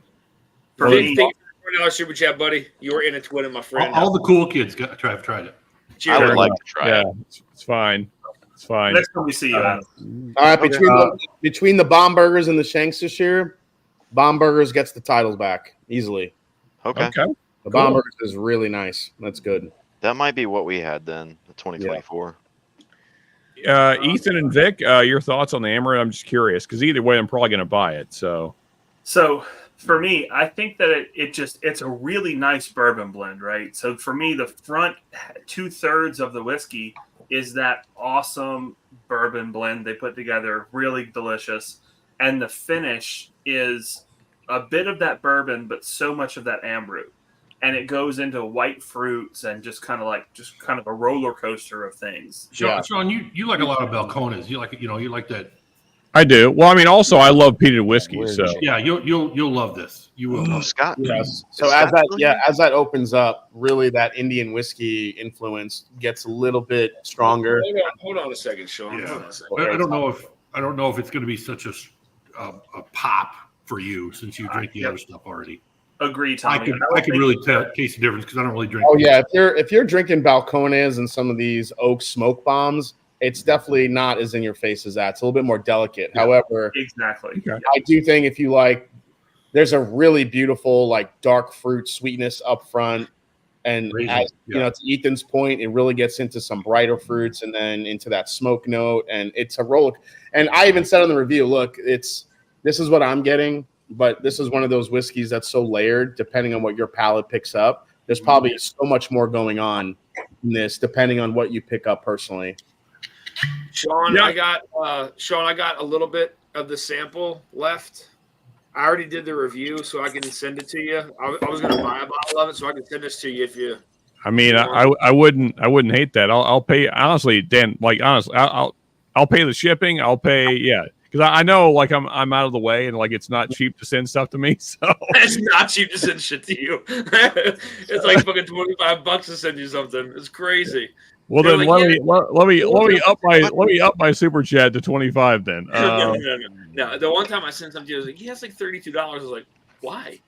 Thank me, you for $4 super chat, buddy. You were in it to win it, my friend. all the cool kids have tried it. Cheers. I would like to try Yeah, it. it's fine. It's fine. next time we see you, Adam. All right, between the Bomb Burgers and the Shanks this year, Bomb Burgers gets the titles back easily. Okay. Okay. The Bomb Cool. Burgers is really nice. That's good. That might be what we had then, the 2024. Ethan and Vic, your thoughts on the Amaret? I'm just curious because either way, I'm probably going to buy it. So So for me, I think that it's a really nice bourbon blend, right? So for me, the front 2/3 of the whiskey is that awesome bourbon blend they put together, really delicious. And the finish is a bit of that bourbon, but so much of that Amroot. And it goes into white fruits and just kind of a roller coaster of things. Sean, you like a lot of Balcones. You like that. I do. Well, I mean, also I love peated whiskey. So Yeah, you'll love this. You will. Oh, Scott. Yes. So Is as that as that opens up, really that Indian whiskey influence gets a little bit stronger. Hold on a second, Sean. Yeah. Hold on a second. I don't know if it's going to be such a pop for you since you drink the other stuff already. Agree, I Tommy. could really taste the difference because I don't really drink. Oh yeah, if you're drinking Balcones and some of these oak smoke bombs, it's definitely not as in your face as that. It's a little bit more delicate. Yeah. However, Exactly. Okay. I do think if you like, there's a really beautiful like dark fruit sweetness up front, and Raisin, as, you know, to Ethan's point, it really gets into some brighter fruits and then into that smoke note, and it's a roller. And I even said on the review, look, this is what I'm getting, but this is one of those whiskeys that's so layered, depending on what your palate picks up. There's probably so much more going on in this, depending on what you pick up personally. Sean, Yeah. I got a little bit of the sample left. I already did the review, so I can send it to you. I was going to buy a bottle of it, so I can send this to you if you. I mean, I wouldn't hate that. I'll pay honestly, Dan. Like honestly, I'll pay the shipping. I'll pay because I know like I'm out of the way and like it's not cheap to send stuff to me. So It's not cheap to send shit to you. It's like fucking $25 to send you something. It's crazy. well They're then like, let me up my super chat to 25 then. No. The one time I sent something to you, I was like, "Yeah, it's like $32." I was like, "Why?"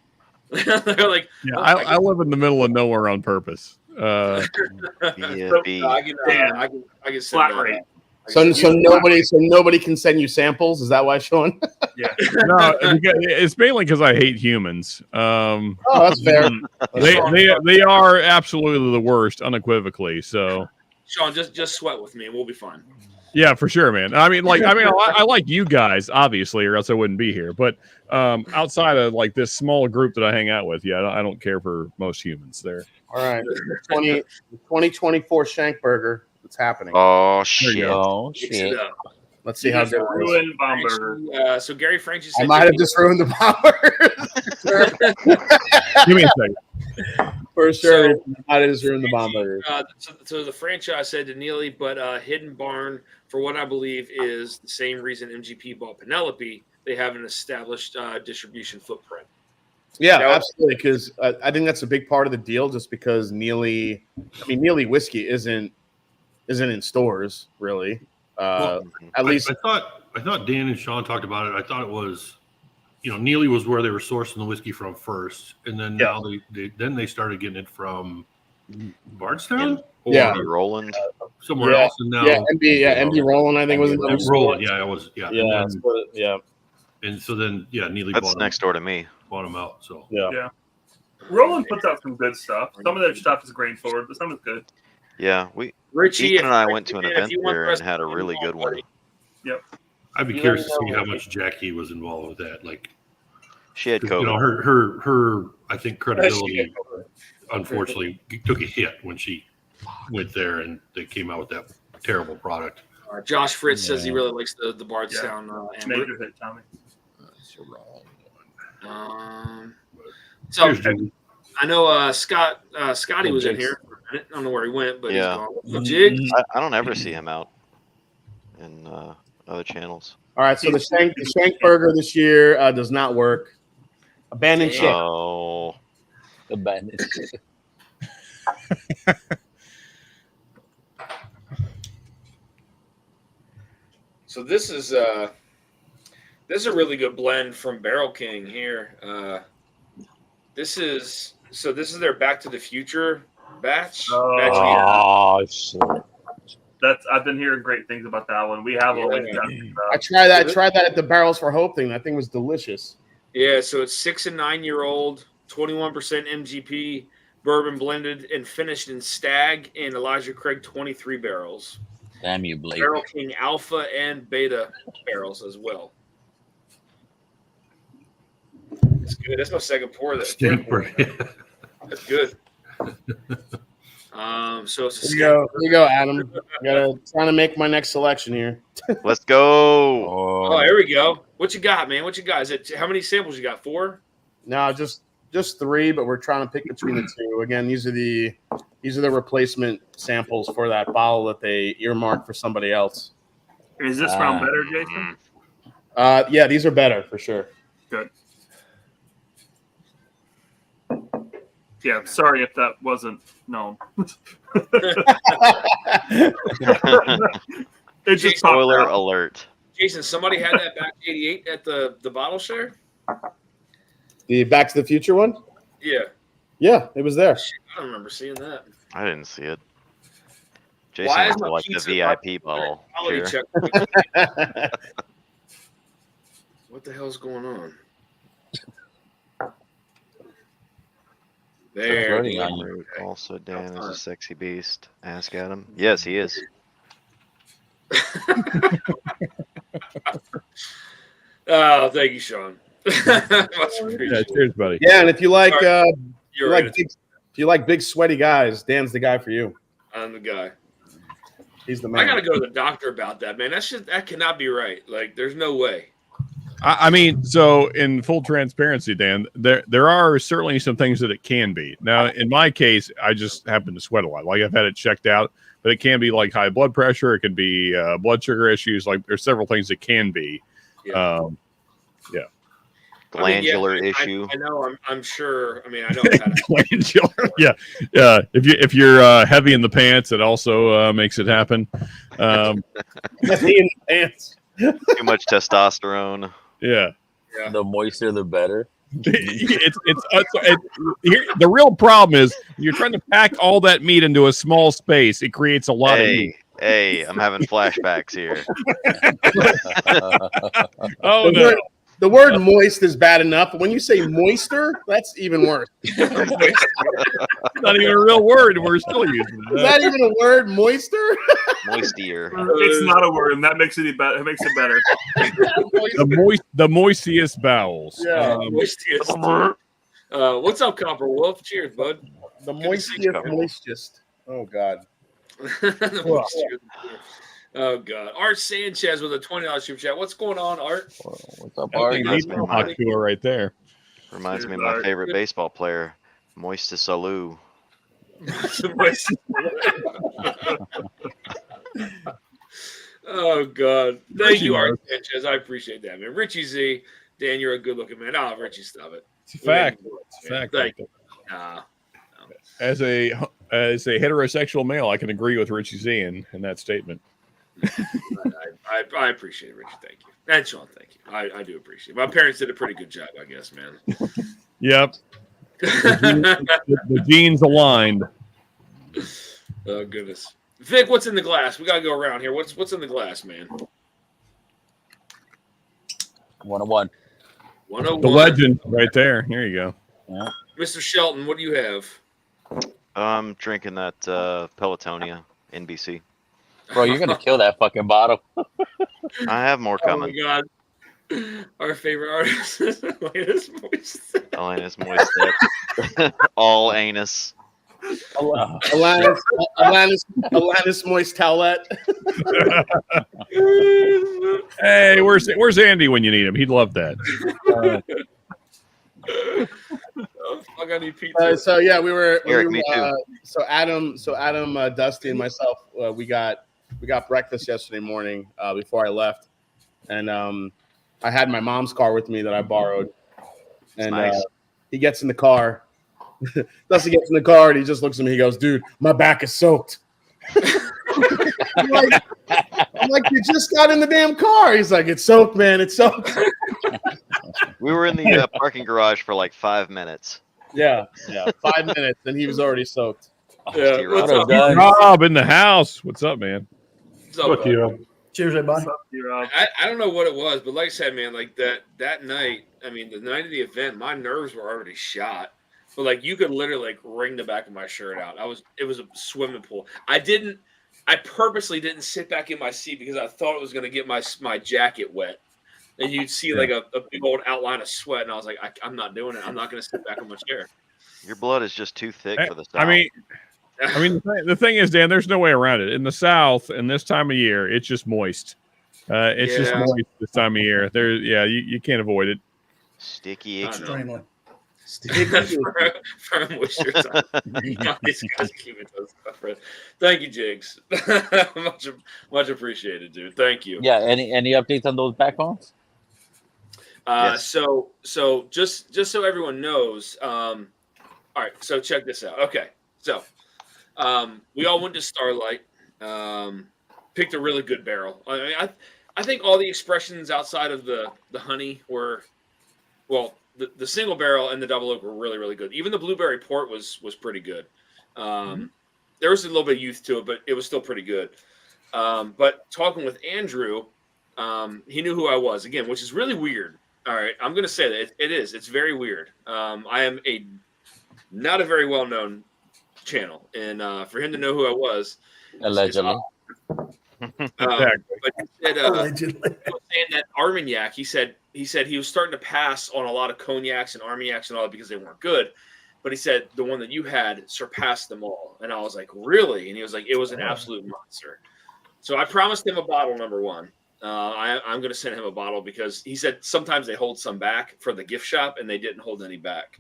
They're like, Yeah, "Oh, I live in the middle of nowhere on purpose. Yeah, I can send Flat that. rate. So nobody can send you samples. Is that why, Sean? No, it's mainly because I hate humans. Oh, that's fair. They are absolutely the worst, unequivocally. So Sean, just sweat with me, and we'll be fine. Yeah, for sure, man. I like you guys, obviously, or else I wouldn't be here. But outside of like this small group that I hang out with, yeah, I don't care for most humans there. All right, 2024 Shank Burger. It's happening. Oh There you shit! go. Oh Mix shit! it up. Let's see how good it is. Ruined bomb burger. So Gary Franchi I said might have just ruined the bomber. Give me a second. For sure. So- I might have just ruined the bomb burger. So the franchise said to Neely, but Hidden Barn, for what I believe is the same reason MGP bought Penelope, they have an established distribution footprint. Yeah, That was- absolutely. Because I think that's a big part of the deal. Just because Neely whiskey isn't in stores really. At least I thought Dan and Sean talked about it. I thought it was, Neely was where they were sourcing the whiskey from first, and then now they started getting it from Bardstown or Yeah. Roland. somewhere Yeah. else, and now MD Roland I think was another Roland. store. Yeah, it was. Yeah, Yeah, And, so then Neely That's bought next door to me. them out. So Yeah. Roland puts out some good stuff. Some of their stuff is grain forward, but some is good. Yeah, Richie Ethan and I if- went to an if event you want there the rest and had a of the really info, good one. buddy. I'd be You curious to never see know. how much Jackie was involved with that. Like, She had 'cause, COVID. her I think credibility unfortunately took a hit when she went there and they came out with that terrible product. Josh Fritz says he Yeah. really likes the Bardstown Amber. Major hit, Tommy. So Here's Jiggy. I know Scotty was in here for a minute. I don't know where he went, but Yeah. he's gone. Jig. I don't ever see him out in other channels. All right, so the Shank Burger this year does not work. Abandoned ship. Oh, The bandit. So this is a really good blend from Barrel King here. This is their Back to the Future batch. Oh, batch Oh shit! I've been hearing great things about that one. We have a link. I tried that at the Barrels for Hope thing. That thing was delicious. Yeah, so it's 6 and 9 year old, 21% MGP, bourbon blended and finished in Stag and Elijah Craig 23 barrels. Damn you, Blake. Barrel King Alpha and Beta barrels as well. It's good. That's my second pour. That's That's good. So it's a Here you go, Adam. Trying to make my next selection here. let's go! Oh, here we go. What you got, man? What you got? Is it how many samples you got? 4? No, just 3, but we're trying to pick between the two. Again, these are the replacement samples for that bottle that they earmarked for somebody else. Is this round better, Jason? Yeah, these are better for sure. Good. Yeah, sorry if that wasn't known. It just popped Spoiler out. alert. Jason, somebody had that back 88 at the bottle share? The Back to the Future one? Yeah. Yeah, it was there. Shit, I don't remember seeing that. I didn't see it. Jason Why is went to my like the pizza VIP bottle. Quality Sure. check. What the hell's going on? There. Flirting on you. Rude. Also, Dan is a sexy beast. Ask Adam. Yes, he is. Oh, thank you, Sean. Much Yeah, appreciated. cheers, buddy. Yeah, and if you like You're right. if you like big sweaty guys, Dan's the guy for you. I'm the guy. He's the I man. gotta go to the doctor about that, man. That cannot be right. Like, there's no way. I mean, so in full transparency, Dan, there are certainly some things that it can be. Now, in my case, I just happen to sweat a lot. Like I've had it checked out, but it can be like high blood pressure. It can be blood sugar issues. Like there's several things it can be. Yeah. Glandular I mean, issue. I know. I'm sure. I mean, I know. I've had it. Glandular. Yeah. If you're heavy in the pants, it also makes it happen. Heavy in the pants. Too much testosterone. Yeah. Yeah. The moister, the better. The real problem is you're trying to pack all that meat into a small space. It creates a lot of meat. Hey, I'm having flashbacks here. Oh no! The word moist is bad enough, but when you say moister, that's even worse. Not even a real word. We're still using it. Is that even a word, moister? Moistier. It's not a word, and that makes it better. It makes it better. The moistiest bowels. Yeah. Moistiest. What's up, Copper Wolf? Cheers, bud. The Good to see moistiest, you. moistest. Oh, God. The moisture. Oh God, Art Sanchez with a $20 super chat. What's going on, Art? What's up, That Art? thing Reminds needs me a of hot my- tour right there. Reminds me of Cheers, my Art. favorite baseball player, Moistus Alou. Oh God, thank Richie you, Art knows. Sanchez. I appreciate that, man. Richie Z, Dan, you're a good-looking man. Oh, Richie, stop it. It's a fact. It's a Man, fact. thank right you. there. As a heterosexual male, I can agree with Richie Z in that statement. I appreciate it, Richie. Thank you. And Sean, thank you. I do appreciate it. My parents did a pretty good job, I guess, man. Yep. The genes aligned. Oh goodness, Vic, what's in the glass? We gotta go around here. What's in the glass, man? 101. 101. The legend right there. Here you go. Yeah. Mr. Shelton, what do you have? I'm drinking that Pelotonia NBC. Bro, you're going to kill that fucking bottle. I have more Oh my coming. God. Our favorite artist is Alanis Morissette. Alanis Moistet. All anus. Alanis Moist Towelette. Hey, where's Andy when you need him? He'd love that. Oh, fuck, I need pizza. So yeah, we were. Eric, me too. So Adam, Dusty, and myself, we got breakfast yesterday morning before I left, and I had my mom's car with me that I borrowed, and Nice. he gets in the car. Dusty gets in the car and he just looks at me. He goes, "Dude, my back is soaked." I'm like, you just got in the damn car. He's like, "It's soaked, man. It's soaked." We were in the parking garage for like 5 minutes. Yeah, 5 minutes, and he was already soaked. Yeah, Steve what's Rob. up, Guys. Rob in the house. What's up, man? What's up, bud? you. Cheers, everybody. What's up, D-Rob? I don't know what it was, but like I said, man, like that night, I mean, the night of the event, my nerves were already shot. But like you could literally like wring the back of my shirt out. It was a swimming pool. I purposely didn't sit back in my seat because I thought it was gonna get my jacket wet. And you'd see like a big old outline of sweat, and I was like, I'm not doing it. I'm not gonna sit back in my chair. Your blood is just too thick for the South. I mean, the thing is, Dan, there's no way around it. In the South, in this time of year, it's just moist. It's just Yeah. moist this time of year. You can't avoid it. sticky I icky. know. Extremely. for a moisture time. These guys keep it those stuff, right? Thank you, Jigs. much appreciated, dude. Thank you. Yeah, any updates on those backbones? Yes. So just so everyone knows, all right, so check this out. Okay. So we all went to Starlight, picked a really good barrel. I mean, I think all the expressions outside of the honey were, well, the single barrel and the double oak were really, really good. Even the blueberry port was pretty good. There was a little bit of youth to it, but it was still pretty good. But talking with Andrew, he knew who I was again, which is really weird. All right, I'm going to say that it is. It's very weird. I am not a very well-known channel, and for him to know who I was, Allegedly. Exactly. But he said, Allegedly. he was saying that Armagnac, he said he was starting to pass on a lot of cognacs and Armagnacs and all that because they weren't good. But he said the one that you had surpassed them all, and I was like, really? And he was like, it was an absolute monster. So I promised him a bottle number one. I'm going to send him a bottle because he said sometimes they hold some back for the gift shop, and they didn't hold any back.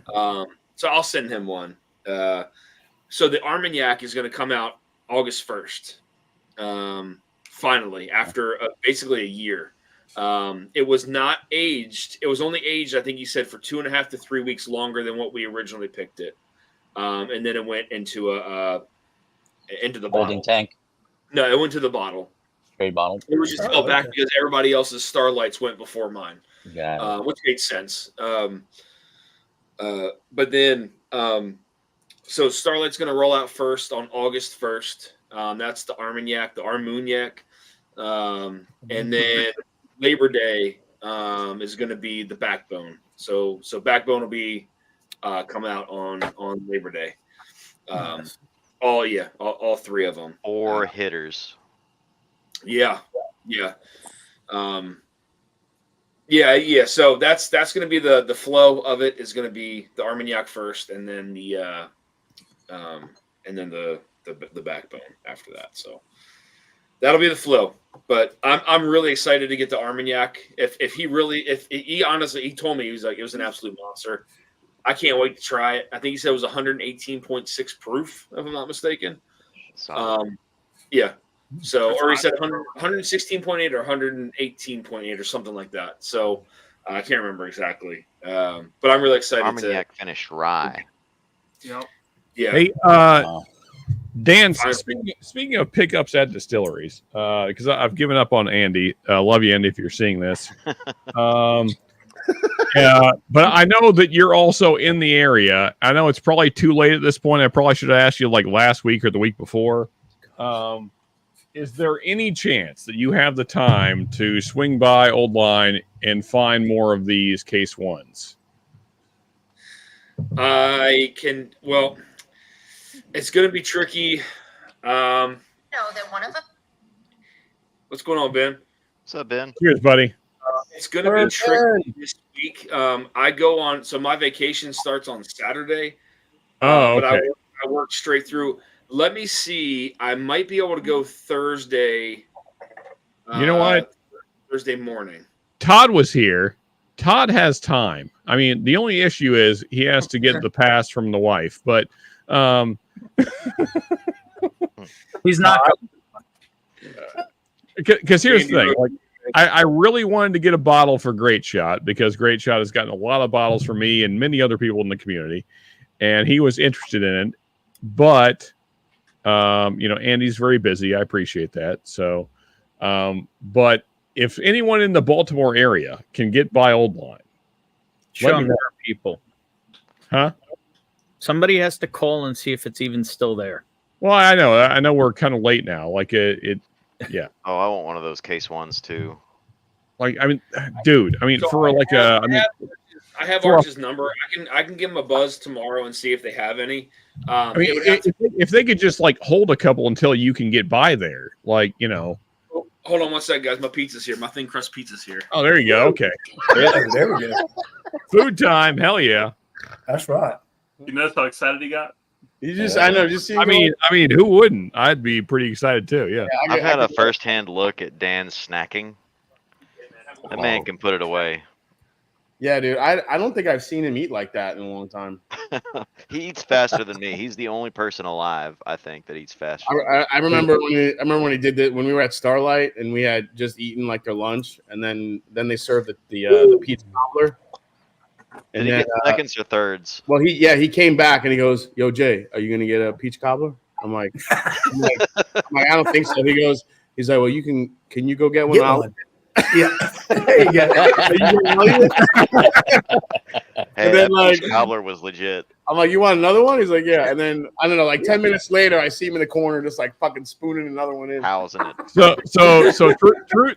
So I'll send him one. So the Armagnac is going to come out August 1st. Finally, after basically a year. It was not aged. It was only aged, I think he said, for 2.5 to 3 weeks longer than what we originally picked it. And then it went into the Holding bottle. tank, No, it went to the bottle. straight bottle. It was just Oh, held back okay. because everybody else's Starlights went before mine, Got it. which made sense. But then, so Starlight's going to roll out first on August 1st. That's the Armagnac, the Armagnac. And then Labor Day, is going to be the backbone. So backbone will be coming out on Labor Day. All three of them. 4 hitters. Yeah. So that's going to be the flow of it is going to be the Armagnac first, and then the backbone after that. So that'll be the flow. But I'm really excited to get the Armagnac. If he honestly, he told me he was like, it was an absolute monster. I can't wait to try it. I think he said it was 118.6 proof, if I'm not mistaken. Yeah. So, or he said 116.8 or 118.8 or something like that. So I can't remember exactly. But I'm really excited. Armagnac finished rye. Yep. Yeah. Hey, Dan, speaking of pickups at distilleries, because I've given up on Andy. Love you, Andy, if you're seeing this. Yeah, but I know that you're also in the area. I know it's probably too late at this point. I probably should have asked you like last week or the week before. Is there any chance that you have the time to swing by Old Line and find more of these case ones? I can. Well, it's going to be tricky. No, that one of them. What's going on, Ben? What's up, Ben? Cheers, buddy. It's going to be tricky this week. I go on. So my vacation starts on Saturday. Oh, okay. But I work straight through. Let me see. I might be able to go Thursday. You know what? Thursday morning. Todd was here. Todd has time. I mean, the only issue is he has to get the pass from the wife, but he's not. Because here's the thing, like I really wanted to get a bottle for Great Shot because Great Shot has gotten a lot of bottles for me and many other people in the community, and he was interested in it. But Andy's very busy. I appreciate that. So, but if anyone in the Baltimore area can get by Old Line, show them people. Huh? Somebody has to call and see if it's even still there. Well, I know we're kind of late now. Like yeah. Oh, I want one of those case ones too. Like, I mean, dude, So for like I have Arch's number. I can give him a buzz tomorrow and see if they have any. If they could just like hold a couple until you can get by there, like, Hold on one second, guys. My pizza's here. My thin crust pizza's here. Oh, there you go. Okay. Yeah, there we go. Food time. Hell yeah. That's right. You notice how excited he got? I mean, who wouldn't? I'd be pretty excited too. Yeah. I've had a first-hand look at Dan's snacking. That man can put it away. Yeah, dude. I don't think I've seen him eat like that in a long time. He eats faster than me. He's the only person alive, I think, that eats faster. I remember when he did that when we were at Starlight and we had just eaten like their lunch, and then they served the pizza cobbler. And Did he get seconds or thirds? Well, he came back and he goes, "Yo, Jay, are you gonna get a peach cobbler?" I'm like, I don't think so. He's like, well, can you go get one? Yeah. There you go. Hey, then, that peach cobbler was legit. I'm like, you want another one? He's like, yeah. And then I don't know, like 10 minutes later, I see him in the corner, just like fucking spooning another one in. Housing it. So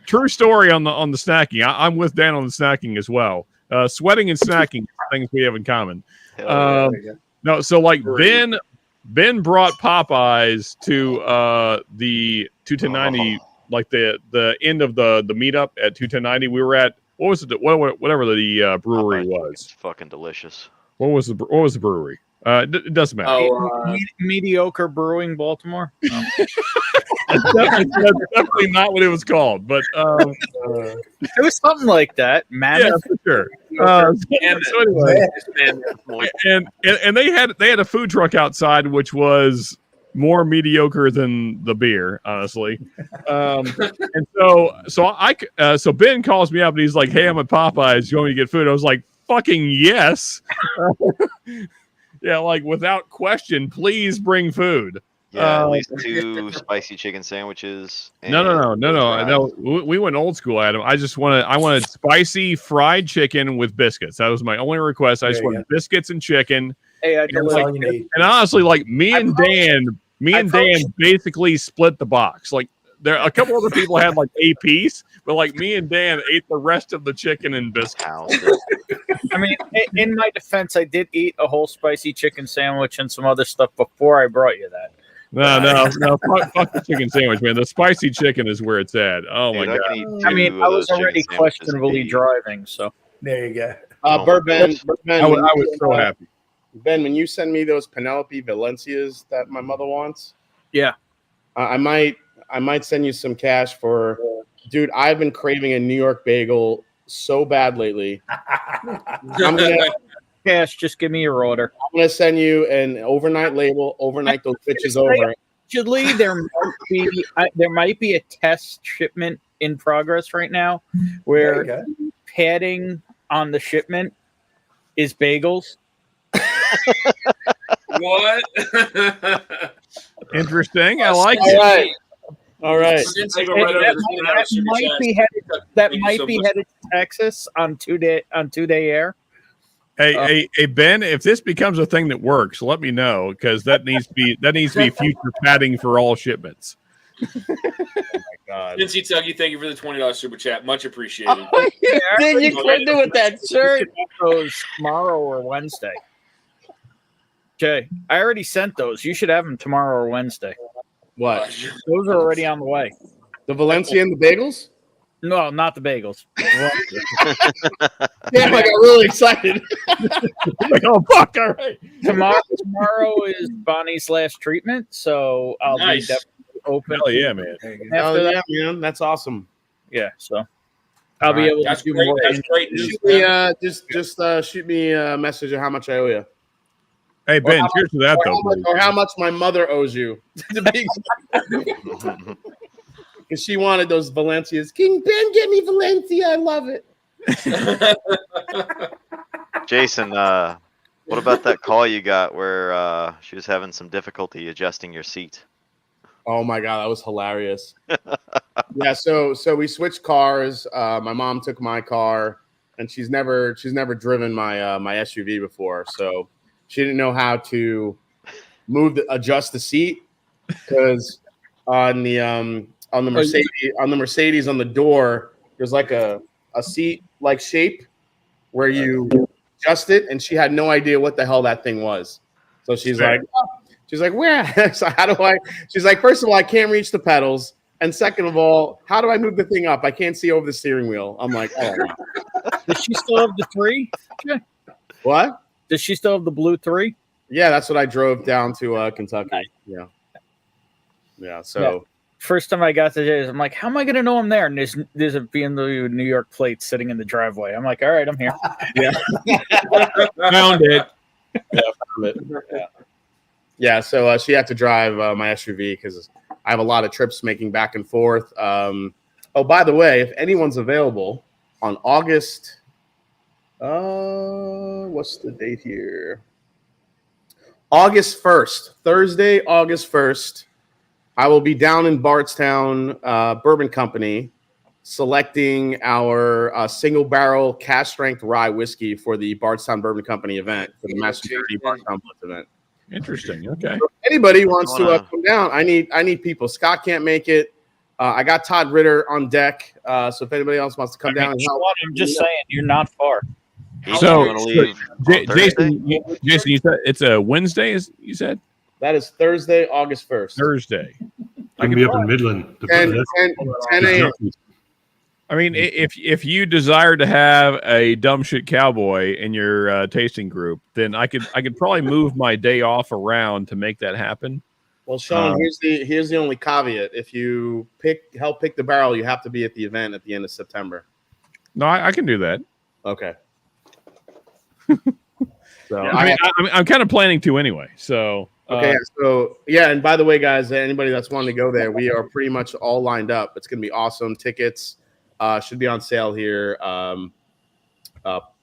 true story on the snacking. I'm with Dan on the snacking as well. Sweating and snacking are things we have in common. No, so like Ben brought Popeyes to the 21090, like the end of the meetup at 21090. We were at whatever the brewery was. It's fucking delicious. What was the brewery? It doesn't matter. Mediocre Brewing, Baltimore. No. That's definitely not what it was called, but it was something like that. Yeah, for sure. So anyway, and they had a food truck outside, which was more mediocre than the beer, honestly. And so Ben calls me up and he's like, "Hey, I'm at Popeyes. You want me to get food?" I was like, "Fucking yes." Yeah, like without question, please bring food. Yeah, at least 2 spicy chicken sandwiches. No. We went old school, Adam. I wanted spicy fried chicken with biscuits. That was my only request. I just wanted biscuits and chicken. Hey, all you need. And honestly, like me and Dan basically split the box. Like there a couple other people had like a piece, but like me and Dan ate the rest of the chicken and biscuits. I mean, in my defense, I did eat a whole spicy chicken sandwich and some other stuff before I brought you that. No. Fuck the chicken sandwich, man. The spicy chicken is where it's at. Oh my god. I mean, I was already questionably driving, so There you go. Ben, I was so happy. Ben, when you send me those Penelope Valencias that my mother wants, yeah, I might send you some cash for, dude. I've been craving a New York bagel so bad lately. I'm gonna cash. Just give me your order. I'm gonna send you an overnight label. Overnight those bitches over. Actually, there might be a test shipment in progress right now, where padding on the shipment is bagels. What? Interesting. I like it. All right. That might be headed to Texas on two-day air. Hey, Ben, if this becomes a thing that works, let me know, because that needs to be future padding for all shipments. Oh my God. Cincy Tuggy, thank you for the $20 super chat. Much appreciated. Then you couldn't do with that shirt. Those tomorrow or Wednesday. Okay, I already sent those. You should have them tomorrow or Wednesday. What? Those are already on the way. The Valencia and the bagels? No, not the bagels. Damn, I got really excited. Like, oh fuck! All right. Tomorrow is Bonnie's last treatment, so I'll be definitely open. Hell yeah, man! Hell yeah, man! That's awesome. Yeah, so I'll be able to do more. That's great news. Just shoot me a message of how much I owe you. Hey Ben, cheers to that though. Or how much my mother owes you. Because she wanted those Valencias. King Ben, get me Valencia. I love it. Jason, what about that call you got where she was having some difficulty adjusting your seat? Oh my God, that was hilarious. Yeah, so we switched cars. My mom took my car, and she's never driven my my SUV before, so she didn't know how to adjust the seat, because on the Mercedes on the door, there's like a seat like shape where you adjust it, and she had no idea what the hell that thing was. So she's like, where? So how do I? She's like, first of all, I can't reach the pedals, and second of all, how do I move the thing up? I can't see over the steering wheel. I'm like, oh. Does she still have the 3? Okay. What? Does she still have the blue 3? Yeah, that's what I drove down to Kentucky. Yeah. So. Yeah. First time I got to Jay's, I'm like, how am I going to know I'm there? And there's a BMW New York plate sitting in the driveway. I'm like, all right, I'm here. Yeah. Found it. Yeah, found it. Yeah. Yeah, so she had to drive my SUV because I have a lot of trips making back and forth. Oh, by the way, if anyone's available on August, what's the date here? August 1st, Thursday, August 1st. I will be down in Bardstown Bourbon Company selecting our single barrel cask strength rye whiskey for the Bardstown Bourbon Company event, for the Master Security Bardstown Blitz event. Interesting. Okay. So if anybody wants to come down, I need people. Scott can't make it. I got Todd Ritter on deck. So if anybody else wants to come down and help, I'm just saying, you're not far. So, Jason, you said it's a Wednesday, you said? That is Thursday, August 1st. Thursday. I can be up in Midland. 10 a.m. I mean, if you desire to have a dumb shit cowboy in your tasting group, then I could probably move my day off around to make that happen. Well, Sean, here's the only caveat: if you help pick the barrel, you have to be at the event at the end of September. No, I can do that. Okay. So I'm kind of planning to anyway. So okay. So yeah, and by the way, guys, anybody that's wanting to go there, we are pretty much all lined up. It's gonna be awesome. Tickets should be on sale here.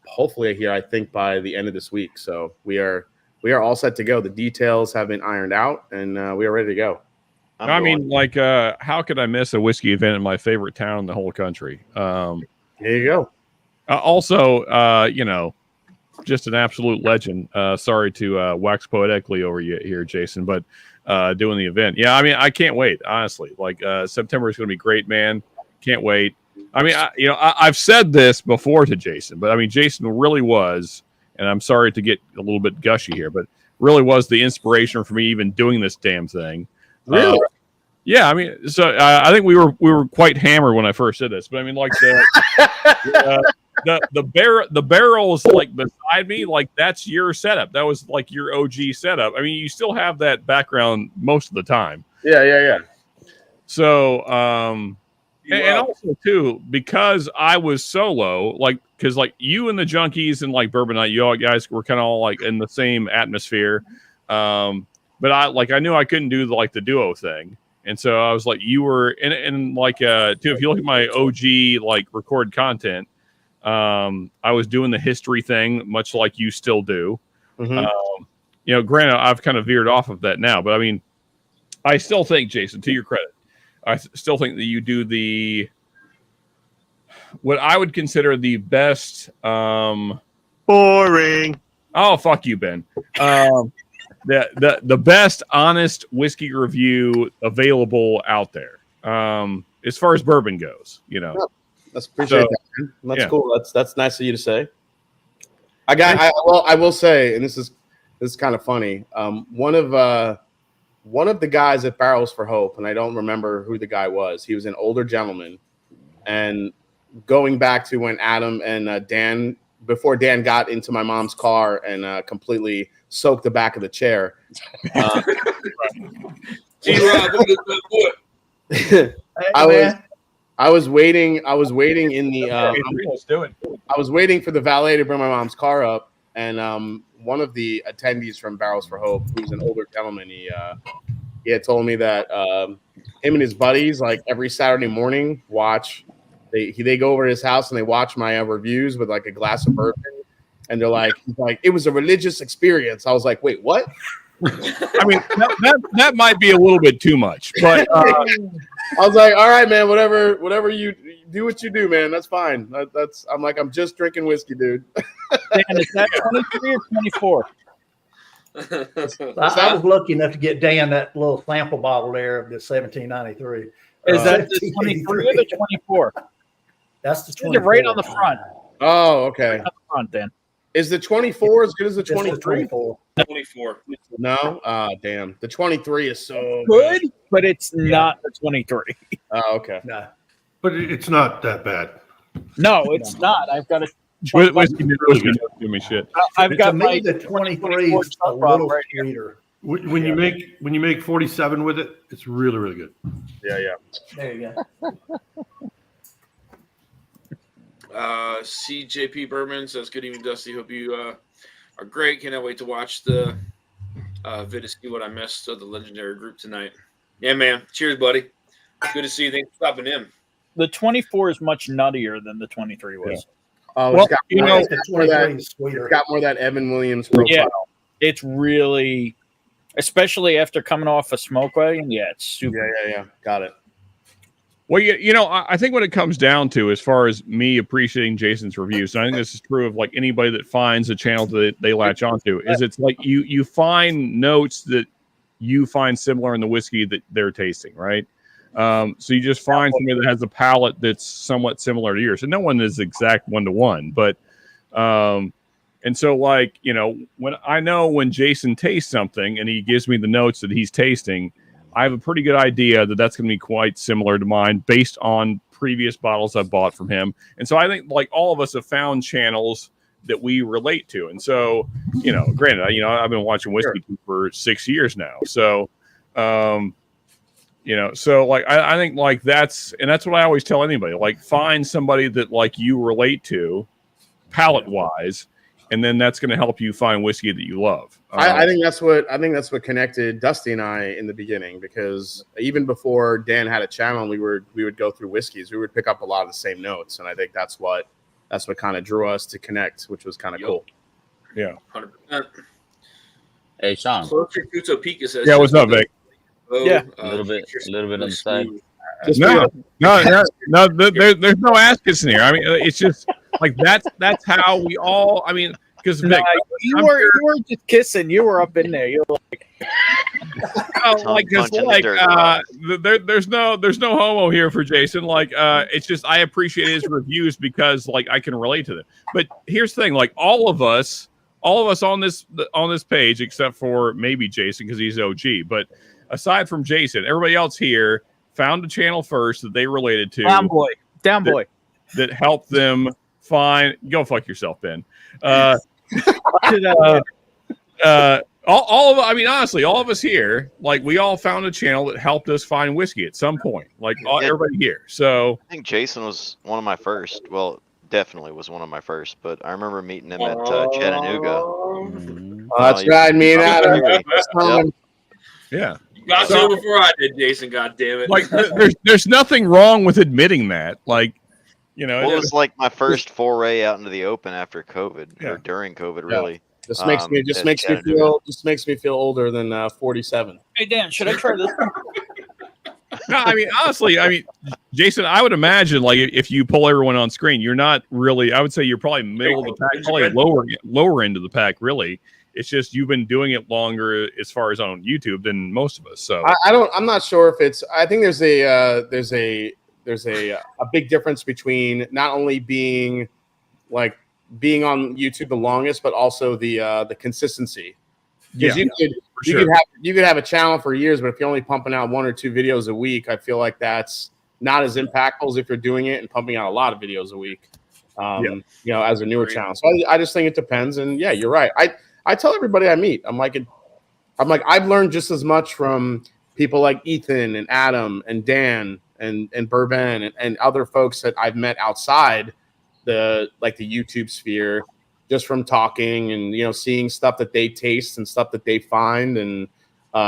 Hopefully here, I think by the end of this week. So we are all set to go. The details have been ironed out, and we are ready to go. I mean, like, how could I miss a whiskey event in my favorite town in the whole country? There you go. Also, you know, just an absolute legend. Sorry to wax poetically over you here, Jason, but doing the event. Yeah, I mean, I can't wait. Honestly, like September is going to be great, man. Can't wait. I mean, I've said this before to Jason, but I mean, Jason really was, and I'm sorry to get a little bit gushy here, but really was the inspiration for me even doing this damn thing. Really? Yeah, I mean, so I think we were quite hammered when I first did this, but I mean, like the barrels like beside me, like that's your setup. That was like your OG setup. I mean, you still have that background most of the time. Yeah. So, and also too, because I was solo, like, because like you and the Junkies and like Bourbon Night, you all guys were kind of all like in the same atmosphere. But I knew I couldn't do the duo thing. And so I was like, you were, and like, too, if you look at my OG, like record content, I was doing the history thing, much like you still do. Mm-hmm. Granted, I've kind of veered off of that now, but I mean, I still think, Jason, to your credit, I still think that you do what I would consider the best. Boring. Oh, fuck you, Ben. The best honest whiskey review available out there, as far as bourbon goes. That's appreciate that, man. That's cool. That's nice of you to say. I will say, and this is kind of funny. One of the guys at Barrels for Hope, and I don't remember who the guy was. He was an older gentleman, and going back to when Adam and Dan, before Dan got into my mom's car and completely soaked the back of the chair. I was waiting in the. Let's do it. I was waiting for the valet to bring my mom's car up, and one of the attendees from Barrels for Hope, who's an older gentleman, he had told me that him and his buddies, like every Saturday morning, they go over to his house and they watch my reviews with like a glass of bourbon, and they're like, it was a religious experience. I was like, wait, what? I mean, that might be a little bit too much, but I was like, all right, man, whatever you do, what you do, man, that's fine. I'm just drinking whiskey, dude. Dan, is that 23 or 24? I was lucky enough to get Dan that little sample bottle there of the 1793. Is that the 23 or the 24? That's the 24. Right on the front. Oh, okay. Right on the front, Dan. Is the 24 as good as the 23? 24. No? Damn. The 23 is so good, but it's not the 23. Oh, okay. No. But it's not that bad. No, it's not. I've got to. Whiskey, give me shit. I've got my the 23 is a little right sweeter. When you make 47 with it, it's really, really good. Yeah. There you go. CJP Bourbon says, "Good evening, Dusty. Hope you are great. Cannot wait to watch the vid to see what I missed of the legendary group tonight." Yeah, man. Cheers, buddy. Good to see you. Thanks for stopping in. The 24 is much nuttier than the 23 was. Yeah. Oh, Well, it's got more of that Evan Williams profile. Yeah, it's really, especially after coming off a smoke wagon. Yeah, it's super. Yeah. Got it. Well, I think what it comes down to, as far as me appreciating Jason's reviews, and I think this is true of like anybody that finds a channel that they latch onto, is it's like you find notes that you find similar in the whiskey that they're tasting, right? So you just find somebody that has a palate that's somewhat similar to yours. And no one is exact 1-to-1, but and so like, when Jason tastes something and he gives me the notes that he's tasting, I have a pretty good idea that that's going to be quite similar to mine based on previous bottles I've bought from him. And so I think like all of us have found channels that we relate to. And so, granted, I've been watching whiskey for 6 years now. So, so like, I think like that's what I always tell anybody, like find somebody that like you relate to palate wise, and then that's going to help you find whiskey that you love. I think that's what connected Dusty and I in the beginning, because even before Dan had a channel, we would go through whiskeys. We would pick up a lot of the same notes, and I think that's what kind of drew us to connect, which was kind of cool. Yeah, 100%. Hey, Sean. Says, yeah, what's up, Vic? Yeah, a little bit on the side. No. There's no asking here. I mean, it's just like that's how we all. I mean, because Nah, you were just kissing. You were up in there. You were like, there's no homo here for Jason. Like, it's just I appreciate his reviews because like I can relate to them. But here's the thing: like all of us on this page, except for maybe Jason because he's OG. But aside from Jason, everybody else here found a channel first that they related to. Down boy. That helped them find. Go fuck yourself, Ben. All of, I mean, honestly, all of us here, like, we all found a channel that helped us find whiskey at some point. Like, everybody here. So I think Jason was one of my first. Well, definitely was one of my first. But I remember meeting him at Chattanooga. Oh, that's right, me and Adam. Yeah. You got to before I did, Jason. God damn it! Like, there's nothing wrong with admitting that. Like, you know, it was like my first foray out into the open after COVID or during COVID, really. This makes me feel older than 47. Hey Dan, should I try this one? No, I mean, honestly, Jason, I would imagine like if you pull everyone on screen, you're not really. I would say you're probably middle of the pack, probably lower end of the pack. Really, it's just you've been doing it longer as far as on YouTube than most of us. So I'm not sure if it's. I think there's a big difference between not only being on YouTube the longest, but also the consistency. Because you could have a channel for years, but if you're only pumping out 1 or 2 videos a week, I feel like that's not as impactful as if you're doing it and pumping out a lot of videos a week. You know, as a newer channel. So I just think it depends. And yeah, you're right. I tell everybody I meet, I'm like I've learned just as much from people like Ethan and Adam and Dan and Bourbon and other folks that I've met outside the YouTube sphere, just from talking and, you know, seeing stuff that they taste and stuff that they find and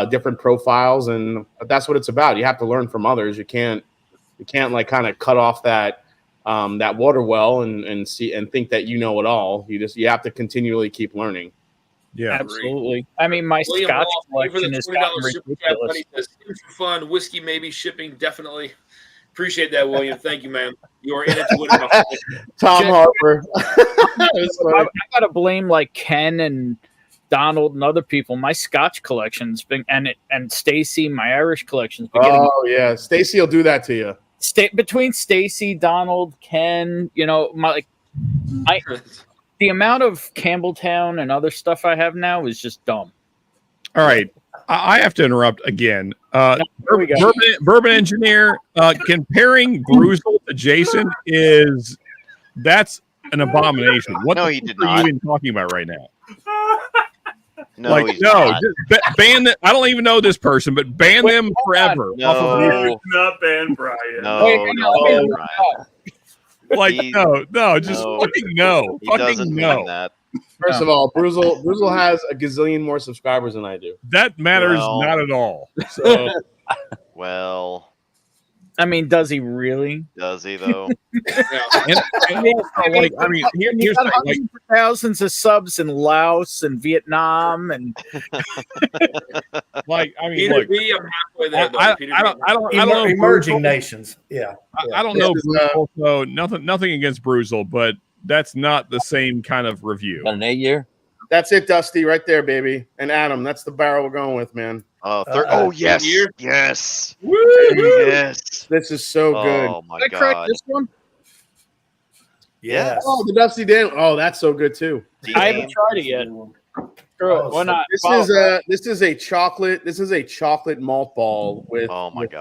different profiles. And that's what it's about. You have to learn from others. You can't like kind of cut off that water well and see and think that you know it all. You have to continually keep learning. Yeah, absolutely. I mean, my Scotch collection is ridiculous. For fun, whiskey maybe, shipping definitely. Appreciate that, William. Thank you, man. You are in it to win my Tom Harper. I gotta blame like Ken and Donald and other people. My Scotch collection's been and Stacy, my Irish collection's been getting. Oh yeah, Stacy will do that to you. Between Stacy, Donald, Ken, you know, the amount of Campbelltown and other stuff I have now is just dumb. All right. I have to interrupt again. Bourbon Engineer, comparing Bruzel to Jason that's an abomination. What no, the he did are not. you even talking about right now? No, just ban them. I don't even know this person, but ban them forever. No, not ban Brian. No, like no, just fucking no. He doesn't mean that. First of all, Bruzel has a gazillion more subscribers than I do. That matters not at all. So, well, I mean, does he really? Does he though? Here's thousands of subs in Laos and Vietnam and like I mean, look, I'm halfway there. I don't know emerging nations. Yeah, I don't know Bruzel, so nothing against Bruzel, but that's not the same kind of review. Got an 8-year? That's it, Dusty, right there, baby. And Adam, that's the barrel we're going with, man. Yes, yes, Woo! yes. This is so good. Oh my Did I crack god! this one? Yes. Oh, the Dusty Dan. Oh, that's so good too. I haven't tried it yet. Why not? This is a chocolate. This is a chocolate malt ball with with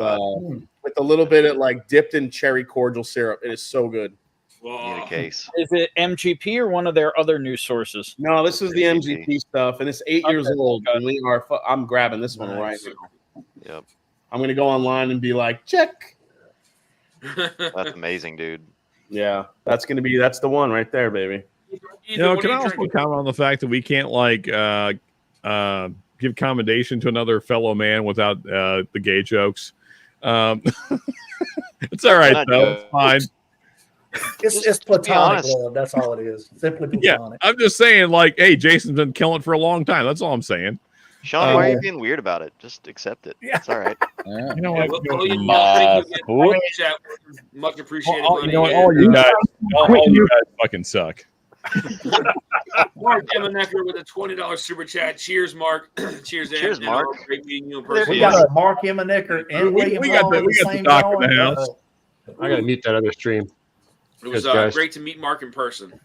a little bit of like dipped in cherry cordial syrup. It is so good. Need a case. Is it MGP or one of their other news sources? No, this is the MGP stuff, and it's 8 years old. And we are. I'm grabbing this one right now. Yep. I'm gonna go online and be like, check. That's amazing, dude. Yeah, that's the one right there, baby. You know, can I also comment on the fact that we can't like give commendation to another fellow man without the gay jokes? It's all right though. It's fine. It's platonic love. That's all it is. Simply platonic. I'm just saying, like, hey, Jason's been killing for a long time. That's all I'm saying. Sean, why are you being weird about it? Just accept it. Yeah. It's all right. You know what? Much appreciated. All you guys fucking suck. Mark Emanecker with a $20 super chat. Cheers, Mark. Cheers, Dan. Cheers, Mark. Great meeting you in person. We got Mark Emanecker and William we got Hall the in the doc same in the joint. house. I gotta mute that other stream. It was Cheers, guys. great to meet Mark in person.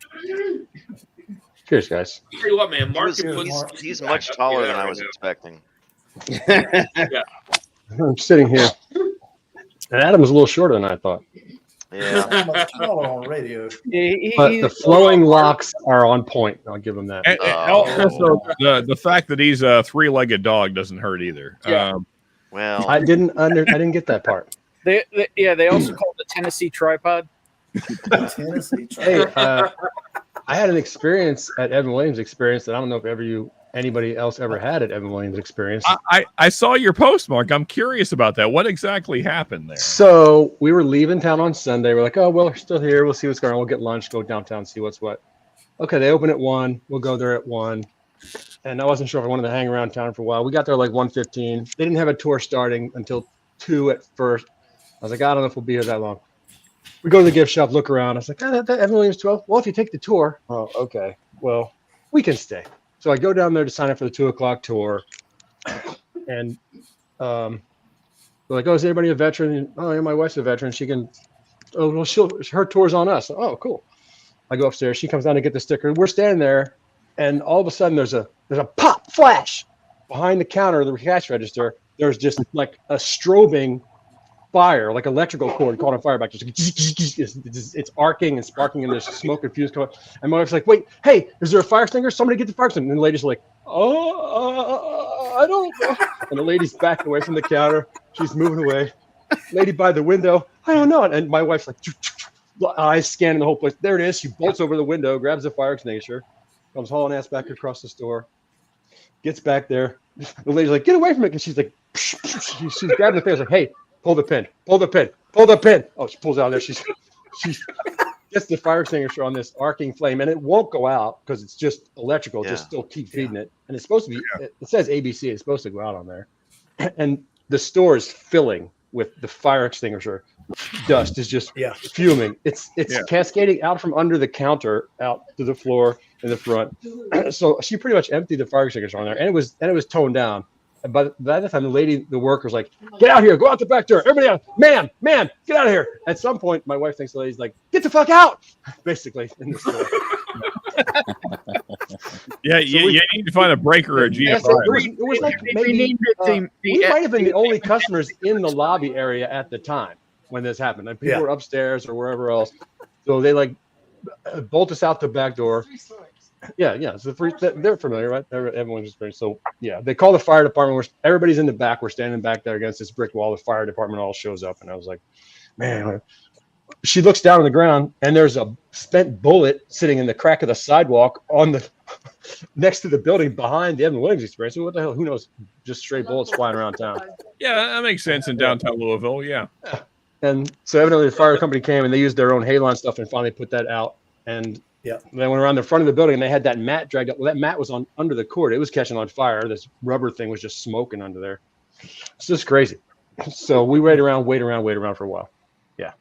Cheers, guys. Tell you what, man, Mark can put He's much taller than I was expecting. Yeah. I'm sitting here. And Adam's a little shorter than I thought. Yeah. Not much taller on radio. But the flowing locks are on point. I'll give him that. And also, the fact that he's a three-legged dog doesn't hurt either. Yeah. Well, I didn't get that part. They also call it the Tennessee tripod. Tennessee. Hey, I had an experience at Evan Williams' experience that I don't know if anybody else ever had at Evan Williams' experience. I saw your post, Mark. I'm curious about that. What exactly happened there? So we were leaving town on Sunday. We're like, oh, well, we're still here. We'll see what's going on. We'll get lunch, go downtown, see what's what. Okay, they open at 1. We'll go there at 1. And I wasn't sure if I wanted to hang around town for a while. We got there like 1:15. They didn't have a tour starting until 2 at first. I was like, I don't know if we'll be here that long. We go to the gift shop, look around. I was like, that Evan Williams 12. Well, if you take the tour, oh, okay. Well, we can stay. So I go down there to sign up for the 2 o'clock tour. And they're like, oh, is anybody a veteran? And, oh, yeah, my wife's a veteran. She can, oh, well, her tour's on us. Oh, cool. I go upstairs. She comes down to get the sticker. We're standing there. And all of a sudden there's a pop flash behind the counter of the cash register. There's just like a strobing fire, like electrical cord caught on fire back. It's arcing and sparking, and there's smoke and fuse coming. And my wife's like, "Wait, hey, is there a fire extinguisher? Somebody get the fire extinguisher." And the lady's like, "Oh, I don't know." And the lady's backing away from the counter. She's moving away. Lady by the window, I don't know. And my wife's like, eyes scanning the whole place. There it is. She bolts over the window, grabs the fire extinguisher, comes hauling ass back across the store, gets back there. The lady's like, "Get away from it!" And she's like, she's grabbing the thing. I was like, "Hey, pull the pin, pull the pin, pull the pin." Oh, she pulls out there. She gets the fire extinguisher on this arcing flame, and it won't go out because it's just electrical. Just still keep feeding it, and it's supposed to be. It says ABC. It's supposed to go out on there, and the store is filling with the fire extinguisher. Dust is just fuming. It's cascading out from under the counter out to the floor in the front. So she pretty much emptied the fire extinguisher on there, and it was toned down. And by the time the worker's like, "Get out here, go out the back door, everybody out, man, get out of here." At some point, my wife thinks the lady's like, "Get the fuck out," basically in the store. You need to find a breaker or a GFI. It was like maybe we might have been the only customers in the lobby area at the time when this happened. Like people were upstairs or wherever else, so they like bolt us out the back door. Yeah. So they're familiar, right? Everyone's experienced. So yeah, they call the fire department. Everybody's in the back. We're standing back there against this brick wall. The fire department all shows up, and I was like, man. She looks down on the ground, and there's a spent bullet sitting in the crack of the sidewalk on the next to the building behind the Evan Williams experience. So what the hell? Who knows? Just stray bullets flying around town. Yeah, that makes sense in downtown Louisville. Yeah. And so evidently the fire company came and they used their own halon stuff and finally put that out. And they went around the front of the building and they had that mat dragged up. Well, that mat was under the cord. It was catching on fire. This rubber thing was just smoking under there. It's just crazy. So we wait around for a while. Yeah.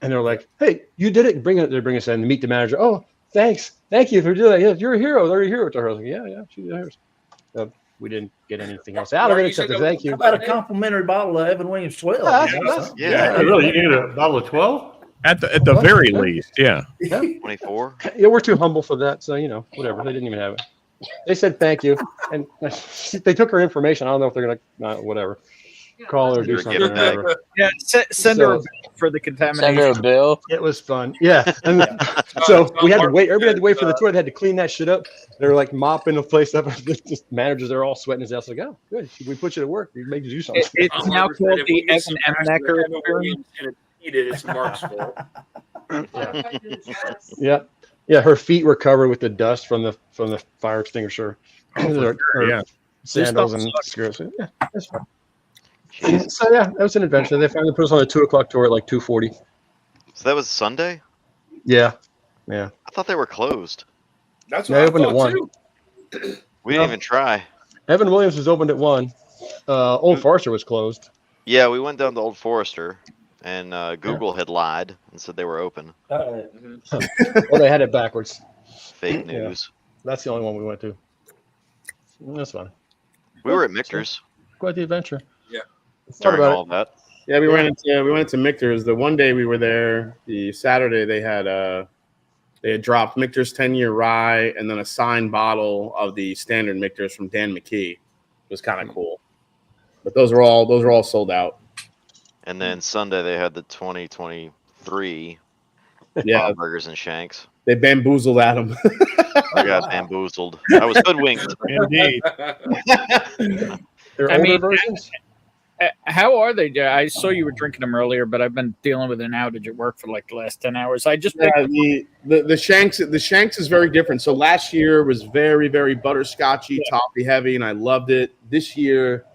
And they're like, "Hey, you did it." They bring us in to meet the manager. "Oh, thanks. Thank you for doing that. Yeah, you're a hero. They're a hero to her." I was like, yeah, she's a hero. So we didn't get anything else out of it except a thank you. How about a complimentary bottle of Evan Williams 12? Really? You get a bottle of 12? At the very least, yeah. 24. Yeah, we're too humble for that, so whatever. They didn't even have it. They said thank you, and they took her information. I don't know if they're gonna whatever. Call her or do something. Or whatever. Yeah, send her a bill for the contamination. Send her a bill. It was fun. Yeah. And so we had to wait. Everybody had to wait for the tour. They had to clean that shit up. They were like mopping the place up. Just managers, they're all sweating his ass. Like, "Oh, good. We put you to work. We made you do something." It's now called the Evan Emanecker experience. It's Mark's fault. Yeah. Her feet were covered with the dust from the fire extinguisher. Her sandals and skirts. Yeah, that's fine. So that was an adventure. They finally put us on the 2 o'clock tour at like 2:40. So that was Sunday? Yeah. I thought they were closed. That's what I opened thought at 1. Too. We didn't even try. Evan Williams was opened at 1. Old Forester was closed. Yeah, we went down to Old Forester, and Google had lied and said they were open. Well, they had it backwards. Fake news. That's the only one we went to. That's fun. We were at Michter's. Quite the adventure. Yeah. Let's talk During about all that. Yeah, we went into Michter's. The one day we were there, the Saturday they had dropped Michter's 10-year rye and then a signed bottle of the standard Michter's from Dan McKee. It was kind of cool. But those are all sold out. And then Sunday they had the 2023 burgers and shanks. They bamboozled Adam. I got bamboozled. I was hoodwinked. Indeed. I mean, how are they? I saw you were drinking them earlier, but I've been dealing with an outage at work for like the last 10 hours. I just the Shanks is very different. So last year was very, very butterscotchy, toffee heavy, and I loved it. This year,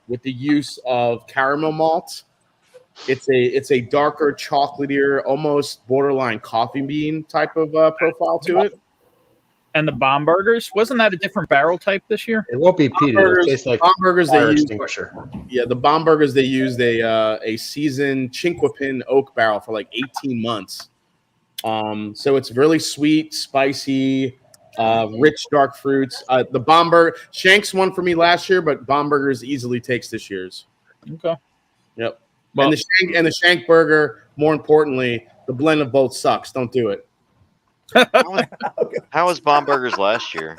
with the use of caramel malt, it's a darker, chocolatier, almost borderline coffee bean type of profile to it. And the bomb burgers, wasn't that a different barrel type this year? It won't be peated. It tastes like bomb burgers they use. Yeah, the bomb burgers they used a seasoned Chinquapin oak barrel for like 18 months. So it's really sweet, spicy, rich dark fruits. The bomb burger Shanks won for me last year, but bomb burgers easily takes this year's. Okay. Yep. Well, and the Shank burger, more importantly, the blend of both sucks. Don't do it. How was bomb burgers last year?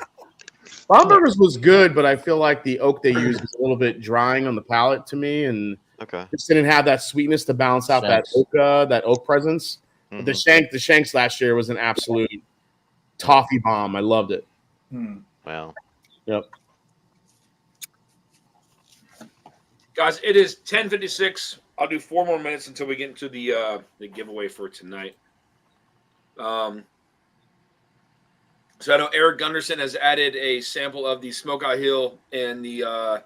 Bomb burgers was good, but I feel like the oak they used was a little bit drying on the palate to me, and just didn't have that sweetness to balance out that oak presence. But the Shanks last year was an absolute toffee bomb. I loved it. Wow. Yep. Guys, it is 10:56. I'll do 4 more minutes until we get into the giveaway for tonight. So I know Eric Gunderson has added a sample of the Smokeout Hill and the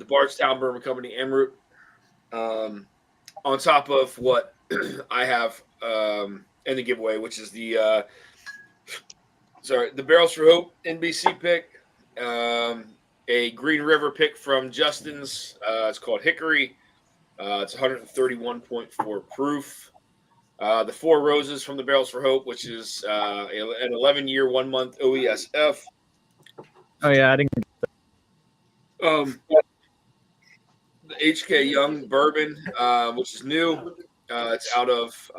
Bardstown Bourbon Company Emerald on top of what I have in the giveaway, which is the Barrels for Hope NBC pick, a Green River pick from Justin's. It's called Hickory. It's 131.4 proof. The Four Roses from the Barrels for Hope, which is an 11-year, 1-month OESF. Oh yeah, I didn't. The HK Young Bourbon, which is new. It's out of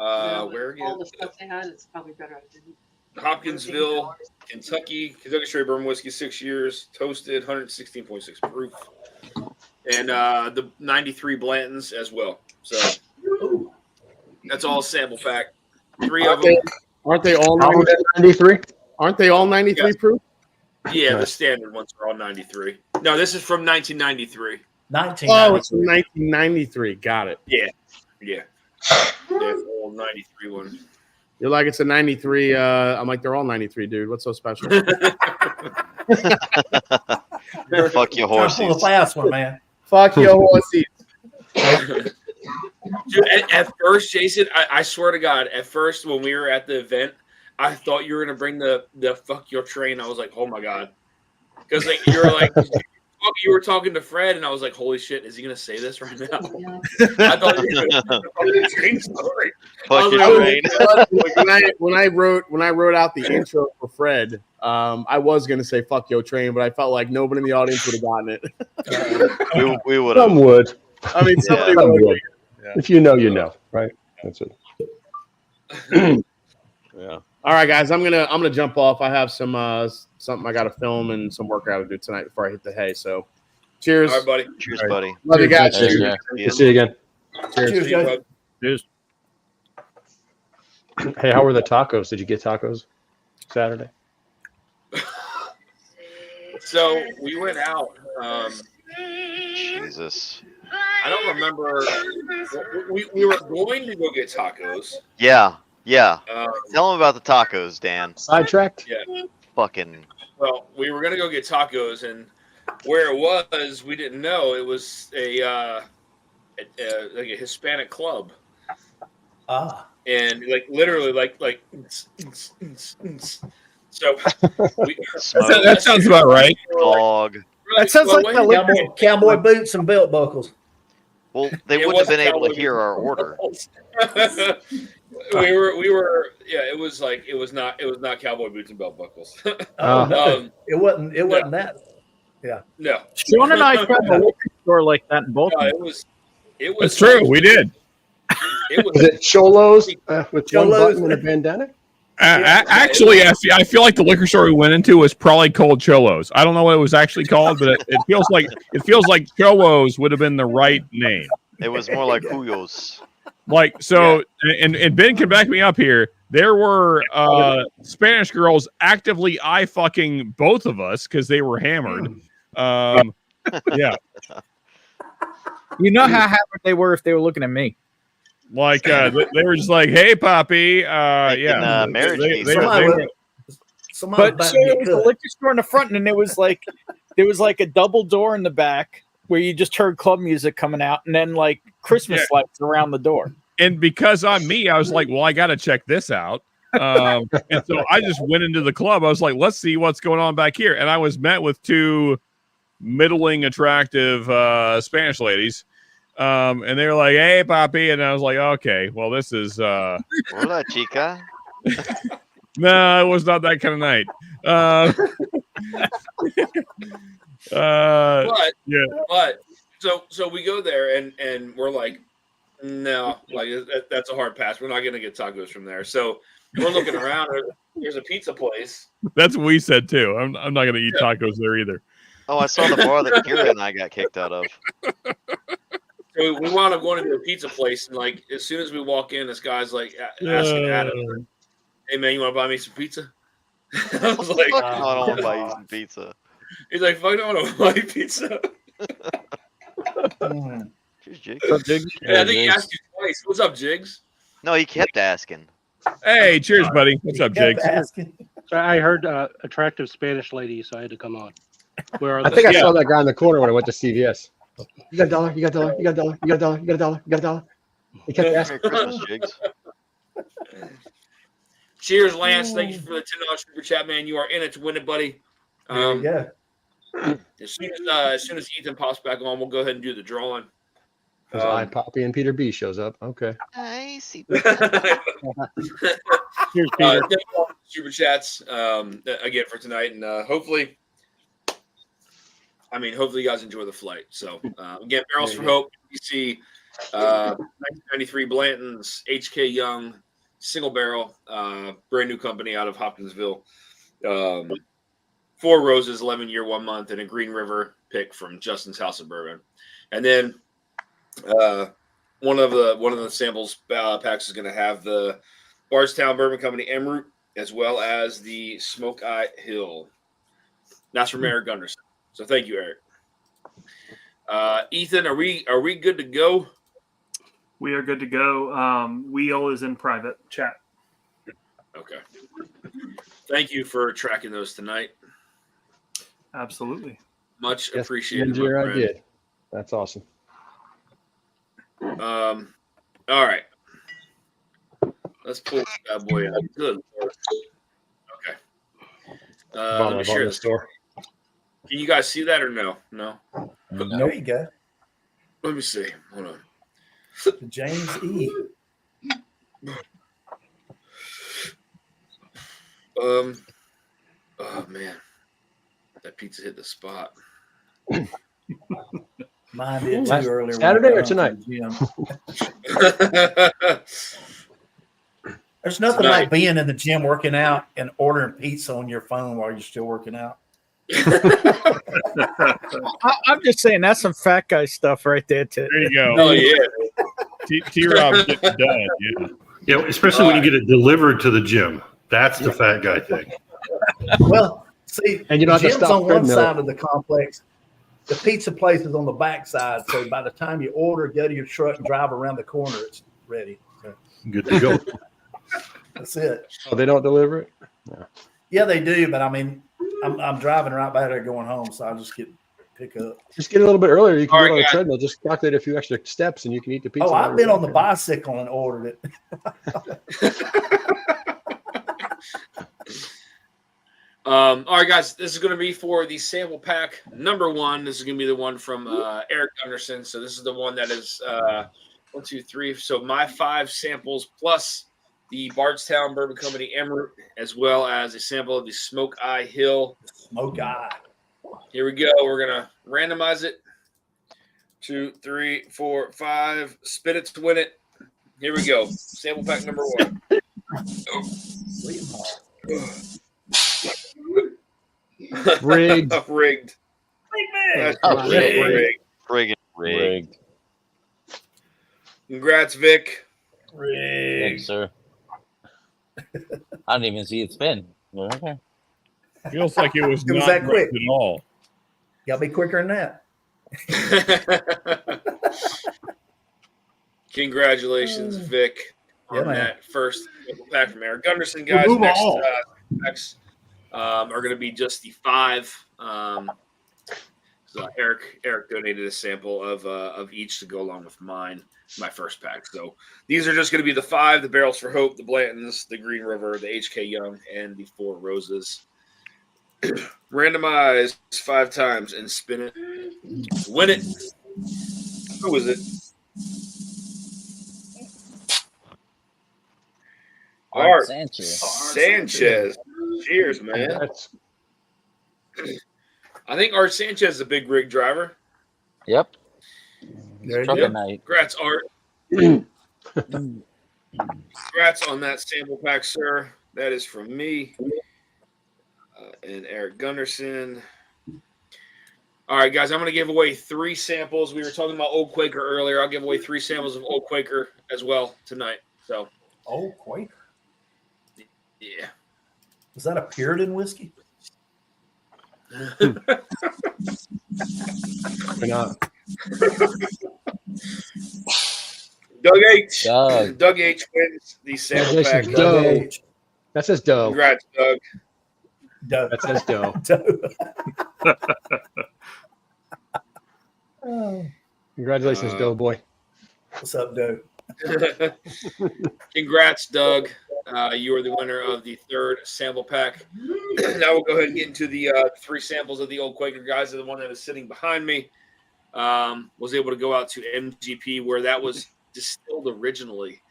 where again? All the stuff they had, it's probably better I didn't. Hopkinsville, Kentucky Straight Bourbon Whiskey, 6 years, toasted, 116.6 proof, and the 93 Blantons as well. So that's all sample pack. 3 of them. Aren't they all 93? Aren't they all 93 proof? Yeah, the standard ones are all 93. No, this is from 1993. 1993. Oh, it's from 1993. Got it. Yeah. All 93 ones. You're like, it's a 93. I'm like, they're all 93, dude. What's so special? Fuck your horses. Pull the fast one, man. Fuck your horses. Dude, at first, Jason, I swear to God, at first when we were at the event, I thought you were gonna bring the fuck your train. I was like, oh my God, because like you were talking to Fred, and I was like, holy shit, is he gonna say this right now? I thought you were gonna the train story. Fuck your train. When I wrote out the intro for Fred, I was gonna say fuck your train, but I felt like nobody in the audience would have gotten it. we would have. Some would. I mean, somebody Some would. would. Yeah. If you know, you know, right? That's it. Yeah. All right, guys. I'm gonna jump off. I have some something I got to film and some work I got to do tonight before I hit the hay. So, cheers. All right, buddy. Cheers, buddy. Love you guys. Cheers. We'll see you again. Cheers. Cheers, guys. Cheers. Hey, how were the tacos? Did you get tacos Saturday? So we went out. Jesus. I don't remember. We were going to go get tacos. Yeah. Tell them about the tacos, Dan. Sidetracked? Yeah. Fucking. Well, we were gonna go get tacos, and where it was, we didn't know it was a like a Hispanic club. Ah. And like literally, like so. That sounds about right. Dog. That sounds like the Cowboy boots and belt buckles. Well, they wouldn't have been able to hear our order. we were yeah, it was not cowboy boots and belt buckles. No, it wasn't that. Yeah. No. Sean and I found a liquor store like that in No, Baltimore. it was That's true. We did. Was it Cholos with one button and a bandana? Actually, I feel like the liquor store we went into was probably called Cholos. I don't know what it was actually called, but it feels like Cholos would have been the right name. It was more like Huyos. Like so, and Ben can back me up here. There were Spanish girls actively eye fucking both of us because they were hammered. Yeah. You know how hammered they were if they were looking at me. Like they were just like, "Hey, Poppy, yeah." Marriage But so it was a liquor store in the front, and there was like a double door in the back where you just heard club music coming out, and then like Christmas lights around the door. And because I'm me, I was like, "Well, I got to check this out." And so I just went into the club. I was like, "Let's see what's going on back here." And I was met with two middling attractive Spanish ladies. And they were like, "Hey, Poppy," and I was like, "Okay, well, this is." Hola, chica. No, it was not that kind of night. But so we go there and we're like, no, like that's a hard pass. We're not gonna get tacos from there. So we're looking around. There's a pizza place. That's what we said too. I'm not gonna eat tacos there either. Oh, I saw the bar that Kira and I got kicked out of. So we wound up going to a pizza place, and like as soon as we walk in, this guy's like asking Adam, "Hey man, you want to buy me some pizza?" I was like, I don't want to buy you some pizza. He's like, "Fuck, I don't want to buy you pizza." Cheers, Jigs. What's up, Jigs? Yeah, I think he asked you twice. What's up, Jigs? No, he kept asking. Hey, cheers, buddy. What's up, Jigs? I heard attractive Spanish lady, so I had to come on. Where are I think I saw that guy in the corner when I went to CVS. You got a dollar? You got a dollar? You got a dollar? You got a dollar? You got a dollar? You got a dollar? He kept asking. Merry Christmas, Jigs. Cheers, Lance. Thank you for the $10 super chat, man. You are in it to win it, buddy. Yeah. As soon as Ethan pops back on, we'll go ahead and do the drawing. I Poppy and Peter B shows up. Okay. I see. Cheers, Peter. Super chats again for tonight, and hopefully you guys enjoy the flight. So again, Barrels for Hope, BC, 1993 Blanton's, HK Young, Single Barrel, brand new company out of Hopkinsville. 4 Roses, 11-year, 1 month, and a Green River pick from Justin's House of Bourbon. And then one of the samples packs is going to have the Bardstown Bourbon Company Emerald, as well as the Smoke Eye Hill. That's from Eric Gunderson. So thank you, Eric. Ethan, are we good to go? We are good to go. Wheel is in private chat. Okay. Thank you for tracking those tonight. Absolutely. Much appreciated. Ginger, I did. That's awesome. All right. Let's pull that boy out. Good Lord. Okay. Let me share this. Can you guys see that or no? No. There you go. Let me see. Hold on. James E. Oh man, that pizza hit the spot. Mine did too earlier. Saturday or tonight? There's nothing like being in the gym working out and ordering pizza on your phone while you're still working out. I'm just saying that's some fat guy stuff right there. There you go. Oh yeah. T-Rob getting done. Yeah. Yeah, especially when you get it delivered to the gym. That's the fat guy thing. Well, see, and you don't the have to gym's stop on one treadmill. side of the complex. The pizza place is on the back side. So by the time you order, go to your truck and drive around the corner, it's ready. So, Good to go. that's it. Oh, they don't deliver it? No. Yeah, they do. But I mean, I'm driving right by there going home. So I'll just pick up. Just get a little bit earlier. You can All do it on right, the guys. treadmill. Just calculate a few extra steps and you can eat the pizza. Oh, I've been on the bicycle and ordered it. All right, guys. This is going to be for the sample pack number 1. This is going to be the one from Eric Gunderson. So this is the one that is 1, 2, 3. So my 5 samples plus the Bardstown Bourbon Company Emerald, as well as a sample of the Smoke Eye Hill. Smoke Eye. Here we go. We're going to randomize it. 2, 3, 4, 5. Spin it to win it. Here we go. Sample pack number 1. Rigged. Rigged. That's Rigged. Congrats, Vic. Thanks, sir. I didn't even see it spin. But okay. Feels like it was It was not that quick. rigged at all. Gotta be quicker than that. Congratulations, Vic, Yeah, on man. that first pack from Eric Gunderson, guys. Move Next on. packs are going to be just the 5. So Eric donated a sample of each to go along with my first pack. So these are just going to be the 5: the Barrels for Hope, the Blantons, the Green River, the HK Young, and the 4 Roses. Randomize 5 times and spin it. Win it. Who is it? Art Sanchez. Cheers, man. I think Art Sanchez is a big rig driver. Yep. There you Trucker go. night. Congrats, Art. Congrats on that sample pack, sir. That is from me and Eric Gunderson. All right, guys, I'm going to give away 3 samples. We were talking about Old Quaker earlier. I'll give away 3 samples of Old Quaker as well tonight. So, Old Quaker. yeah. Is that a Puritan whiskey? Why not? Doug H. Doug. Doug H wins the sample pack. Congratulations, Doe. That says Doe. Congrats, Doug. Doe. That says Doe. Oh, Congratulations, Doe boy. what's up, Doe? Congrats, Doug. You are the winner of the 3rd sample pack. Now we'll go ahead and get into the 3 samples of the Old Quaker, guys. The one that is sitting behind me was able to go out to MGP, where that was distilled originally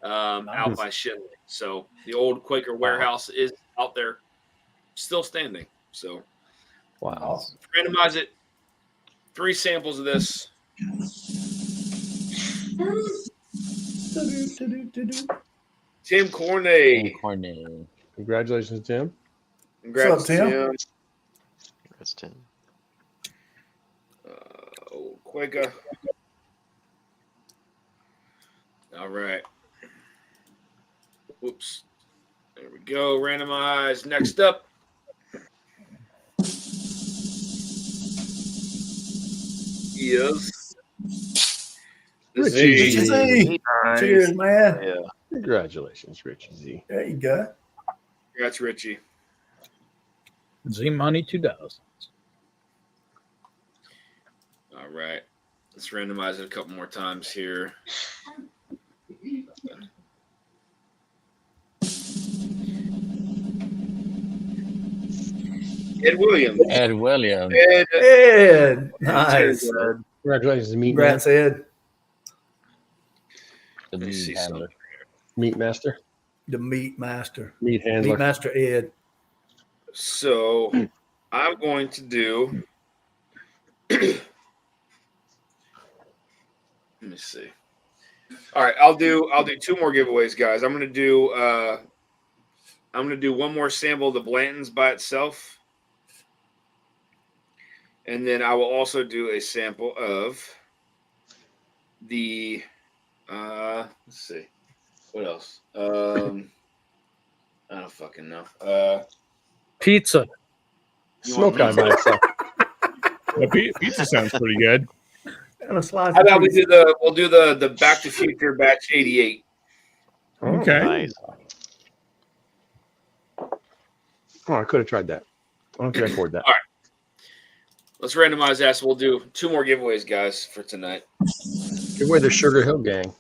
out by Shinley. So the Old Quaker warehouse is out there, still standing. So Wow. randomize it. 3 samples of this. Tim Corney. Congratulations, Tim. Congrats, What's up, Tim? Tim. Congrats, Tim. Old Quaker. All right. Whoops. There we go. Randomized. Next up. Is Richie Z. Z. Cheers, man. Yeah. Congratulations, Richie Z. There you go. Congrats, Richie. Z Money 2000. All right. Let's randomize it a couple more times here. Ed Williams. Ed Williams. Ed. Nice. Congratulations, Meat Congrats, Man. Ed. The Let me meat see handler. Meat Master. The Meat Master. Meat Handler. Meat Master Ed. So I'm going to do. Let me see. All right, I'll do 2 more giveaways, guys. I'm gonna do one more sample of the Blantons by itself, and then I will also do a sample of the. Let's see, what else? I don't fucking know. Pizza. Smoke Eye by itself. Yeah, pizza sounds pretty good. And a slice How of about pizza. we'll do the Back to Future batch 88. Okay. Nice. Oh, I could have tried that. I don't think I afford that. All right. Let's randomize that. So we'll do 2 more giveaways, guys, for tonight. Give away the Sugar Hill Gang.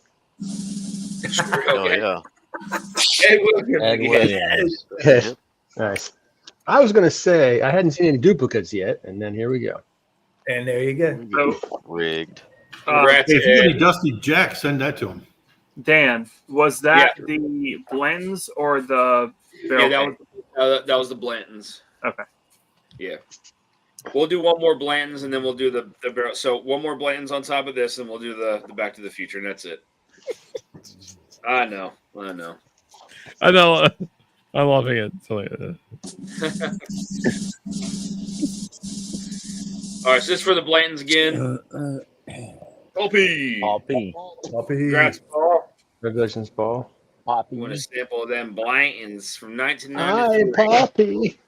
Oh, yeah. Ed Williams. Ed Williams. Yes. Nice. I was going to say I hadn't seen any duplicates yet, and then here we go. And there you go. So, Rigged. Congrats, if you got any Ed. Dusty Jack, send that to him. Dan, was that the Blends or the barrel? Yeah, that was the Blantons. Okay. Yeah. We'll do one more Blantons and then we'll do the barrel. So one more Blantons on top of this and we'll do the Back to the Future and that's it. I know. I'm loving it. All right, so this is for the Blantons again. Poppy. Congrats, Paul. Congratulations, Paul. You want a sample of them Blantons from Hi, 1993. Poppy.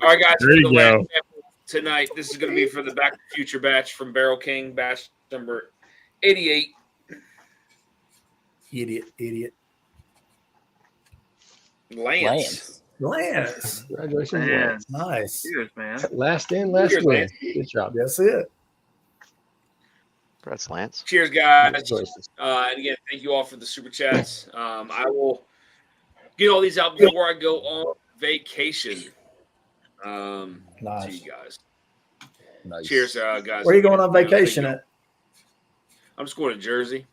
All right, guys. There you for the go. last sample tonight, this is going to be for the Back to the Future batch from Barrel King, batch number 88. Idiot. Lance. Congratulations, Man. Lance. Nice. Cheers, man. Last in, last Cheers, win. Lance. Good job. That's it. Congrats, Lance. Cheers, guys. Congratulations. And again, thank you all for the super chats. I will get all these out before I go on vacation. Nice. To you guys. Nice. Cheers, guys. Where are you going on vacation at? I'm just going to Jersey.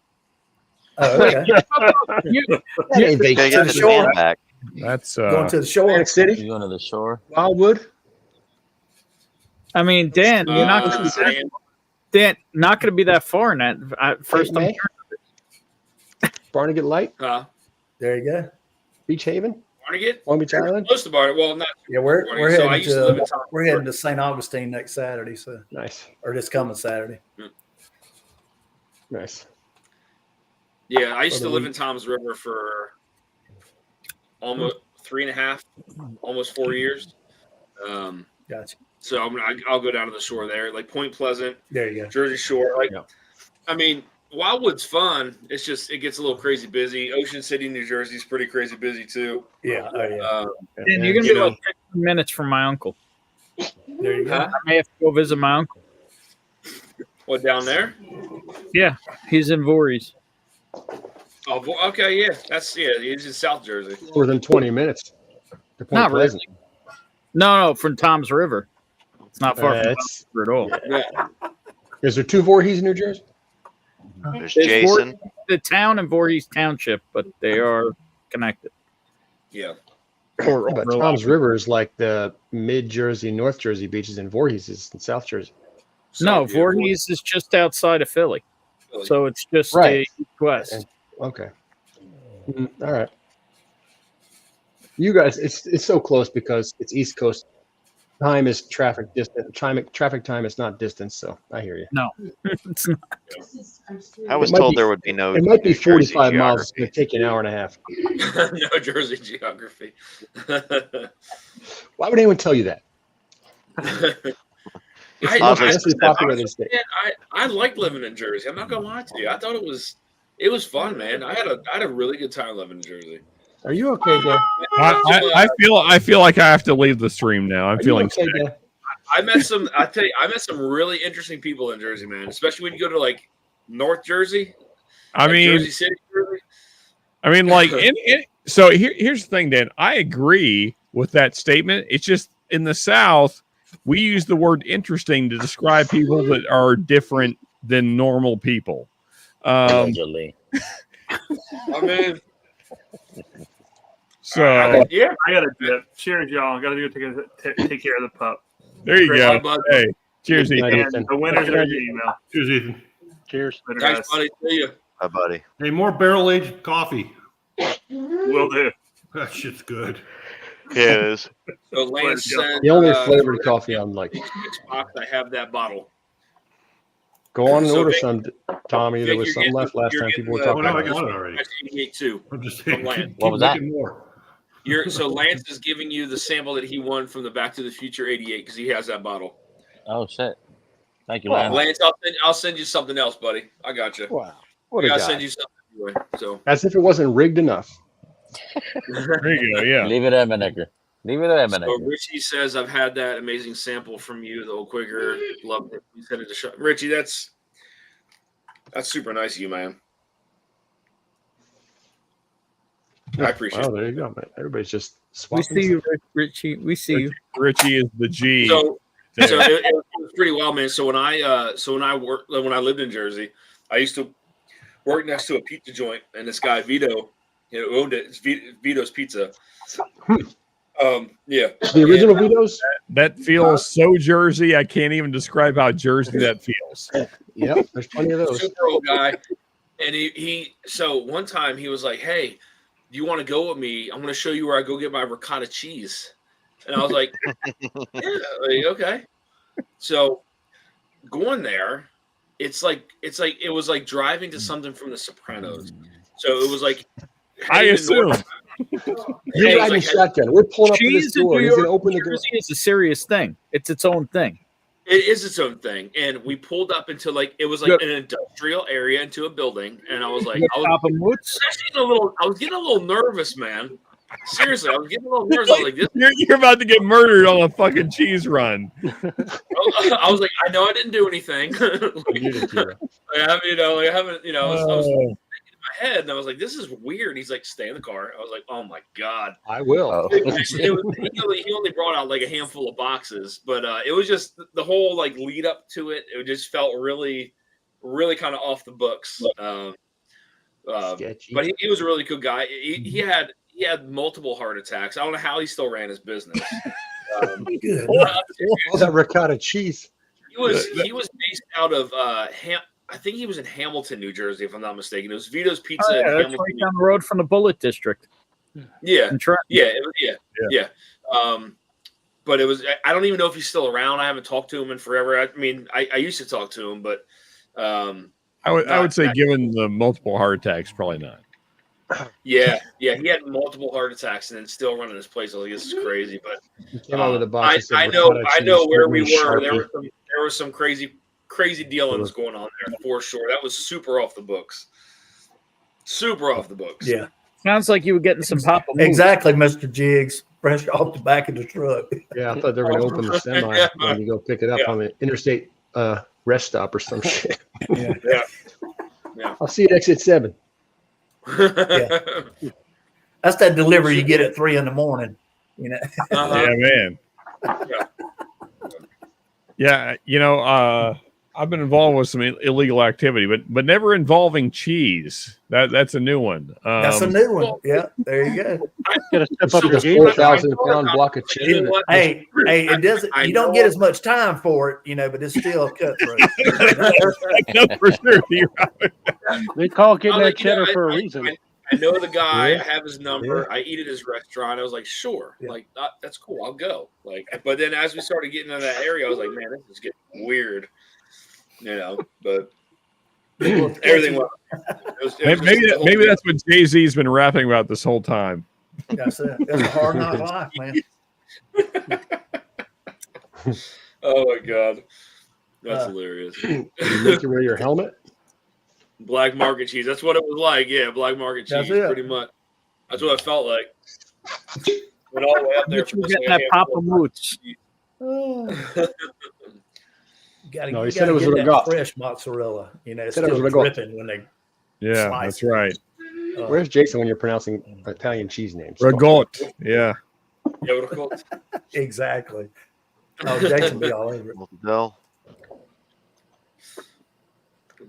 Oh, okay. That ain't Gotta vacation. get the shore. band back. That's Going to the shore. Atlantic City, You going to the shore? Wildwood. I mean, Dan, you're not gonna not going to be that far in that first time. May. Barnegat Light, There you go. Beach Haven, Barnegat? Long Beach Island. Close to Barnegat. Well, not. Yeah, we're So I used to live in Tom. heading to St. Augustine next Saturday, so Nice, or this coming Saturday. nice. Yeah, I used For to the live week. in Tom's River for almost 3.5, almost 4 years. Gotcha. So I'll go down to the shore there, like Point Pleasant, There you go. Jersey Shore. Like, Yeah. I mean, Wildwood's fun. It's just it gets a little crazy busy. Ocean City, New Jersey is pretty crazy busy too. Yeah. Oh yeah. Dan, you're going to be like 15 minutes from my uncle. There you go. Huh? I may have to go visit my uncle. What, down there? Yeah, he's in Voorhees. Oh, okay, yeah. He's in South Jersey. More than 20 minutes. To Point Not really. Pleasant. No, from Tom's River. It's not far from It's- Tom's River at all. Yeah. Is there 2 Voorhees in New Jersey? There's There's Jason. Voorhees, the town and Voorhees Township, but they are connected. Yeah. But Tom's River is like the mid Jersey, North Jersey beaches, and Voorhees is in South Jersey. No, yeah, Voorhees is just outside of Philly. Philly. So it's just Right. a west. Okay. All right. You guys, it's so close because it's East Coast. Time is traffic distance. Traffic time is not distance. So I hear you. No, it's not. I was It might told be- there would be no. It might be New Jersey 45 miles. It's geography. going to take you an hour and a half. No Jersey geography. Why would anyone tell you that? It's the most Obviously. densely populated state. I liked living in Jersey. I'm not gonna lie to you. I thought it was fun, man. I had a really good time living in Jersey. Are you okay, Dan? I feel like I have to leave the stream now. I'm Are you feeling okay, sick. Dan? I met some really interesting people in Jersey, man. Especially when you go to like North Jersey. I like mean, Jersey City, Jersey. I mean, like, so here's the thing, Dan. I agree with that statement. It's just in the South, we use the word interesting to describe people that are different than normal people. Allegedly. I mean, So yeah, I got to dip. Cheers, y'all. Got to go take care of the pup. there you Great go. job, bud. Hey, cheers, Good night, Ethan. Ethan. And the winners are your email. Cheers, Ethan. Cheers. Later, thanks, guys. buddy. See you. Hi, buddy. Hey, more barrel aged coffee. Will do. That shit's good. Yeah, it is. So Lance sent The only flavored coffee I'm like. Xbox, I have that bottle. Go on and So order Vic- some, Tommy. There Vic, was you're some getting- left last you're time. getting People were the- talking Oh, no, about I it. got it already. That's 88 too. I'm just saying. From Lance. Keep, What was that? making more. So Lance is giving you the sample that he won from the Back to the Future 88 because he has that bottle. Oh shit! Thank you, Wow. man. Lance, I'll send you something else, buddy. I got you. Wow. What a I'll guy. send you something anyway. So As if it wasn't rigged enough. There you go. Yeah. Leave it at Manecker. Leave it at So Manecker. Richie says, I've had that amazing sample from you, the old Quaker. Loved it. We sent it to show. Richie, that's super nice of you, man. I appreciate Wow, it. there you go, man. Everybody's just We swapping. see you, Richie. We see you. Richie is the G. So there. it was pretty wild, man. So when I lived in Jersey, I used to worked next to a pizza joint, and this guy Vito, who owned it. It's Vito's Pizza. Yeah, The original Vito's. That feels so Jersey. I can't even describe how Jersey that feels. Yep, there's plenty of those. Super old guy, and he. So one time he was like, "Hey, do you want to go with me? I'm going to show you where I go get my ricotta cheese." And I was like, "Yeah, like, okay." So going there, it was like driving to something from The Sopranos. So it was like, I assume. You're riding shotgun. We're pulling up to this Cheese in door. New He's going to York, open the New door. Jersey is a serious thing. It's its own thing. It is its own thing, and we pulled up into it was like an industrial area into a building, and I was like, I was getting a little nervous, man. Seriously, I was getting a little nervous. I was like, You're about to get murdered on a fucking cheese run. I was like, I know I didn't do anything. I haven't, I was thinking in my head, and I was like, this is weird. He's like, stay in the car. I was like, oh my God. I will. He only brought out like a handful of boxes, but it was just the whole like lead up to it. It just felt really, really kind of off the books. But he was a really good guy. He had multiple heart attacks. I don't know how he still ran his business. Good. All that ricotta cheese. He was based out of I think he was in Hamilton, New Jersey, if I'm not mistaken. It was Vito's Pizza in That's Hamilton. right down the road from the Bullet District. Yeah. Yeah. But it was. I don't even know if he's still around. I haven't talked to him in forever. I mean, I used to talk to him, but I would say, given the multiple heart attacks, probably not. Yeah, he had multiple heart attacks and then still running this place. I was like, this is crazy, but I know where we were. There was some crazy dealings going on there for sure. That was super off the books. Super off the books. Yeah. Sounds like you were getting some Papa Moose. Exactly, Mr. Jiggs. Fresh off the back of the truck. Yeah, I thought they were going to open the semi when you go pick it up on the interstate rest stop or some shit. Yeah. I'll see you at exit 7. Yeah. That's that delivery you get at 3 a.m. You know. Yeah, man. Yeah, I've been involved with some illegal activity, but never involving cheese. That's a new one. That's a new one. Yeah, there you go. Gotta step up your game. 4,000-pound block of cheese. Hey, it doesn't. You don't get as much time for it, but it's still cutthroat. No, for sure. They call getting that cheddar for a reason. I know the guy. I have his number. I eat at his restaurant. I was like, sure, like that's cool. I'll go. But then as we started getting into that area, I was like, man, this is getting weird. But everything was. Maybe that's what Jay-Z's been rapping about this whole time. That's it. It's a hard knock life, man. Oh my God, that's hilarious. You make you wear your helmet. Black market cheese. That's what it was like. Yeah, black market cheese, pretty much. That's what it felt like. Went all the way up there. You get that Papa Moose. You said it was that fresh mozzarella. It's still dripping when they slice that's right. Where's Jason when you're pronouncing Italian cheese names? Ragotte. Yeah. Exactly. Oh, Jason be all over it. No.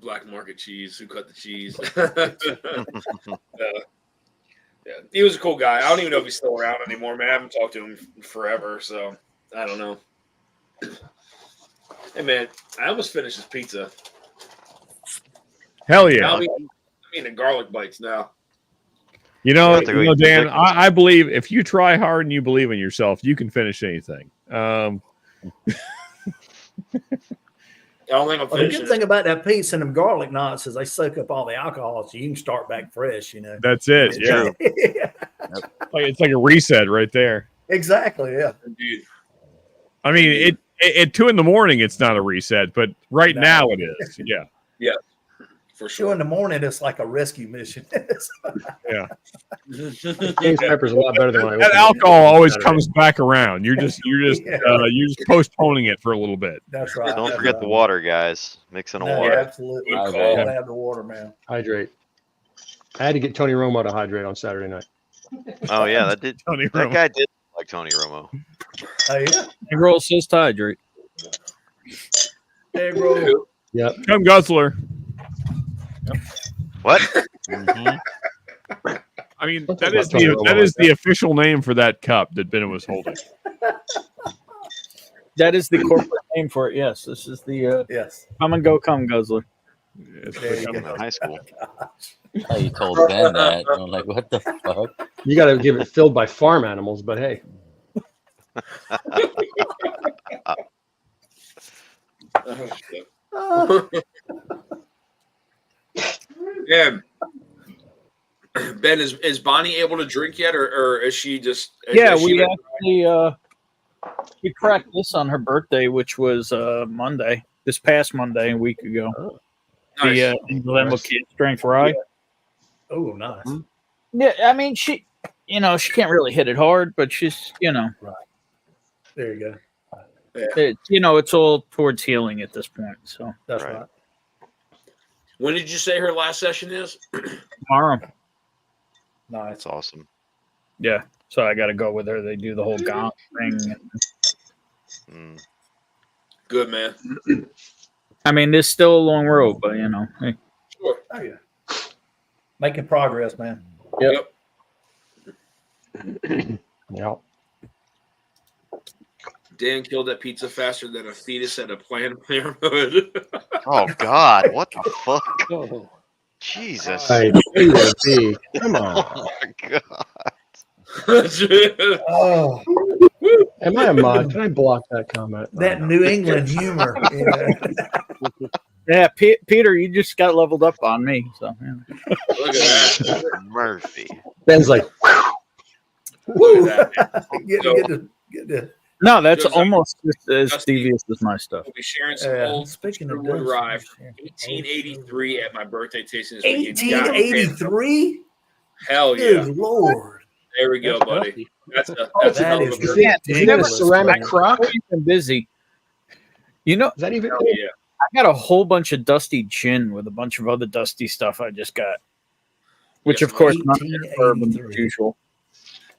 Black market cheese. Who cut the cheese? Yeah, he was a cool guy. I don't even know if he's still around anymore, man. I haven't talked to him forever, so I don't know. Hey, man, I almost finished this pizza. Hell yeah. I'm eating garlic bites now. Dan, I believe if you try hard and you believe in yourself, you can finish anything. I don't think I'm the good thing about that pizza and them garlic knots is they soak up all the alcohol, so you can start back fresh. That's it. Yeah. It's like a reset right there. Exactly. Yeah. Indeed. I mean, at 2 a.m, it's not a reset, but now it is. Yeah. Yeah. For sure. 2 a.m, it's like a rescue mission. Yeah. James Pepper's a lot better than when I that alcohol always comes back around. You're just postponing it for a little bit. That's right. Don't forget the water, guys. Mixing the water. Absolutely. Gotta have the water, man. Hydrate. I had to get Tony Romo to hydrate on Saturday night. Oh yeah, that guy did like Tony Romo. Oh yeah. Egg roll says to hydrate. Egg roll. Yep. Come Guzzler. What? I mean, that is the official name for that cup that Bennett was holding. That is the corporate name for it. Yes, this is the yes. Come and go, come guzzler. There you go. High school. Oh, you told Ben that. I'm like, what the fuck? You got to give it filled by farm animals, but hey. Yeah. Ben, is Bonnie able to drink yet, or is she just? Yeah, is she we actually we cracked this on her birthday, which was this past Monday, a week ago. Oh, the Dilemma Kid Strength Rye. Oh, nice. Yeah, I mean she can't really hit it hard, but she's right. There you go. It's all towards healing at this point. So that's right. When did you say her last session is? Tomorrow. Nice. That's awesome. Yeah. So I got to go with her. They do the whole gaunt thing. Good, man. I mean, there's still a long road, but hey. Sure. Oh yeah. Making progress, man. Yep. Yep. Dan killed that pizza faster than a fetus at a Planned Parenthood. Oh God! What the fuck? Oh. Jesus! Come on. Oh my God! Oh, am I a mod? Can I block that comment? that New England humor. Yeah, Peter, you just got leveled up on me. So Look at that. Murphy. Ben's like, Look at that. Get the no, that's Just almost as devious as my stuff. We'll be sharing some old speaking of Wood Dutch, Rye from 1883 at my birthday tasting. 1883. Hell yeah! Good Lord. There we go, buddy. That's a That hell of is a ridiculous. beer. isn't that a ceramic man. crock? I'm busy. Is that even? Hell yeah. I got a whole bunch of dusty gin with a bunch of other dusty stuff I just got, which Yes, of course not 1883. bourbon as usual.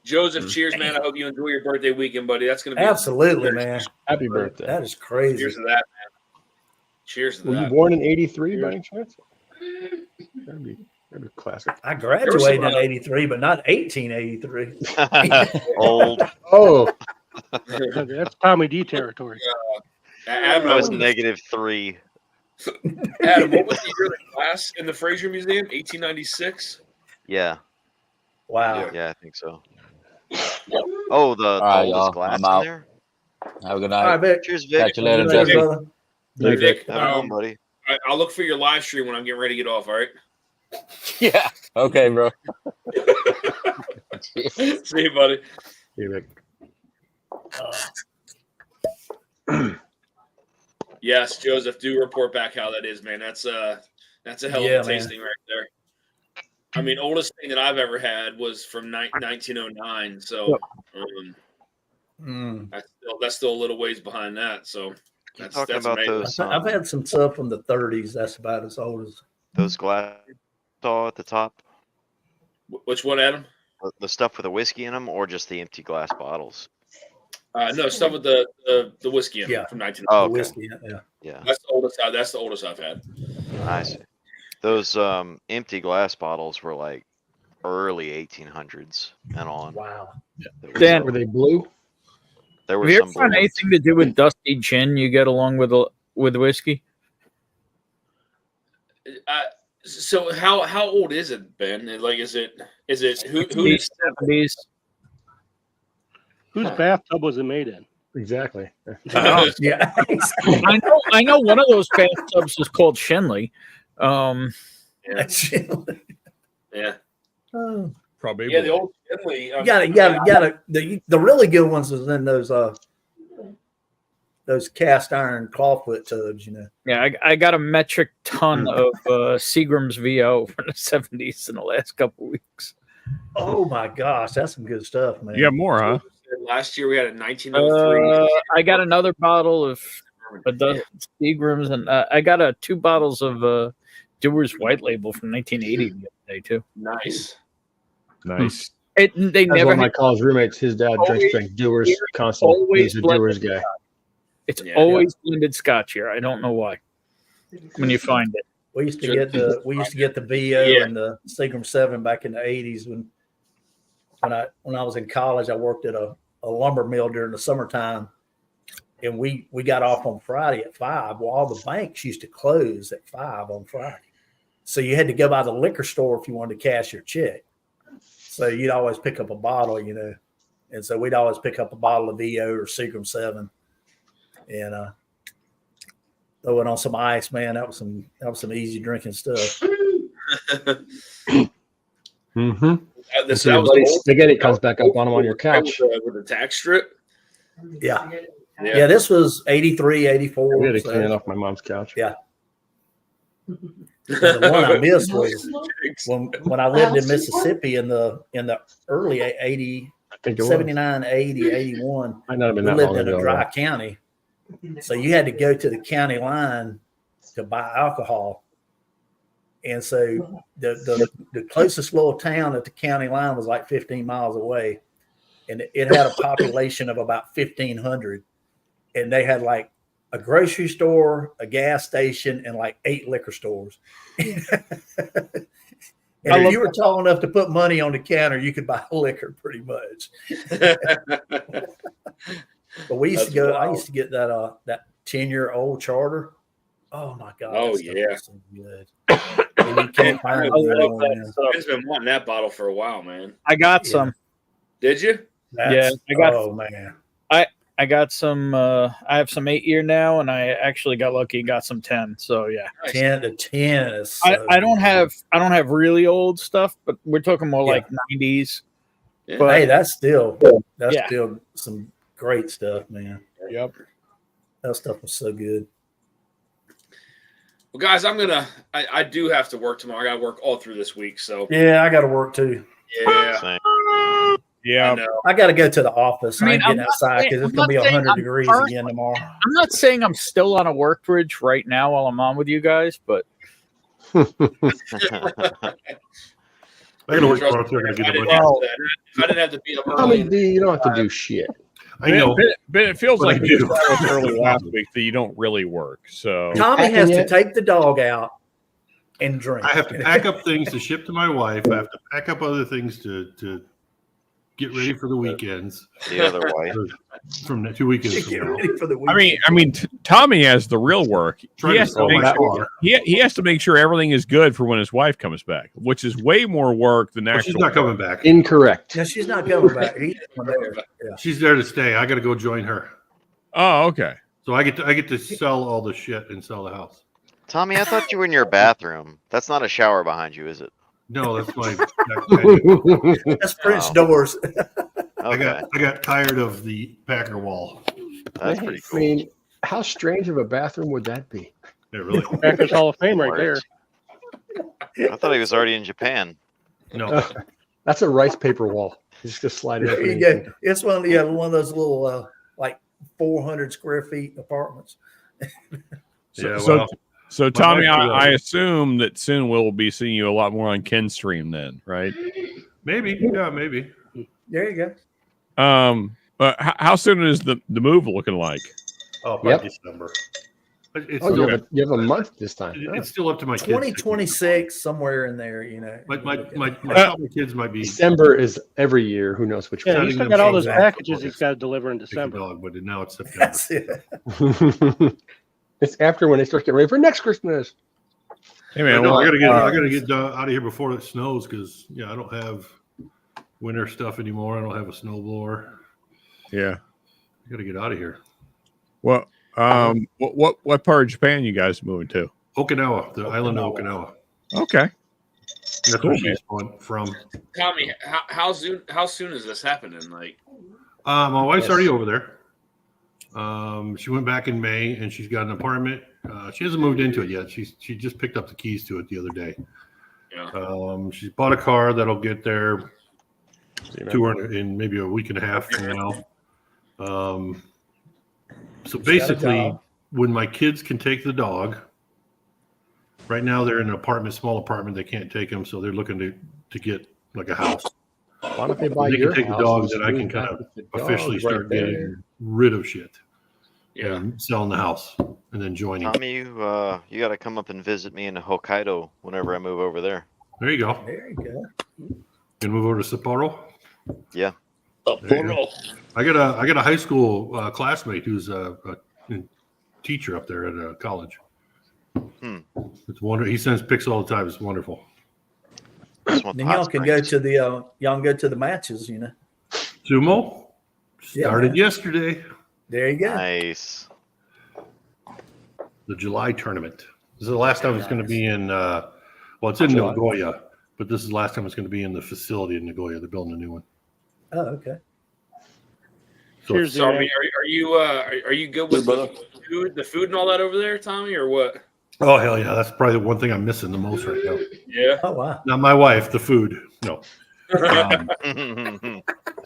Joseph, cheers, man. I hope you enjoy your birthday weekend, buddy. That's gonna be Absolutely, man. Happy birthday. That is crazy. Cheers to that, man. Cheers to Were you that. born in '83 by any chance? That'd be classic. I graduated in 83, but not 1883. Old. Oh, That's Tommy D territory. Adam, That was -3. Adam, what was the year of class in the Fraser Museum? 1896. Yeah. Wow. Yeah, I think so. Oh, the right, oldest y'all. glass I'm out. in there. Have a good All night. right, Vic. Cheers, Vic. Catch you later, Good night, Justin. brother. Hey, Vic, Have a good one, buddy. I'll look for your live stream when I'm getting ready to get off. All right. Yeah. Okay, bro. See you, buddy. hey, Vic. Yes, Joseph, do report back how that is, man. That's a hell Yeah, of a man. tasting right there. I mean, oldest thing that I've ever had was from 1909. So that's still a little ways behind that. So that's Talking that's about amazing. those I've had some stuff from the 30s. That's about as old as. those glass saw at the top. Which one, Adam? The stuff with the whiskey in them, or just the empty glass bottles? No, stuff with the whiskey in it from 1909. Oh, okay. Whiskey, Yeah. That's the oldest I've had. I see. Those empty glass bottles were like early 1800s and on. Wow. Dan, were they blue? There have was you some ever found blue ones. anything to do with dusty gin you get along with whiskey? So how old is it, Ben? Like, is it who 70s? Whose bathtub was it made in? Exactly. Yeah. I know one of those bathtubs is called Shenley. Yeah. Probably. Yeah, the old Finley. You gotta. The really good ones is in those cast iron clawfoot tubs, Yeah, I got a metric ton of Seagram's VO from the 70s in the last couple weeks. Oh my gosh, that's some good stuff, man. You got more, huh? Last year we had a 1903. I got another bottle of Seagram's, and I got 2 bottles of Dewar's White Label from 1980 the other day too. Nice. Nice. They That's never one of my had- college roommates. His dad drinks Dewar's constantly. always He's a blended Dewar's guy. It's always blended Scotch here. I don't know why. When you find it, We used to get the VO and the Seagram 7 back in the 80s when I was in college. I worked at a lumber mill during the summertime, and we got off on Friday at 5. Well, all the banks used to close at 5 on Friday, so you had to go by the liquor store if you wanted to cash your check. So you'd always pick up a bottle, and so we'd always pick up a bottle of VO or Seagram 7, and throw it on some ice, man. That was some easy drinking stuff. Mm-hmm. This Your buddy spaghetti comes back up on him on your couch. with the tack strip. Yeah. This was 83, 84. We had to clean it off my mom's couch. Yeah. The one I missed was when I lived in Mississippi in the early 80, I think it 79, 80, 81. Might not have been We that lived long in a ago. dry county. So you had to go to the county line to buy alcohol. And so the closest little town at the county line was like 15 miles away. And it had a population of about 1,500. And they had like a grocery store, a gas station, and like 8 liquor stores. And if you were tall enough to put money on the counter, you could buy liquor pretty much. But we used to go. I used to get that 10-year-old charter. Oh my god! Oh that stuff yeah, was so good. And you can't find it anymore, man. I've been wanting that bottle for a while, man. I got some. Did you? I got. Oh man. I got some. I have some 8-year now, and I actually got lucky and got some 10. So yeah, 10 to 10 is. So I don't have really old stuff, but we're talking more like 90s. Yeah. But Hey, that's still some great stuff, man. Yep. That stuff was so good. Well, guys, I do have to work tomorrow. I got to work all through this week. So Yeah, I got to work too. yeah. Yeah, I got to go to the office. I I mean, ain't getting I'm not outside saying- because it's I'm going to be not saying 100 I'm degrees first. again tomorrow. I'm not saying I'm still on a work bridge right now while I'm on with you guys, but I got to work tomorrow too. I got to get a bunch of. If I didn't have to be up I early, mean, D, you don't have to do shit. I know. but it feels But like I you do. established early last week that you don't really work. So Tommy has to yet? take the dog out and drink. I have to pack up things to ship to my wife. I have to pack up other things to get ready for the weekends. The other way. From 2 weekends Get from now. ready for the weekend. I mean, Tommy has the real work. Try He to has to sell make my sure car. he has to make sure everything is good for when his wife comes back, which is way more work than Well, actual. she's not coming back. Incorrect. No, she's not coming back. He's there. Yeah. She's there to stay. I got to go join her. Oh, okay. So I get to sell all the shit and sell the house. Tommy, I thought you were in your bathroom. That's not a shower behind you, is it? No, that's my. That's French Oh. doors. Okay. I got tired of the Packer wall. That's pretty I cool. mean, how strange of a bathroom would that be? Yeah, really. Packers Hall of Fame right there. I thought he was already in Japan. No. That's a rice paper wall. You just gonna slide it up. There you go. It's one of those little like 400 square feet apartments. Yeah, So, well, so Tommy, wife- I assume that soon we'll be seeing you a lot more on Ken's stream then, right? maybe. Yeah, maybe. There you go. How soon is the move looking like? Oh, probably Yep. December. But it's, Oh, still, you have a month this time. it's still up to my kids. 2026, somewhere in there, My kids might be. December is every year. Who knows which Yeah, one? he's still them got all those exactly. packages he's got to deliver in Take a December. dog, but now it's September. That's it. It's after when they start getting ready for next Christmas. Hey I man, know, well, I gotta get out of here before it snows because I don't have winter stuff anymore. I don't have a snowblower. yeah. I gotta get out of here. Well, what part of Japan you guys moving to? Okinawa, the island of Okinawa. Okay. That's Cool, where she's from. Tommy, how soon is this happening? Like, My wife's already over there. She went back in May and she's got an apartment. She hasn't moved into it yet. She just picked up the keys to it the other day. yeah. She's bought a car that'll get there to her in maybe a week and a half from now. So basically, when my kids can take the dog, right now they're in an small apartment. They can't take them, so they're looking to get like a house. Why don't they buy They your can take the house dog, and then I can move kind back of with the dog officially right start there? getting rid of shit. Yeah. and selling the house and then joining. Tommy, you got to come up and visit me in Hokkaido whenever I move over there. There you go. There you go. Can move over to Sapporo. Yeah. Sapporo. I got a high school classmate who's a teacher up there at a college. It's wonderful. He sends pics all the time. It's wonderful. Then y'all can go to the matches, you know. Sumo Yeah, started man. yesterday. There you go. Nice. The July tournament. This is the last time it's going to be in. Well, it's in Nagoya, but this is the last time it's going to be in the facility in Nagoya. They're building a new one. Oh, okay. So Here's the Tommy, are you good with the food and all that over there, Tommy, or what? Oh hell yeah! That's probably the one thing I'm missing the most right now. Yeah. Oh wow. Not my wife, the food. No.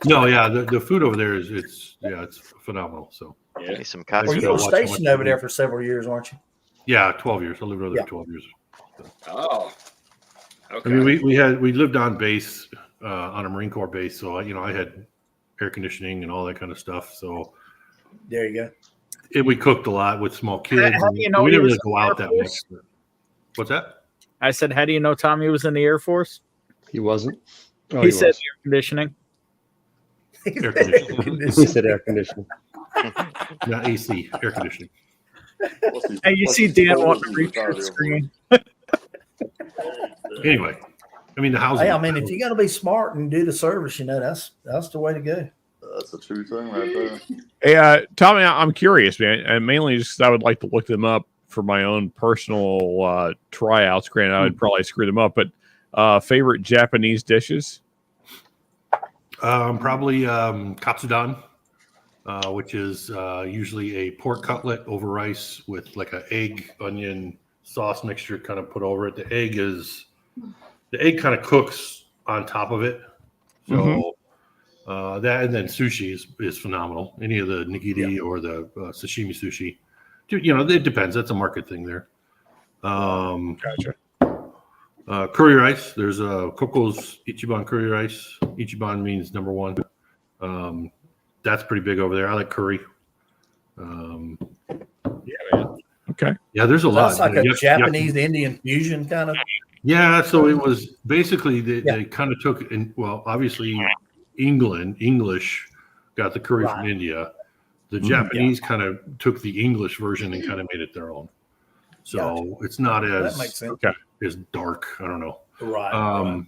No, yeah, the food over there is it's phenomenal. So yeah, some Well, you were stationed over there for several years, weren't you? Yeah, 12 years. I lived over there for 12 years. Oh. Okay. I mean, we lived on base on a Marine Corps base, so I had air conditioning and all that kind of stuff. So there you go. And we cooked a lot with small kids. How do you know we he didn't was really go in the out Air that much. Force? What's that? I said, how do you know Tommy was in the Air Force? He wasn't. Oh, he said was. air conditioning. Air conditioning. He said air conditioning. Not AC, air conditioning. Hey, you see Dan wanting to reach your screen. Anyway, I mean the housing. Hey, I mean, if you got to be smart and do the service, that's the way to go. That's a true thing right there. Hey, Tommy, I'm curious, man, and mainly just I would like to look them up for my own personal tryouts. Granted, I would probably screw them up, but favorite Japanese dishes? Probably katsudan, which is usually a pork cutlet over rice with like an egg, onion, sauce mixture kind of put over it. The egg kind of cooks on top of it. So that, and then sushi is phenomenal. Any of the nigiri or the sashimi sushi, it depends. That's a market thing there. Gotcha. Curry rice. There's Coco's Ichiban curry rice. Ichiban means number one. That's pretty big over there. I like curry. Yeah, man. Okay. Yeah, there's a lot. That's like a Japanese Indian fusion kind of. Yeah, so it was basically they kind of took obviously English got the curry from India. The Japanese kind of took the English version and kind of made it their own. So it's not as That makes sense. as dark. I don't know. Right.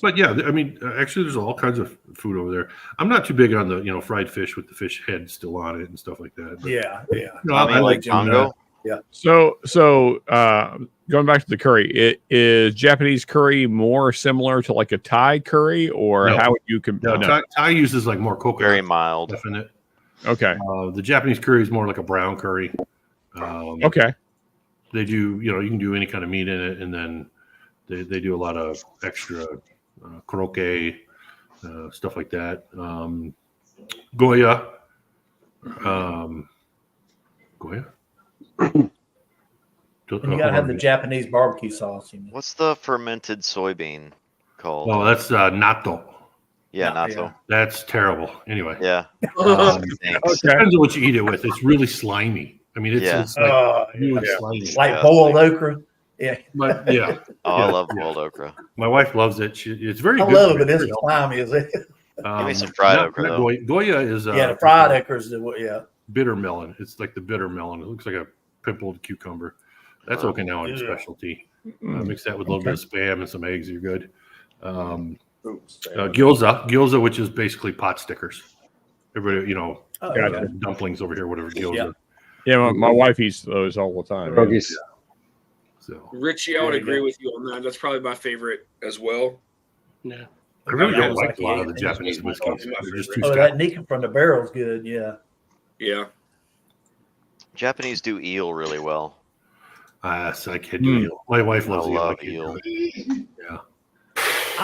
But yeah, I mean, actually, there's all kinds of food over there. I'm not too big on the fried fish with the fish head still on it and stuff like that. But, Yeah. I like Congo. Yeah. So going back to the curry, is Japanese curry more similar to like a Thai curry, or how would you compare? No, Thai uses like more coconut. Very mild. Stuff in it. Okay. The Japanese curry is more like a brown curry. Okay. They do, you can do any kind of meat in it, and then they do a lot of extra koroke, stuff like that. Goya. Goya. And you gotta have the Japanese barbecue sauce. What's the fermented soybean called? Oh, that's natto. Yeah, natto. That's terrible. Anyway. Yeah. Depends on what you eat it with. It's really slimy. I mean, it's like really slimy. Like boiled okra. Yeah. But yeah. I love boiled okra. My wife loves it. It's very good. I love it, but it's slimy, is it? Give me some fried okra, though. Goya is the fried okra is bitter melon. It's like the bitter melon. It looks like a pimpled cucumber. That's Okinawan specialty. Mix that with a little bit of Spam and some eggs. You're good. Gyoza, which is basically pot stickers. Everybody, dumplings over here, whatever gyoza. Yeah, my wife eats those all the time. Pierogies. So Richie, I would agree with you on that. That's probably my favorite as well. Yeah. I really don't like a lot of the Japanese whiskeys. They're just too that Nika from the barrel's good. Yeah. Yeah. Japanese do eel really well. I can't do eel. My wife loves eel. Yeah.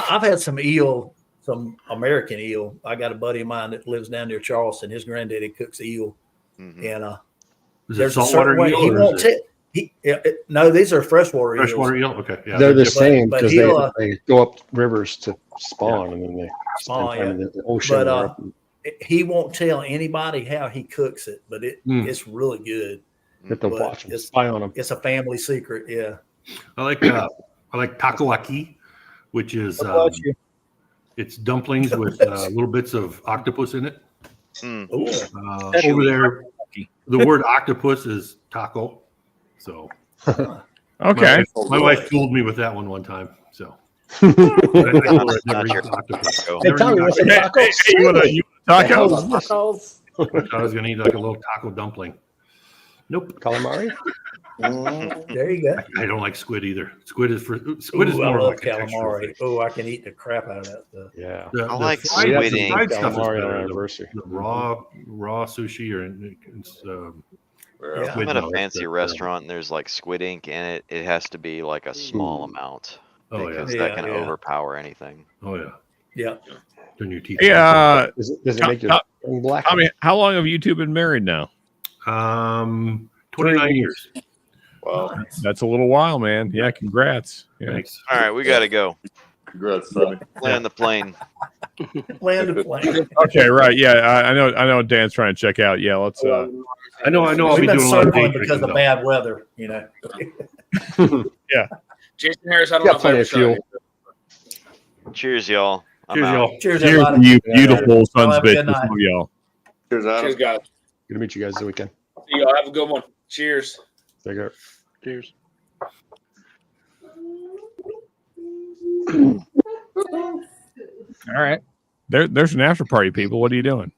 I've had some eel, some American eel. I got a buddy of mine that lives down near Charleston. His granddaddy cooks eel, and is it there's a saltwater certain way eel? he won't no, these are freshwater eels. Freshwater eel. Okay, yeah. They're the same but because he'll, they go up rivers to spawn, and then they spawn, spend time in the ocean. he won't tell anybody how he cooks it, but it's really good. You have to But watch them, it's spy on them. It's a family secret. Yeah. I like takoyaki, which is it's dumplings with little bits of octopus in it. Over there, the word octopus is taco. So, okay, my wife fooled me with that one time. So, Not your taco. Hey, Tommy, what's a taco? Hey, you want a taco? Tacos? I was gonna eat like a little taco dumpling. Nope. Calamari? There you go. I don't like squid either. Squid is I more love like a textural calamari. fish. Oh, I can eat the crap out of that stuff. Yeah. I like fried squidding. stuff is Calamari on better. anniversary. The raw sushi or it's Yeah. I'm at a fancy that's restaurant and there's like squid ink in it. It has to be like a small amount Oh, yeah. because Yeah, that can yeah. overpower anything. Oh yeah. Yeah. Turn your teeth. Yeah. Does it make your tongue black? I mean, how long have you two been married now? 29 years. Wow. That's a little while, man. Yeah, congrats. Yeah. Thanks. All right, we got to go. Congrats, Sonny. Land the plane. Land the plane. Okay, right. Yeah, I know. Dan's trying to check out. Yeah, let's. I know. I'll We've be been doing a lot of circling day because drinking, of though. bad weather, you know. Yeah. Jason Harris, I don't Got know if I plenty ever of saw fuel. you. Cheers, y'all. I'm Cheers, out. y'all. Cheers, Cheers, everybody. you beautiful sons have of a good bitches. night. Love y'all. Cheers, Adam. Cheers, guys. Good to meet you guys this weekend. See y'all. Have a good one. Cheers. Take care. Cheers. All right. There's an after party, people. What are you doing?